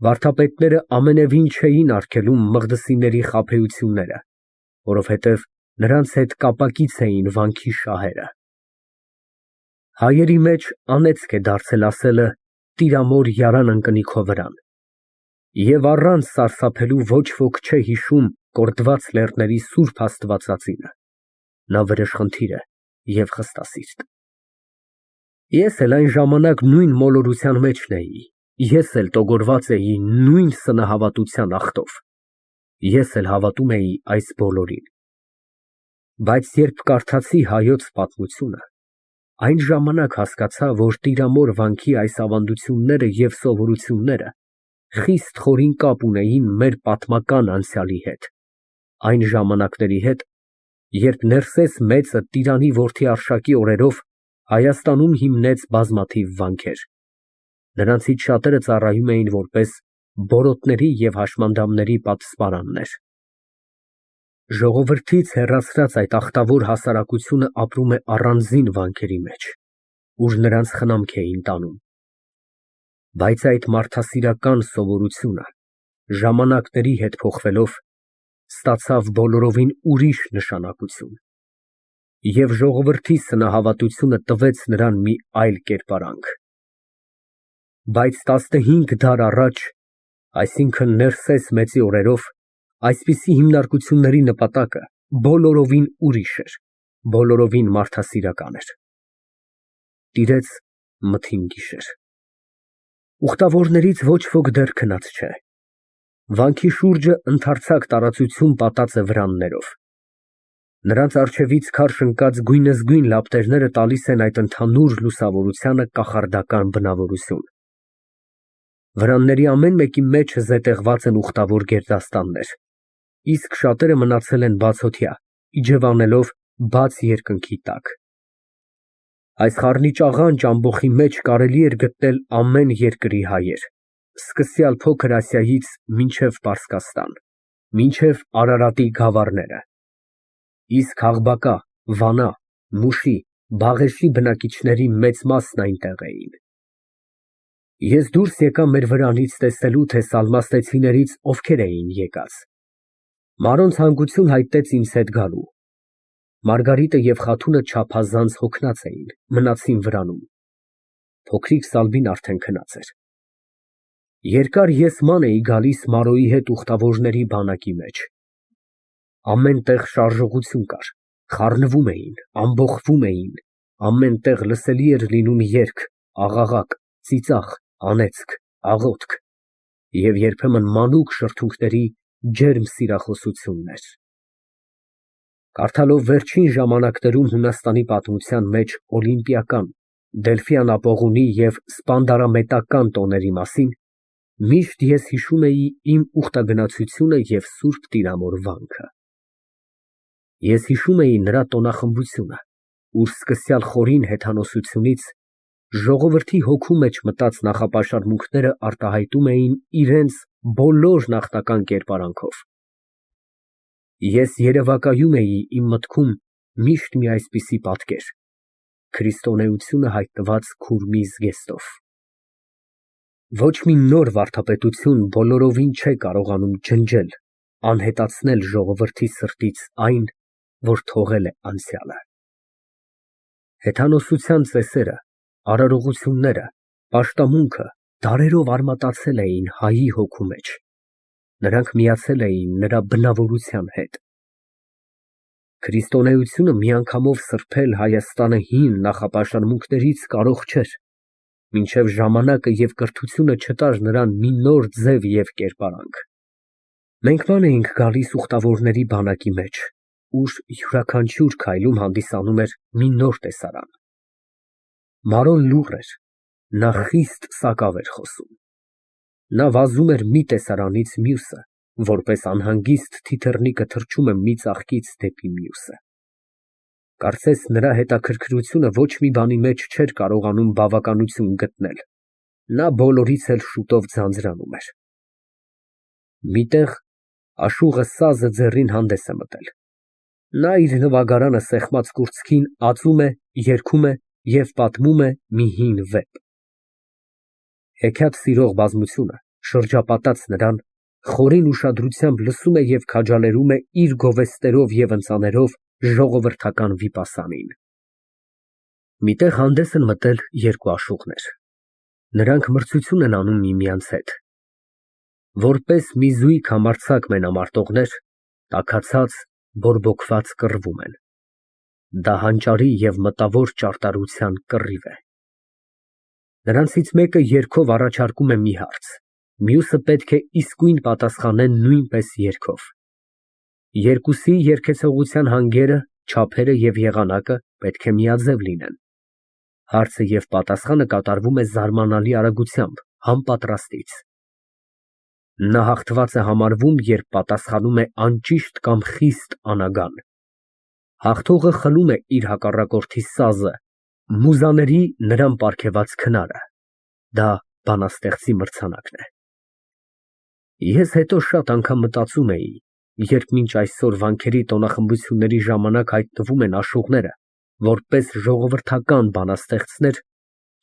վարդապետները ամենևին չէին արգելում Մղդսիների խաբեությունները, որովհետև նրանց հետ կապակից էին վանքի շահերը։ Հայերի մեջ անեծք է դարձել ասելը «Տիրամոր յարան ընկնի քո վրան», և առանց սարսափելու ոչ ոք չէ հիշում կորդված լեռների սուրբ աստվածածինը։ Նա վրեժխնդիր է և խստասիրտ։ Ես էլ այն ժամանակ նույն մոլորության մեջն էի, ես էլ տոգորված էի նույն սնահավատության ախտով, ես էլ հավատում էի այս բոլորին։ Բայց երբ կարդացի Հայոց պատմությունը, այն ժամանակ հասկացա, որ Տիրամոր վանքի այս ավանդությունները և սովորությունները խիստ խորին կապ ունեին մեր պատմական անցյալի հետ, այն ժամանակների հետ, երբ Ներսես մեծը Տիրանի որդի Արշակի օրերով Հայաստանում հիմնեց բազմաթիվ վանքեր։ Նրանցից շատերը ծառայում էին որպես բորոտների և հաշմանդամների պատսպարաններ։ Ժողովրդից հեռացրած այդ ախտավոր հասարակությունը ապրում է առանձին վանքերի մեջ, ուր նրանց խնամք էին տանում։ Բայց այդ մարդասիրական սովորությունը ժամանակների հետ փոխվելով, ստացավ բոլորովին ուրիշ նշանակություն, և ժողովրդի սնահավատությունը տվեց նրան մի այլ կերպարանք։ Բայց 15 դար առաջ, այսինքն Ներսես մեծի օրերով, այսպիսի հիմնարկությունների նպատակը բոլորովին ուրիշ էր, բոլորովին մարդասիրական էր։ Տիրեց մթին գիշեր։ Ուխտավորներից ոչ ոք դեռ քնած չէ։ Վանքի շուրջը ընդարձակ տարածություն պատած է վրաններով։ Նրանց առջևից քարշ ընկած գույնզգույն լապտերները տալիս են այդ ընդհանուր լուսավորությանը կախարդական բնավորություն։ Վրանների ամեն մեկի մեջ զետեղված են ուխտավոր գերդաստաններ, իսկ շատերը մնացել են բացօթյա, իջևանելով բաց երկնքի տակ։ Այս խառնիճաղանճ ամբոխի մեջ կարելի էր գտնել ամեն երկրի հայեր, սկսյալ Փոքր Ասիայից մինչև Պարսկաստան, մինչև Արարատի գավառները, իսկ Աղբակա, Վանա, Մուշի, Բաղեշի բնակիչների մեծ մասն այնտեղ էին։ Ես դուրս եկա մեր վրանից տեսնելու, թե սալմաստեցիներից ովքեր էին եկած։ Մարոն ցանկություն հայտնեց ինձ հետ գալու։ Մարգարիտը և Խաթունը չափազանց հոգնած էին, մնացին վրանում։ Փոքրիկ Սալմին արդեն քնած էր։ Երկար ես ման էի գալիս Մարոյի հետ ուխտավորների բանակի մեջ։ Ամեն տեղ շարժողություն կար, խառնվում էին, ամբոխվում էին, ամեն տեղ լսելի էր լինում երգ, աղաղակ, ծիծաղ, անեծք, աղոթք և երբեմն մանուկ շրթունքների ջերմ սիրախոսություններ։ Կարդալով վերջին ժամանակներում Հունաստանի պատմության մեջ օլիմպիական, Դելֆյան ապողունի և սպանդարամետական տոների մասին, միշտ ես հիշում էի իմ ուխտագնացությունը և Սուրբ Տիրամոր վանքը։ Ես հիշում էի նրա տոնախմբությունը, ուր սկսյալ խորին հեթանոսությունից ժողովրդի հոգու մեջ մտած նախապաշարմունքները արտահայտում էին իրենց բոլոր նախնական կերպարանքով։ Ես երևակայում էի իմ մտքում միշտ մի այսպիսի պատկեր, քրիստոնեությունը հայտնված Քուրմի զգեստով։ Ոչ մի նոր վարդապետություն բոլորովին չէ կարողանում ջնջել, անհետացնել ժողովրդի սրտից այն, որ թողել է անցյալը։ Հեթանոսության ծեսերը, արարողությունները, պաշտամունքը դարերով արմատացել էին հայի հոգու մեջ, նրանք միացել էին նրա բնավորության հետ։ Քրիստոնեությունը միանգամով սրբել Հայաստանը հին նախապաշարմունքներից կարող չէր, մինչև ժամանակը և կրթությունը չտար նրան մի նոր ձև և կերպարանք։ Մենք ման էինք գալիս ուխտավորների բանակի մեջ, ուր յուրաքանչյուր քայլում հանդիսանում էր մի նոր տեսարան։ Մարոն լուռ էր, նա խիստ սակավ էր խոսում։ Նա վազում էր մի տեսարանից մյուսը, որպես անհանգիստ թիթեռնիկը թռչում է մի ծաղկից դեպի մյուսը։ Կարծես նրա հետաքրքրությունը ոչ մի բանի մեջ չէր կարողանում բավականություն գտնել, նա բոլորից էլ շուտով ձանձրանում էր։ Մի տեղ աշուղը սազը ձեռին հանդես է մտել։ Նա իր նվագարանը սեղմած կուրծքին ածում է, երգում է և պատմում է մի հին վեպ։ Հեքիաթ սիրող բազմությունը, շրջապատած նրան, խորին ուշադրությամբ լսում է և քաջալերում է իր գովեստներով և ընծաներով ժողովրդական վիպասանին։ Մի տեղ հանդես են մտել երկու աշուղներ։ Նրանք մրցություն են անում միմյանց հետ։ Որպես մի զույգ համարձակ մենամարտողներ, տաքացած, բորբոքված կռվում են։ Դա հանճարի և մտավոր ճարտարության կռիվ է։ Նրանցից մեկը երգով առաջարկում է մի հարց, մյուսը պետք է իսկույն պատասխանե նույնպես երգով։ Երկուսի երգեցողության հանգերը, չափերը և եղանակը պետք է միաձև լինեն։ Հարցը և պատասխանը կատարվում է զարմանալի արագությամբ, անպատրաստից։ Նա հաղթված է համարվում, երբ պատասխանում է անճիշտ կամ խիստ անագան։ Հաղթողը խլում է իր հակառակորդի սազը, մուզաների նրան պարգևած քնարը։ Դա բանաստեղծի մրցանակն է։ Ես հետո շատ անգամ մտածում էի, երբ մինչ այսօր վանքերի տոնախմբությունների ժամանակ հայտնվում են աշուղները, որպես ժողովրդական բանաստեղծներ,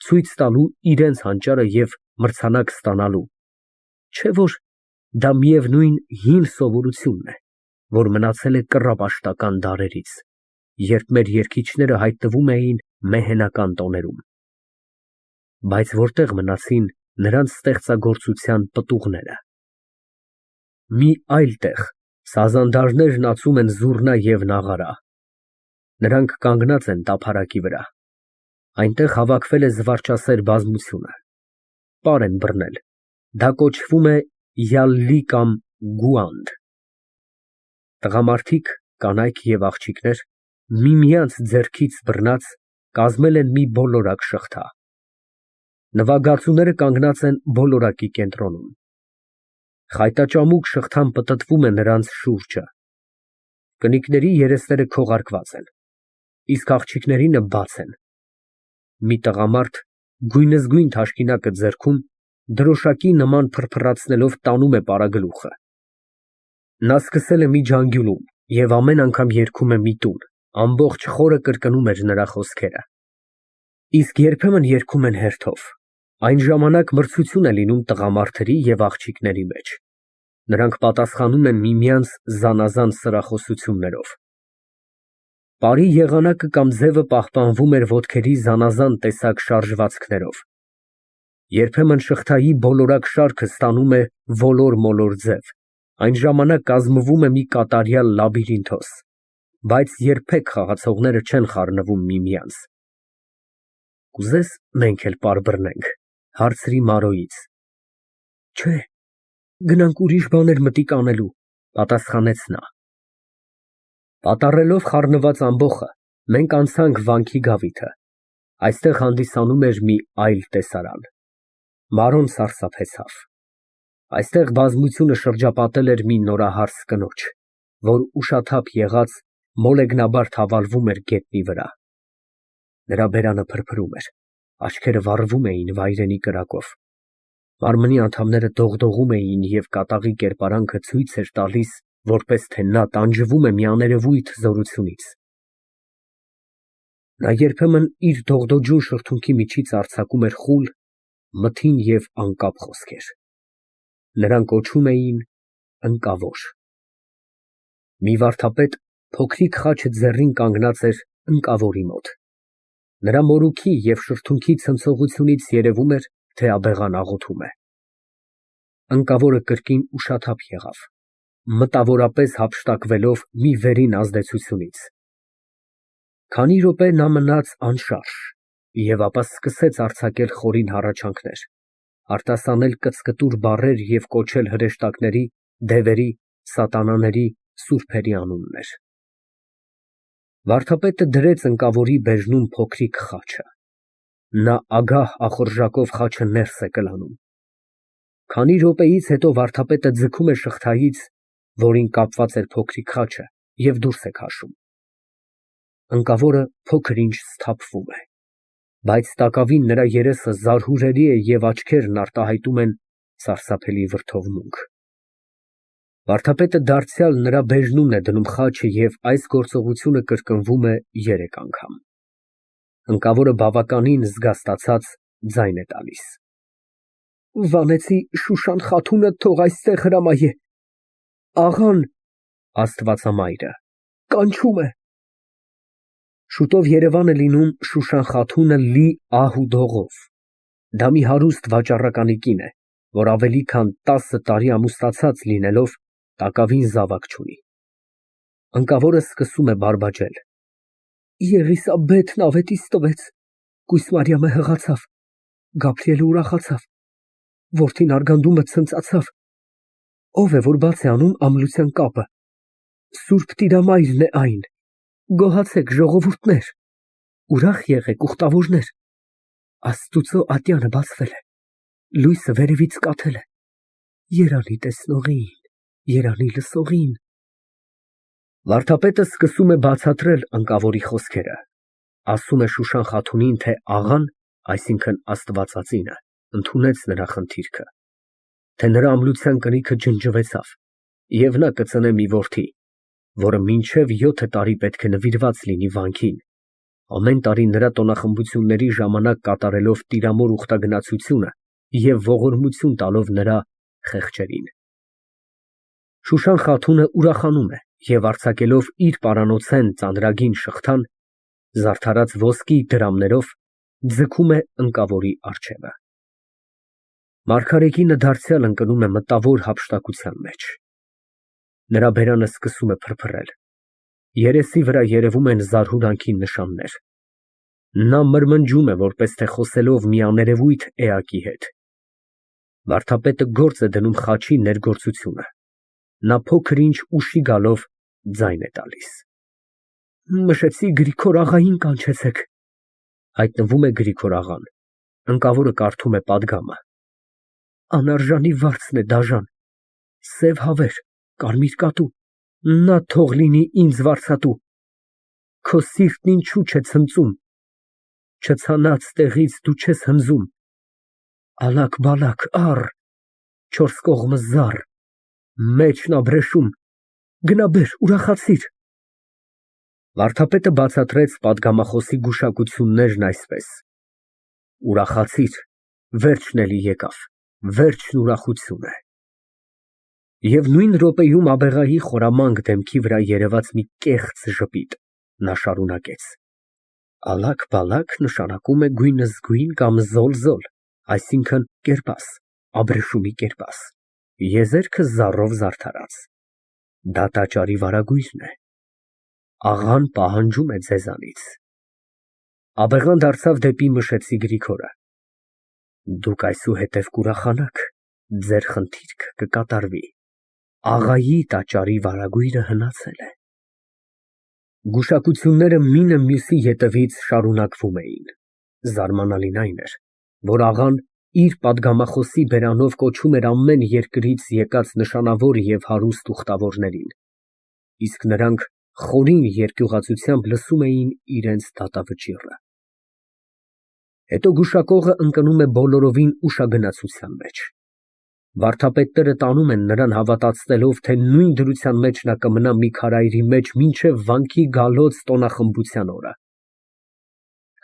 ցույց տալու իրենց հանճարը և մրցանակ ստանալու, չէ՞ որ դա միևնույն հին սովորությունն է, որ մնացել է կռապաշտական դարերից, երբ մեր երգիչները հայտնվում էին մեհենական տոներում։ Բայց որտե՞ղ մնացին նրանց ստեղծագործության պտուղները։ Մի այլ տեղ սազանդարներն ածում են զուռնա և նաղարա։ Նրանք կանգնած են տափարակի վրա։ Այնտեղ հավաքվել է զվարճասեր բազմությունը։ Պար են բռնել, դա կոչվում է յալլի կամ գուանդ։ Տղամարդիկ, կանայք և աղջիկներ, միմյանց ձեռքից բռնած, կազմել են մի բոլորակ շղթա։ Նվագածուները կանգնած են բոլորակի կենտրոնում։ Խայտաճամուկ շղթան պտտվում է նրանց շուրջը։ Կնիկների երեսները քողարկված են, իսկ աղջիկներինը բաց են։ Մի տղամարդ գույնզգույն թաշկինակը ձեռքում, դրոշակի նման փռփռացնելով տանում է պարագլուխը։ Նա սկսել է մի ջանգյուլում և ամեն անգամ երգում է մի տուն, ամբողջ խորը կրկնում էր նրա խոսքերը։ Իսկ երբեմն երգում են հերթով, Այն ժամանակ մրցություն է լինում տղամարդերի և աղջիկների մեջ։ Նրանք պատասխանում են միմյանց զանազան սրախոսություններով։ Պարի եղանակը կամ ձևը պահպանվում էր ոտքերի զանազան տեսակ շարժվածքներով։ Երբեմն շղթայի բոլորակ շարքը ստանում է ոլոր-մոլոր ձև, այն ժամանակ կազմվում է մի կատարյալ լաբիրինթոս, բայց երբեք խաղացողները չեն խառնվում միմյանց։ Կուզե՞ս մենք էլ պար բռնենք, հարցրի Մարոյից։ Չէ, գնանք ուրիշ բաներ մտիկ անելու, պատասխանեց նա։ Պատառելով խառնված ամբոխը, մենք անցանք վանքի գավիթը, այստեղ հանդիսանում էր մի այլ տեսարան։ Մարոն սարսափեցավ։ Այստեղ բազմությունը շրջապատել էր մի նորահարս կնոջ, որ ուշաթափ եղած մոլեգնաբար թավալվում էր գետնի վրա։ Նրա բերանը փրփրում էր, աչքերը վառվում էին վայրենի կրակով։ Մարմնի անդամները դողդողում էին և կատաղի կերպարանքը ցույց էր տալիս, որպես թե նա տանջվում է մի աներևույթ զորությունից։ Նա երբեմն իր դողդոջուն շրթունքի միջից արձակում էր խուլ, մթին և անկապ խոսքեր։ Նրան կոչում էին Ընկավոր։ Մի վարդապետ փոքրիկ խաչը ձեռին կանգնած էր ընկավորի մոտ։ Նրա մորուքի և շրթունքի ցնցողությունից երևում էր, թե աբեղան աղոթում է։ Ընկավորը կրկին ուշաթափ եղավ, մտավորապես հափշտակվելով մի վերին ազդեցությունից։ Քանի րոպե նա մնաց անշարժ և ապա սկսեց արձակել խորին հառաչանքներ, արտասանել կծկտուր բառեր և կոչել հրեշտակների, դևերի, սատանաների, սուրբերի անուններ։ Վարդապետը դրեց ընկավորի բեժնում փոքրիկ խաչը։ Նա ագահ ախորժակով խաչը ներս է կլանում։ Քանի րոպեից հետո վարդապետը ձգում է շղթայից, որին կապված էր փոքրիկ խաչը, և դուրս է քաշում։ Ընկավորը փոքր-ինչ սթափվում է, բայց տակավին նրա երեսը զարհուրելի է և աչքերն արտահայտում են սարսափելի վրդովմունք։ Վարդապետը դարձյալ նրա բեժնումն է դնում խաչը և այս գործողությունը կրկնվում է 3 անգամ։ Ընկավորը բավականին զգաստացած ձայն է տալիս։ Վանեցի Շուշան խաթունը թող այստեղ հրամայե, աղան (Աստվածամայրը) կանչում է։ Շուտով Երևան է լինում Շուշան խաթունը լի ահ ու դողով։ Դա մի հարուստ վաճառականի կին է, որ ավելի քան 10 տարի ամուսնացած լինելով, տակավին զավակ չունի։ Ընկավորը սկսում է բարբաջել. Եղիսաբեթն ավետիս տվեց, կույս Մարիամը հղացավ, Գաբրիելը ուրախացավ, որդին արգանդումը ցնծացավ, ով է, որ բաց է անում ամլության կապը, Սուրբ Տիրամայրն է այն, գոհացեք ժողովուրդներ, ուրախ եղեք ուխտավորներ, Աստուծո ատյանը բացվել է, լույսը վերևից կաթել է, երանի տեսնողին, երանի լսողին։ Վարդապետը սկսում է բացատրել ընկավորի խոսքերը, ասում է Շուշան խաթունին, թե աղան, այսինքն Աստվածածինը, ընդունեց նրա խնդիրքը, թե նրա ամլության կնիքը ջնջվեցավ, և նա կծնե մի որդի, որը մինչև 7 տարի պետք է նվիրված լինի վանքին, ամեն տարի նրա տոնախմբությունների ժամանակ կատարելով տիրամոր ուխտագնացությունը և ողորմություն տալով նրա խեղճերին։ Շուշան խաթունը ուրախանում է և արձակելով իր պարանոցեն ծանրագին շղթան, զարդարած ոսկի դրամներով, ձգում է ընկավորի առջևը։ Մարգարեկինը դարձյալ ընկնում է մտավոր հափշտակության մեջ։ Նրա բերանը սկսում է փրփրել, երեսի վրա երևում են զարհուրանքի նշաններ։ Նա մրմնջում է, որպես թե խոսելով մի աներևույթ էակի հետ։ Վարդապետը գործ է դնում խաչի ներգործությունը։ Նա փոքր-ինչ ուշի գալով ձայն է տալիս։ Մշեցի Գրիգոր աղային կանչեցեք։ Հայտնվում է Գրիգոր աղան։ Ընկավորը կարդում է պատգամը։ Անարժանի վարձն է դաժան, սև հավեր, կարմիր կատու, նա թող լինի ինձ վարձատու։ Քո սիրտն ինչու չէ ցնծում, չցանած տեղից դու չես հմզում։ Ալակ֊բալակ առ, 4 կողմը զառ, մեջն աբրեշում, գնա բեր, ուրախացիր։ Վարդապետը բացատրեց պատգամախոսի գուշակություններն այսպես. Ուրախացիր, Վերջն էլի եկավ, վերջն ուրախություն է։ Եվ նույն րոպեում աբեղայի խորամանկ դեմքի վրա երևաց մի կեղծ ժպիտ, նա շարունակեց. Ալաք֊բալաք նշանակում է գույնզգույն կամ զոլզոլ, այսինքն՝ կերպաս, աբրեշումի կերպաս, եզերքը զառով զարդարած։ Դա տաճարի վարագույրն է։ Աղան պահանջում է ձեզանից։ Աբեղան դարձավ դեպի մշեցի Գրիգորը։ Դուք այսուհետև կուրախանաք, ձեր խնդիրք կկատարվի։ Աղայի տաճարի վարագույրը հնացել է։ Գուշակությունները մինը մյուսի ետևից շարունակվում էին։ Զարմանալին այն էր, որ աղան իր պատգամախոսի բերանով կոչում էր ամեն երկրից եկած նշանավոր և հարուստ ուխտավորներին, իսկ նրանք խորին երկյուղացությամբ լսում էին իրենց դատավճիռը։ Հետո գուշակողը ընկնում է բոլորովին ուշագնացության մեջ։ Վարդապետները տանում են նրան հավատացնելով, թե նույն դրության մեջ նա կմնա մի քարայրի մեջ մինչև վանքի գալոց տոնախմբության օրը։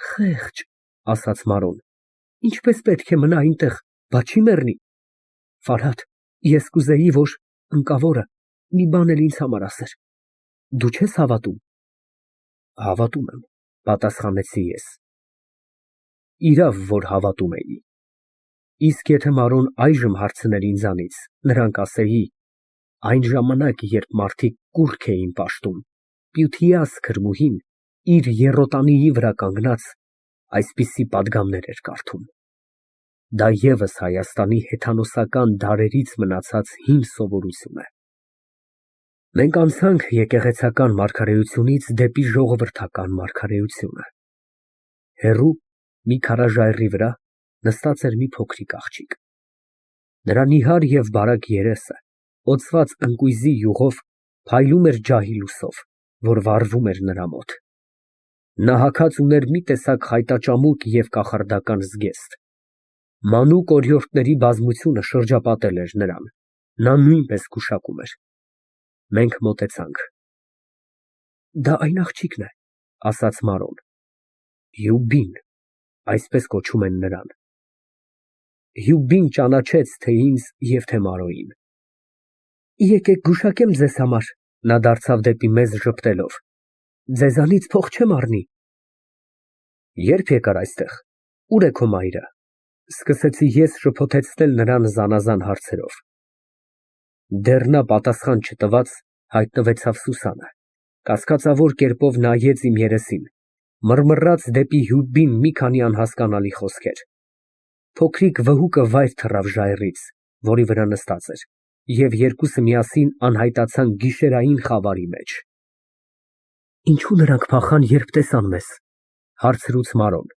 Խեղճ, ասաց Մարոն, ինչպես պետք է մնա այնտեղ, բա չի մեռնի։ Ֆարհադ, ես կուզեի, որ ընկավորը մի բան էլ ինձ համար ասեր։ Դու չես հավատում։ Հավատում եմ, պատասխանեցի ես։ Իրավ, որ հավատում էի։ Իսկ եթե Մարոն այժմ հարցներ ինձանից, նրան կասեի. այն ժամանակ, երբ մարդիկ կուռք էին պաշտում, Պյութիաս քրմուհին իր եռոտանիի վրա կանգնած այսպիսի պատգամներ էր կարդում։ Դա ևս Հայաստանի հեթանոսական դարերից մնացած հին սովորություն է։ Մենք անցանք եկեղեցական մարգարեությունից դեպի ժողովրդական մարգարեությունը։ Հեռու մի քարաժայռի վրա նստած էր մի փոքրիկ աղջիկ։ Նրա նիհար և բարակ երեսը, օծված ընկույզի յուղով, փայլում էր ջահի լույսով, որ վառվում էր նրա մոտ։ Նա հագած ուներ մի տեսակ խայտաճամուկ և կախարդական զգեստ։ Մանուկ օրիորդների բազմությունը շրջապատել էր նրան, նա նույնպես գուշակում էր։ Մենք մոտեցանք։ Դա այն աղջիկն է, ասաց Մարոն։ Յուբին, այսպես կոչում են նրան։ Յուբին ճանաչեց թե ինձ և թե Մարոյին։ Եկեք գուշակեմ ձեզ համար, նա դարձավ դեպի մեզ ժպտելով, ձեզանից փող չեմ առնի։ Ե՞րբ եկար այստեղ, ուր է քո մայրը, սկսեցի ես շփոթեցնել նրան զանազան հարցերով։ Դեռ նա պատասխան չտված, հայտնվեցավ Սուսանը, կասկածավոր կերպով նայեց իմ երեսին, մռմռաց դեպի Յուբին մի քանի անհասկանալի խոսքեր։ Փոքրիկ վհուկը վայր թռավ ժայռից, որի վրա նստած էր, և երկուսը միասին անհայտացան գիշերային խավարի մեջ։ Ինչո՞ւ նրանք փախան, երբ տեսան մեզ, հարցրուց Մարոն։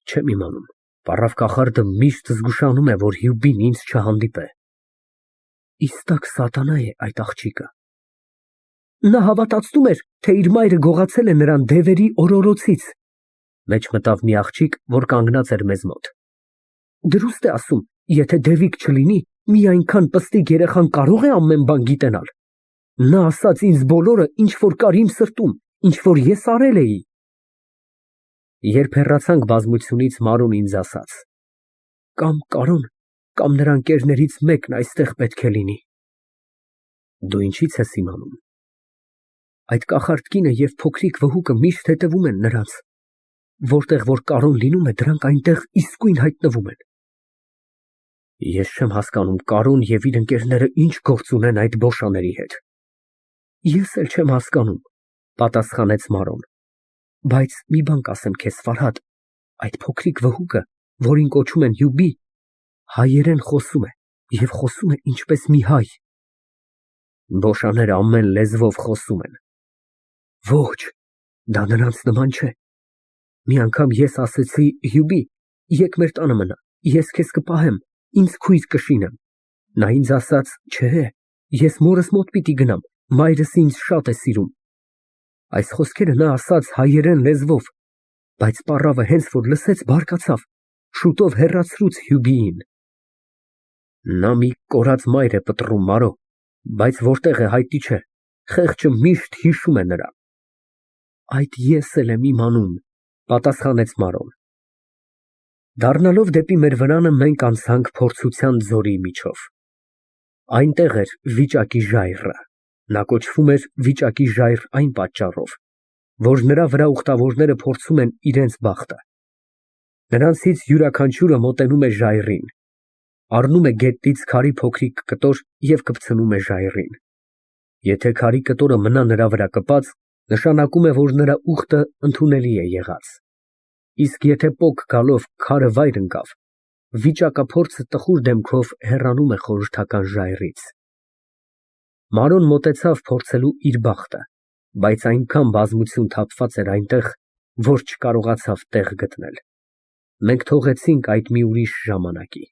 Չեմ իմանում, պառավ կախարդը միշտ զգուշանում է, որ Յուբին ինձ չհանդիպե։ Իստակ սատանա է այդ աղջիկը։ Նա հավատացնում էր, թե իր մայրը գողացել է նրան դևերի օրորոցից, մեջ մտավ մի աղջիկ, որ կանգնած էր մեզ մոտ։ Դրուստ է ասում, եթե դևիկ չլինի, մի այնքան պստիկ երեխան կարող է ամեն բան գիտենալ։ Նա ասաց ինձ բոլորը, ինչ որ կար իմ սրտում, ինչ որ ես արել էի։ Երբ հեռացանք բազմությունից, Մարոն ինձ ասաց. Կամ Կարոն, կամ նրա ընկերներից մեկն այստեղ պետք է լինի։ Դու ինչի՞ց ես իմանում։ Այդ կախարդ կինը և փոքրիկ վհուկը միշտ հետևում են նրանց։ Որտեղ որ Կարոն լինում է, դրանք այնտեղ իսկույն հայտնվում են։ Ես չեմ հասկանում Կարոն և իր ընկերները ինչ գործ ունեն այդ բոշաների հետ։ Ես էլ չեմ հասկանում, պատասխանեց Մարոն։ Բայց մի բան կասեմ քեզ, Ֆարհադ, այդ փոքրիկ վհուկը, որին կոչում են Յուբի, հայերեն խոսում է և խոսում է ինչպես մի հայ։ Բոշաները ամեն լեզվով խոսում են։ Ոչ, դա նրանց նման չէ։ Մի անգամ ես ասեցի Յուբի, եկ մեր տանը մնա, ես քեզ կպահեմ, ինձ քույր կշինեմ։ Նա ինձ ասաց, չէ, ես մորս մոտ պիտի գնամ, մայրս ինձ շատ է սիրում։ Այս խոսքերը նա ասաց հայերեն լեզվով, բայց պառավը հենց որ լսեց, բարկացավ, շուտով հեռացրուց Յուբիին։ Նա մի կորած մայր է պտռում, Մարո, բայց որտեղ է հայտնի չէ, խեղճը միշտ հիշում է նրան։ Այդ ես էլ եմ իմանում, պատասխանեց Մարոն։ Դառնալով դեպի մեր վրանը, մենք անցանք փորձության ձորի միջով։ Այնտեղ էր վիճակի ժայռը. նա կոչվում էր վիճակի ժայռ այն պատճառով, որ նրա վրա ուխտավորները փորձում են իրանց բախտը։ Նրանցից յուրաքանչյուրը մոտենում է ժայռին, առնում է գետնից քարի փոքրիկ կտոր և կպցնում է ժայռին։ Եթե քարի կտորը մնա նրա վրա կպած, նշանակում է, որ նրա ուխտը ընդունելի է եղած, իսկ եթե պոկ գալով քարը վայր ընկավ, վիճակափորձը տխուր դեմքով հեռանում է խորհրդական ժայռից։ Մանոն մոտեցավ փորձելու իր բախտը, բայց այնքան բազմություն թափված էր այնտեղ, որ չկարողացավ տեղ գտնել։ Մենք թողեցինք այդ մի ուրիշ ժամանակի։